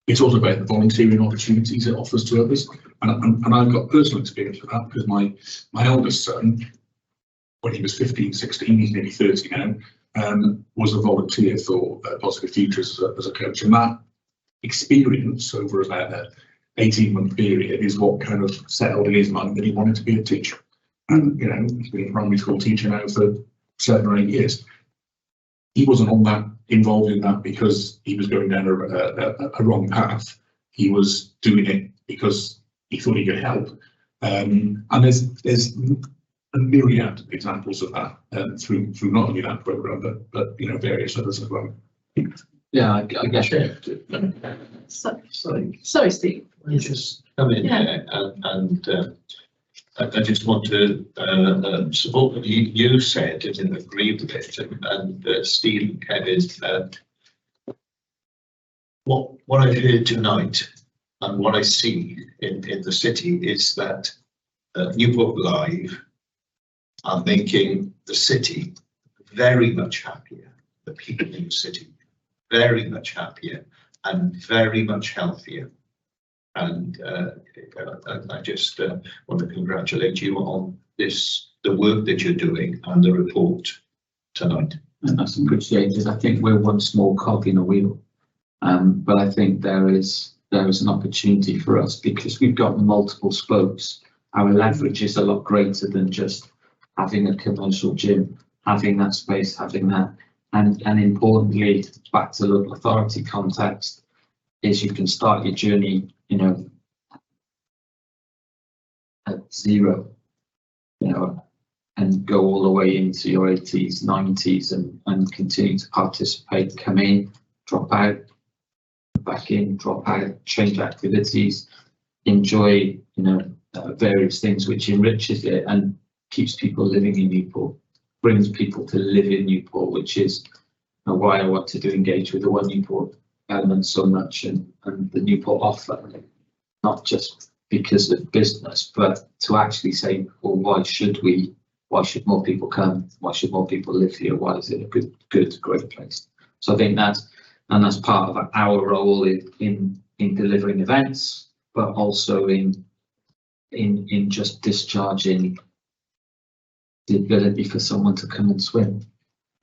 It's also about the volunteering opportunities it offers to others. And I've got personal experience with that, because my eldest son, when he was 15, 16, he's nearly 30 now, was a volunteer for Positive Futures as a coach. And that experience over about an 18-month period is what kind of settled in his mind that he wanted to be a teacher. And, you know, he's been a primary school teacher now for 7 or 8 years. He wasn't involved in that because he was going down a wrong path. He was doing it because he thought he could help. And there's a myriad of examples of that through not only that programme, but you know, various others as well. Yeah, I guess. Sorry, Steve. I just come in here and I just want to support what you said and agree with it, and Steve and Kevin. What I've heard tonight and what I see in the city is that Newport Live are making the city very much happier, the people in the city very much happier and very much healthier. And I just want to congratulate you on this, the work that you're doing and the report tonight. And that's appreciated. I think we're one small cog in a wheel, but I think there is an opportunity for us because we've got multiple spokes. Our leverage is a lot greater than just having a commercial gym, having that space, having that, and importantly, back to local authority context, is you can start your journey, you know, at zero, you know, and go all the way into your 80s, 90s, and continue to participate, come in, drop out, back in, drop out, change activities, enjoy, you know, various things, which enriches it and keeps people living in Newport, brings people to live in Newport, which is why I wanted to engage with the One Newport element so much, and the Newport offer, not just because of business, but to actually say, well, why should more people come? Why should more people live here? Why is it a good, great place? So I think that's part of our role in delivering events, but also in just discharging the ability for someone to come and swim.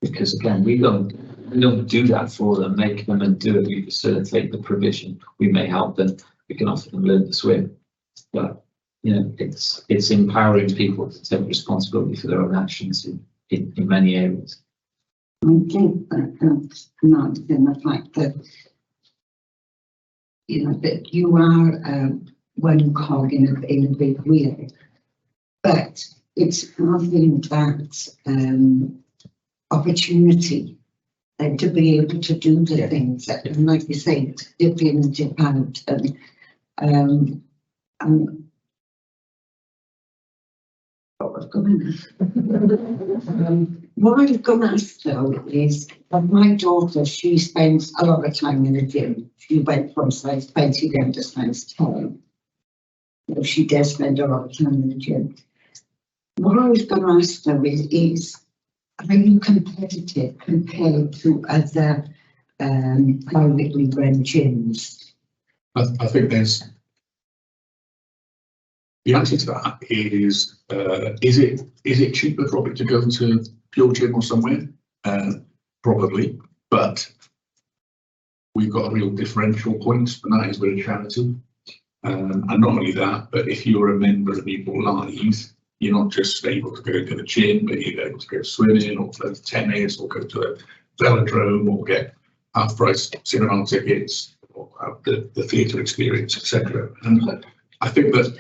Because again, we don't do that for them, make them and do it. We facilitate the provision. We may help them. We can offer them learn to swim. But you know, it's empowering people to take responsibility for their own actions in many areas. I think that not in the fact that you know that you are one cog in a big wheel, but it's having that opportunity and to be able to do the things that, and like you say, dip in and dip out, and what was going on? What I was going to ask though is that my daughter, she spends a lot of time in the gym. She went from size 20 down to size 10. So she does spend a lot of time in the gym. What I was going to ask though is are you competitive compared to other privately run gyms? I think there's the answer to that is it cheaper probably to go to pure gym or somewhere? Probably, but we've got a real differential point, and that is we're a charity. And not only that, but if you're a member of Newport Live, you're not just able to go to the gym, but you're able to go swimming or play tennis or go to a velodrome or get half-price cinema tickets or have the theatre experience, etc. And I think that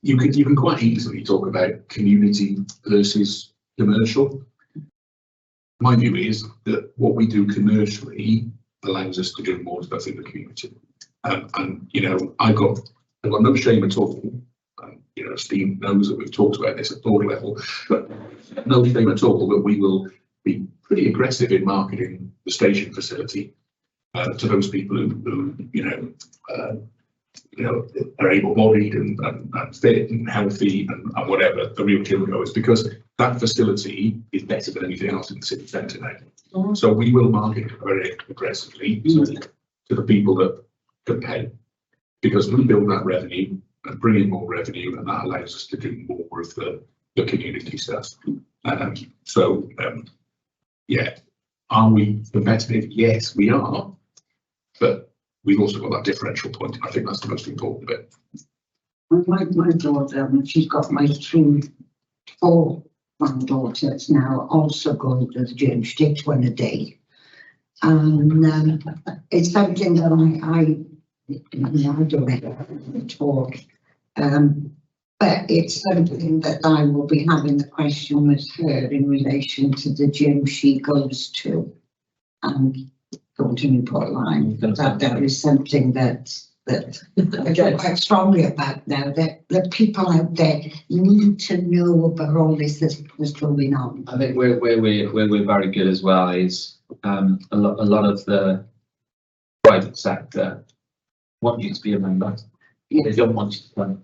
you can quite easily talk about community versus commercial. My view is that what we do commercially allows us to do more stuff in the community. And you know, I've got no shame at all. You know, Steve knows that we've talked about this at board level, but no shame at all that we will be pretty aggressive in marketing the station facility to those people who are able-bodied and fit and healthy and whatever the real gym goes, because that facility is better than anything else in the city centre now. So we will market very aggressively to the people that can pay, because we build that revenue and bring in more revenue, and that allows us to do more of the community stuff. Yeah, are we competitive? Yes, we are, but we've also got that differential point. I think that's the most important bit. My daughter, she's got my 4 granddaughters now, also going to the gym. She takes one a day, and it's something that I don't talk, but it's something that I will be having the question with her in relation to the gym she goes to and going to Newport Line. That is something that that I feel quite strongly about now, that the people out there need to know about all this that's going on. I think where we're very good as well is a lot of the private sector want you to be a member. They don't want you to come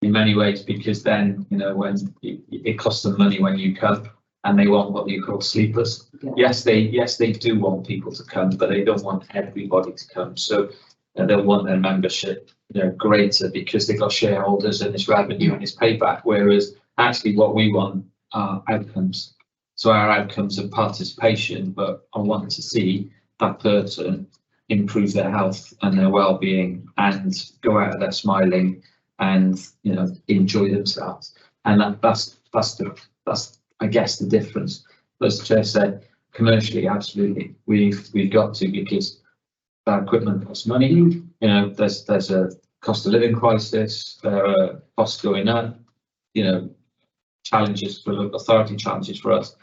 in many ways, because then, you know, when it costs them money when you come, and they want what you call sleepers. Yes, they do want people to come, but they don't want everybody to come. So they'll want their membership, you know, greater, because they've got shareholders and it's revenue and it's payback. Whereas actually what we want are outcomes. So our outcomes are participation, but I want to see that person improve their health and their well-being and go out of there smiling and, you know, enjoy themselves. And that's I guess the difference. But as the chair said, commercially, absolutely, we've got to, because that equipment costs money. You know, there's a cost of living crisis, there are costs going up, you know, challenges for local authority, challenges for us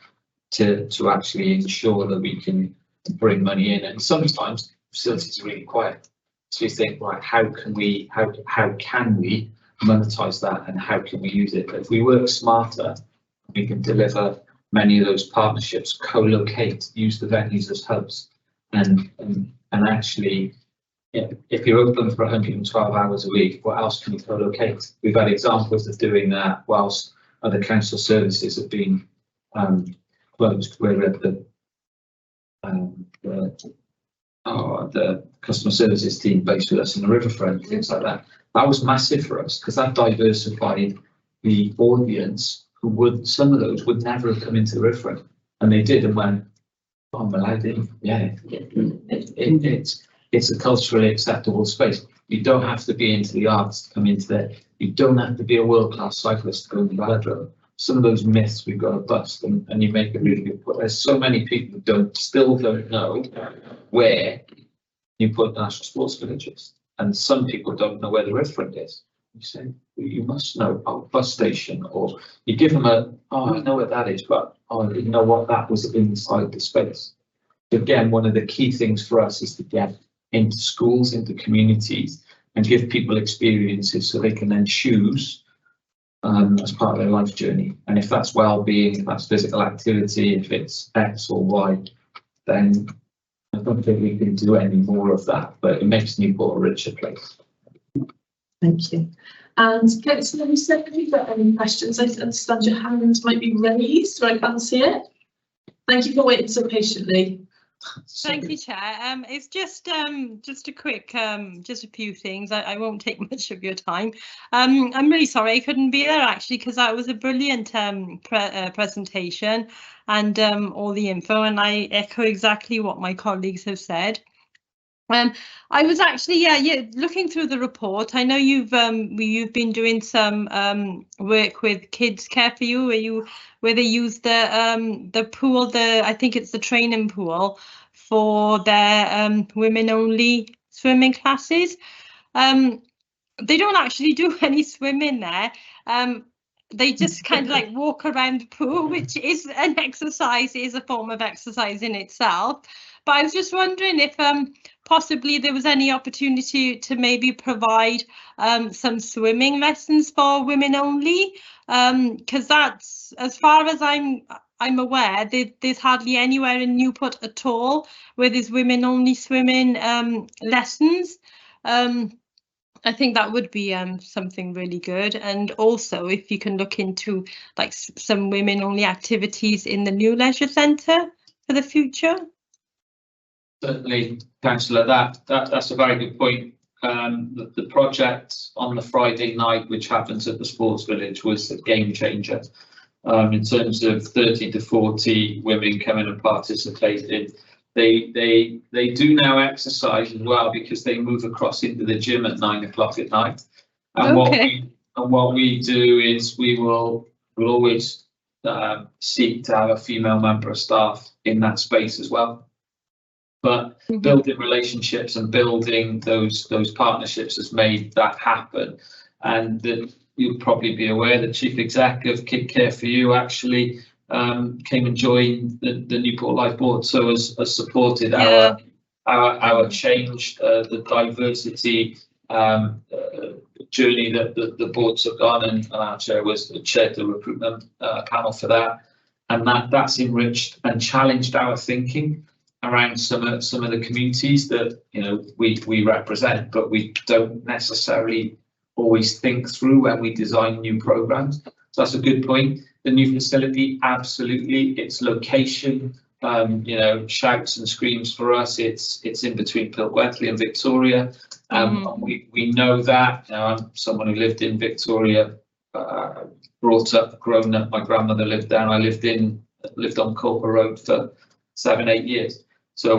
to actually ensure that we can bring money in. And sometimes facilities are really quiet. So you think, right, how can we monetize that, and how can we use it? But if we work smarter, we can deliver many of those partnerships, co-locate, use the venues as hubs, and actually, if you're open for 112 hours a week, what else can you co-locate? We've had examples of doing that whilst other council services have been closed, where the customer services team based with us in the riverfront, things like that. That was massive for us, because that diversified the audience, who would, some of those would never have come into the riverfront, and they did, and went, oh, I'm allowed in. Yeah, it's a culturally acceptable space. You don't have to be into the arts to come into there. You don't have to be a world-class cyclist to go in the velodrome. Some of those myths we've got to bust, and you make a really good point. There's so many people who still don't know where Newport National Sports Village is, and some people don't know where the riverfront is. You say, well, you must know our bus station, or you give them I know where that is, but I didn't know what that was inside the space. Again, one of the key things for us is to get into schools, into communities, and give people experiences so they can then choose as part of their life journey. And if that's well-being, if that's physical activity, if it's X or Y, then I don't think we can do any more of that, but it makes Newport a richer place. Thank you. And Councillor Lisa, have you got any questions? I understand your hands might be raised, so I can't see it. Thank you for waiting so patiently. Thank you, Chair. It's just a quick, just a few things. I won't take much of your time. I'm really sorry I couldn't be there, actually, because that was a brilliant presentation and all the info, and I echo exactly what my colleagues have said. I was actually looking through the report. I know you've been doing some work with Kids Care for You, where they use the pool, I think it's the training pool, for their women only swimming classes. They don't actually do any swimming there. They just kind of like walk around the pool, which is an exercise, is a form of exercise in itself. But I was just wondering if possibly there was any opportunity to maybe provide some swimming lessons for women only, because that's, as far as I'm aware, there's hardly anywhere in Newport at all where there's women only swimming lessons. I think that would be something really good. And also, if you can look into like some women only activities in the new leisure centre for the future. Certainly, Councillor, that's a very good point. The project on the Friday night, which happens at the Sports Village, was a game changer in terms of 30 to 40 women coming and participating. They do now exercise as well, because they move across into the gym at 9 o'clock at night. And what we do is we'll always seek to have a female member of staff in that space as well. But building relationships and building those partnerships has made that happen. And you'll probably be aware that Chief Exec of Kid Care for You actually came and joined the Newport Life Board, so has supported our our change, the diversity journey that the board took on, and our chair chaired the recruitment panel for that, and that's enriched and challenged our thinking around some of the communities that we represent, but we don't necessarily always think through when we design new programs. So that's a good point. The new facility, absolutely, its location, shouts and screams for us. It's in between Pilgwethley and Victoria. We know that. I'm someone who lived in Victoria, brought up, grown up. My grandmother lived there, and I lived on Culper Road for 7-8 years. So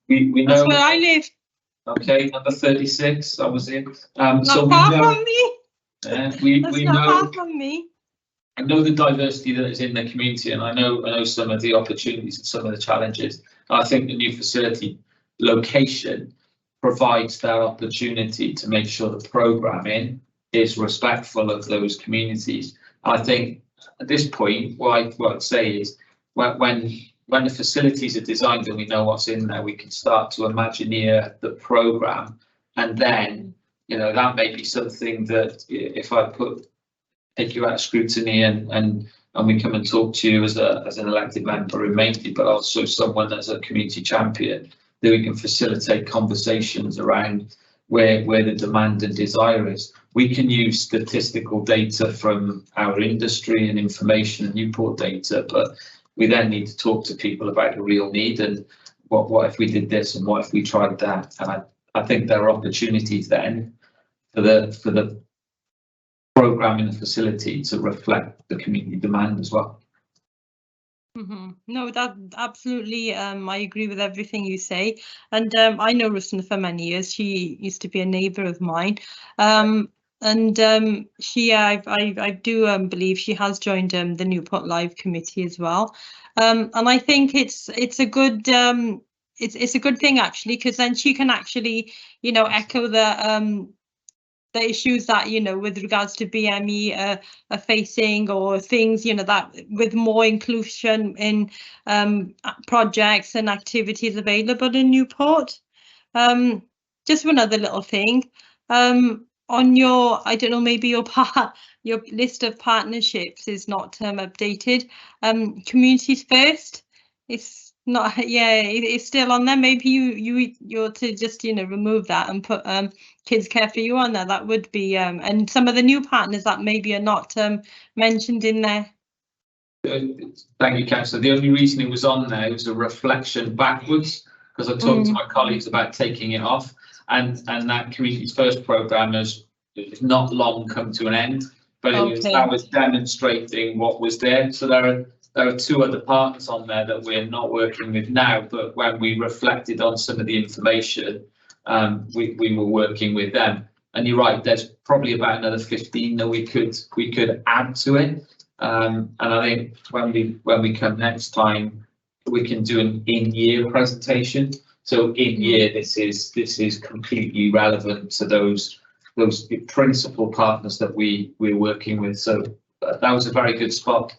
we know that's where I live. Okay, number 36. I was in. Not so far we know. From me. We not know. Far from me. I know the diversity that is in the community, and I know some of the opportunities and some of the challenges. And I think the new facility location provides that opportunity to make sure the programming is respectful of those communities. I think at this point, what I'd say is when the facilities are designed and we know what's in there, we can start to imagineer the program, and then that may be something that if I take you out of scrutiny and we come and talk to you as an elected member in Mainly, but also someone as a community champion, that we can facilitate conversations around where the demand and desire is. We can use statistical data from our industry and information and Newport data, but we then need to talk to people about the real need and what if we did this and what if we tried that. And I think there are opportunities then for the program in the facility to reflect the community demand as well. No, that absolutely. I agree with everything you say, and I know Rusna for many years. She used to be a neighbour of mine, and I do believe she has joined the Newport Live committee as well, and I think it's a good it's a good thing actually, because then she can actually echo the issues that with regards to BME are facing, or things that with more inclusion in projects and activities available in Newport. Just one other little thing, on your, I don't know, maybe your list of partnerships is not updated. Communities First, it's not, it's still on there. Maybe you're to just remove that and put Kids Care for You on there. That would be and some of the new partners that maybe are not mentioned in there. Thank you, Councillor. The only reason it was on there was a reflection backwards, because I talked to my colleagues about taking it off, and that Communities First programme has not long come to an end, but that was demonstrating what was there. So there are 2 other partners on there that we're not working with now, but when we reflected on some of the information, we were working with them. And you're right, there's probably about another 15 that we could add to it. And I think when we come next time, we can do an in-year presentation. So in-year, this is completely relevant to those principal partners that we're working with. So that was a very good spot.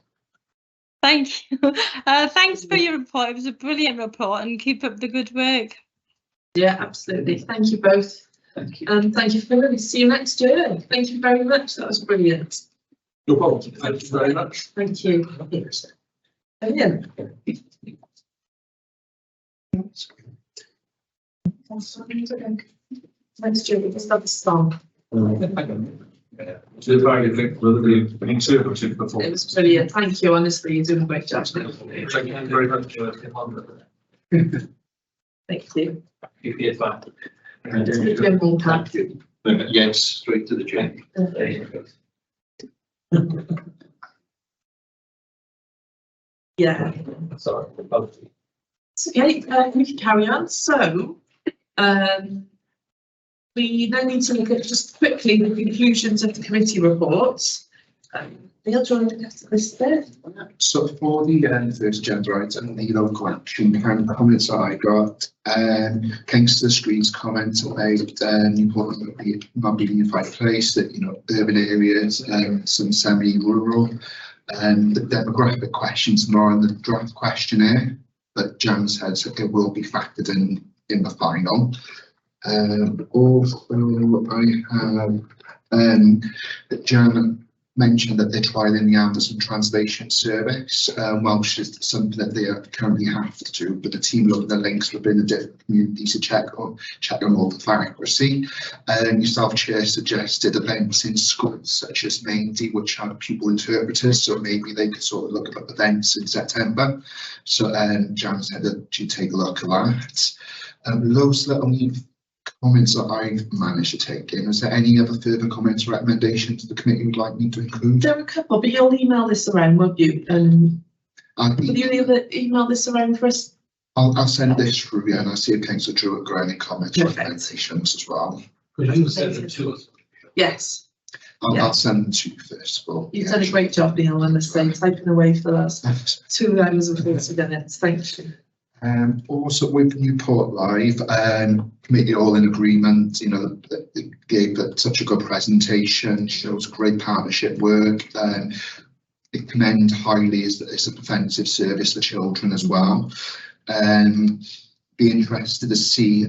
Thank you. Thanks for your report. It was a brilliant report, and keep up the good work. Yeah, absolutely. Thank you both. Thank you. And thank you for coming. See you next year. Thank you very much. That was brilliant. No problem. Thank you very much. Thank you. Brilliant. Next year, we just have a song. It's a very good thing for the conservative performance. It was brilliant. Thank you. Honestly, you're doing a great job. Thank you very much. Thank you. Thank you. Yes, straight to the chair. Yeah. Sorry. Okay, we can carry on. So, we then need to look at just quickly the conclusions of the committee reports. Neil, do you want to get to this bit? So for the first agenda item, the local action plan comments that I got, Kingston Street's comment about Newport not being a unified place, that urban areas, some semi-rural, and the demographic questions more on the draft questionnaire. But Jan says it will be factored in in the final. Also, I have Jan mentioned that they're trialling the Anderson translation service. Welsh is something that they currently have to do, but the team looked at the links within the different communities to check on all the accuracy. Yourself, Chair, suggested events in schools such as Maindy, which have pupil interpreters, so maybe they could sort of look at events in September. So Jan said that you take a look at that. Those are the only comments that I've managed to take in. Is there any other further comments or recommendations the committee would like me to include? There are a couple, but you'll email this around, won't you? Will you email this around for us? I'll send this through, yeah, and I'll see if Councillor Drew got any comments or recommendations as well. Could you send them to us? Yes. I'll send them to you first of all. You've done a great job, Neil, I must say, typing away for the last 2 hours and 40 minutes. Thank you. Also with Newport Live, committee all in agreement, you know, they gave such a good presentation, shows great partnership work. It commend highly as a preventive service for children as well. Be interested to see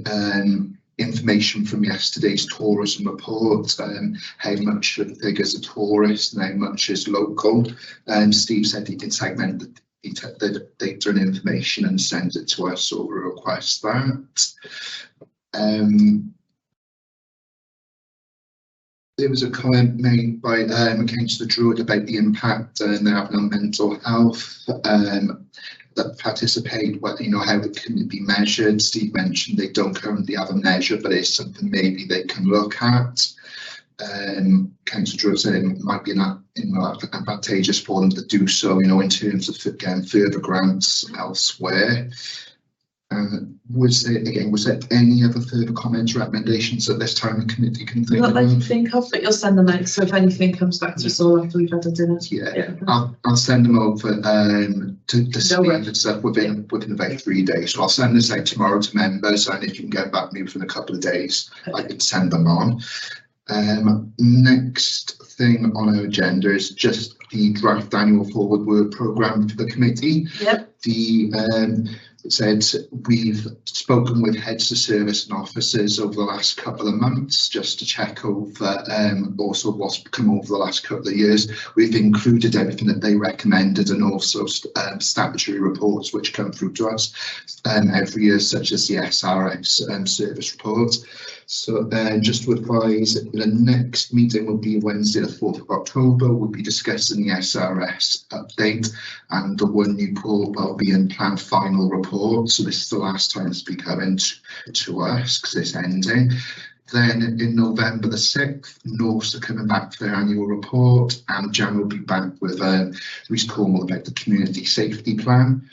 information from yesterday's tourism report, how much of the figures are tourist and how much is local. Steve said he can segment the data and information and send it to us, so we'll request that. There was a comment made by Councillor Druid about the impact they're having on mental health, that participate, what, you know, how it can be measured. Steve mentioned they don't currently have a measure, but it's something maybe they can look at. Councillor Druid said it might be advantageous for them to do so, you know, in terms of getting further grants elsewhere. Was there any other further comments or recommendations at this time the committee can think of? Not that you think of, but you'll send them out, so if anything comes back to us all after we've had a dinner. Yeah. I'll send them over to Steve and stuff within about 3 days. So I'll send this out tomorrow to members, and if you can get back to me within a couple of days, I can send them on. Next thing on our agenda is just the draft annual forward work programme for the committee. Yep. It said we've spoken with heads of service and officers over the last couple of months just to check over also what's come over the last couple of years. We've included everything that they recommended and also statutory reports which come through to us every year, such as the SRS service report. So just to advise, the next meeting will be Wednesday the 4th of October. We'll be discussing the SRS update and the One Newport Wellbeing Plan final report. So this is the last time it's be coming to us because it's ending. Then in November the 6th, Norths are coming back for their annual report, and Jan will be back with Rhys Cornwall about the community safety plan.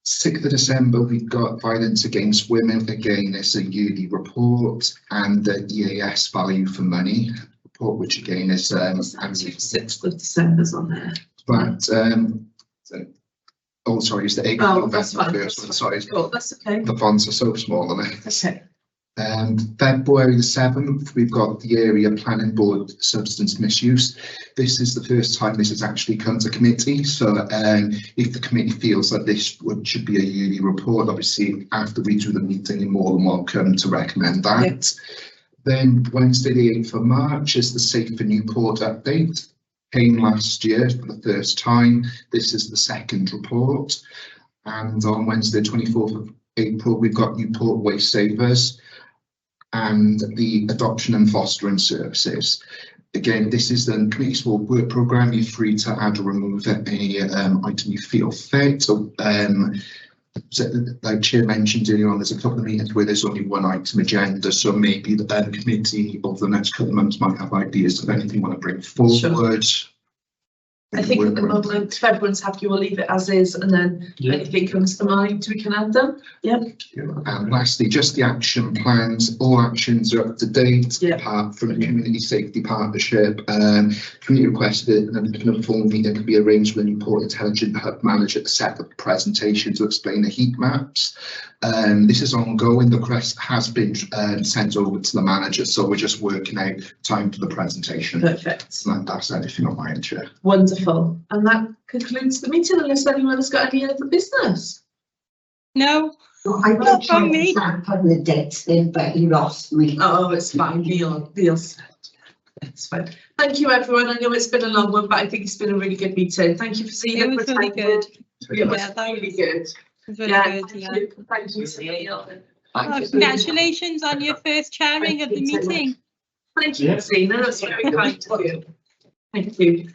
6th of December, we've got Violence Against Women. Again, it's a yearly report, and the EAS Value for Money report, which again is 6th of December's on there. But oh, sorry, it's the 8th of November, that's fine. first one. Sorry, cool, that's okay. The fonts are so small on it. Okay. February the 7th, we've got the Area Planning Board Substance Misuse. This is the first time this has actually come to committee, so if the committee feels that this should be a yearly report, obviously after we do the meeting you're more than welcome to recommend that. Yep. Then Wednesday the 8th of March is the Safe for Newport update. Came last year for the first time. This is the second report, and on Wednesday 24th of April we've got Newport Waste Savers and the adoption and fostering services. Again, this is the committee small work programme. You're free to add or remove any item you feel fit. So, like Chair mentioned earlier on, there's a couple of meetings where there's only one item agenda, so maybe the committee over the next couple of months might have ideas of anything you want to bring forward. Sure. I think at the moment, if everyone's happy, we'll leave it as is, and then anything comes to mind, we can add them. Yep. And lastly, just the action plans. All actions are up to date, apart from the Community Safety Partnership. Community requested an informal meeting can be arranged with the Newport Intelligent Hub Manager to set up a presentation to explain the heat maps. This is ongoing. The request has been sent over to the manager, so we're just working out time for the presentation. Perfect. And that's everything on my end, Chair. Wonderful. And that concludes the meeting, unless anyone has got any other business. No. I Not did from try to me. stamp on the dates then, but he lost me. Oh, it's fine, Neil said. It's fine. Thank you, everyone. I know it's been a long one, but I think it's been a really good meeting. Thank you for seeing It was really good. It was Yeah, that really was- good. It was really Yeah, good, yeah. thank you, Neil. Oh, congratulations on your first chairing of the meeting. Thank you, Tina. That's very kind of you. Thank you.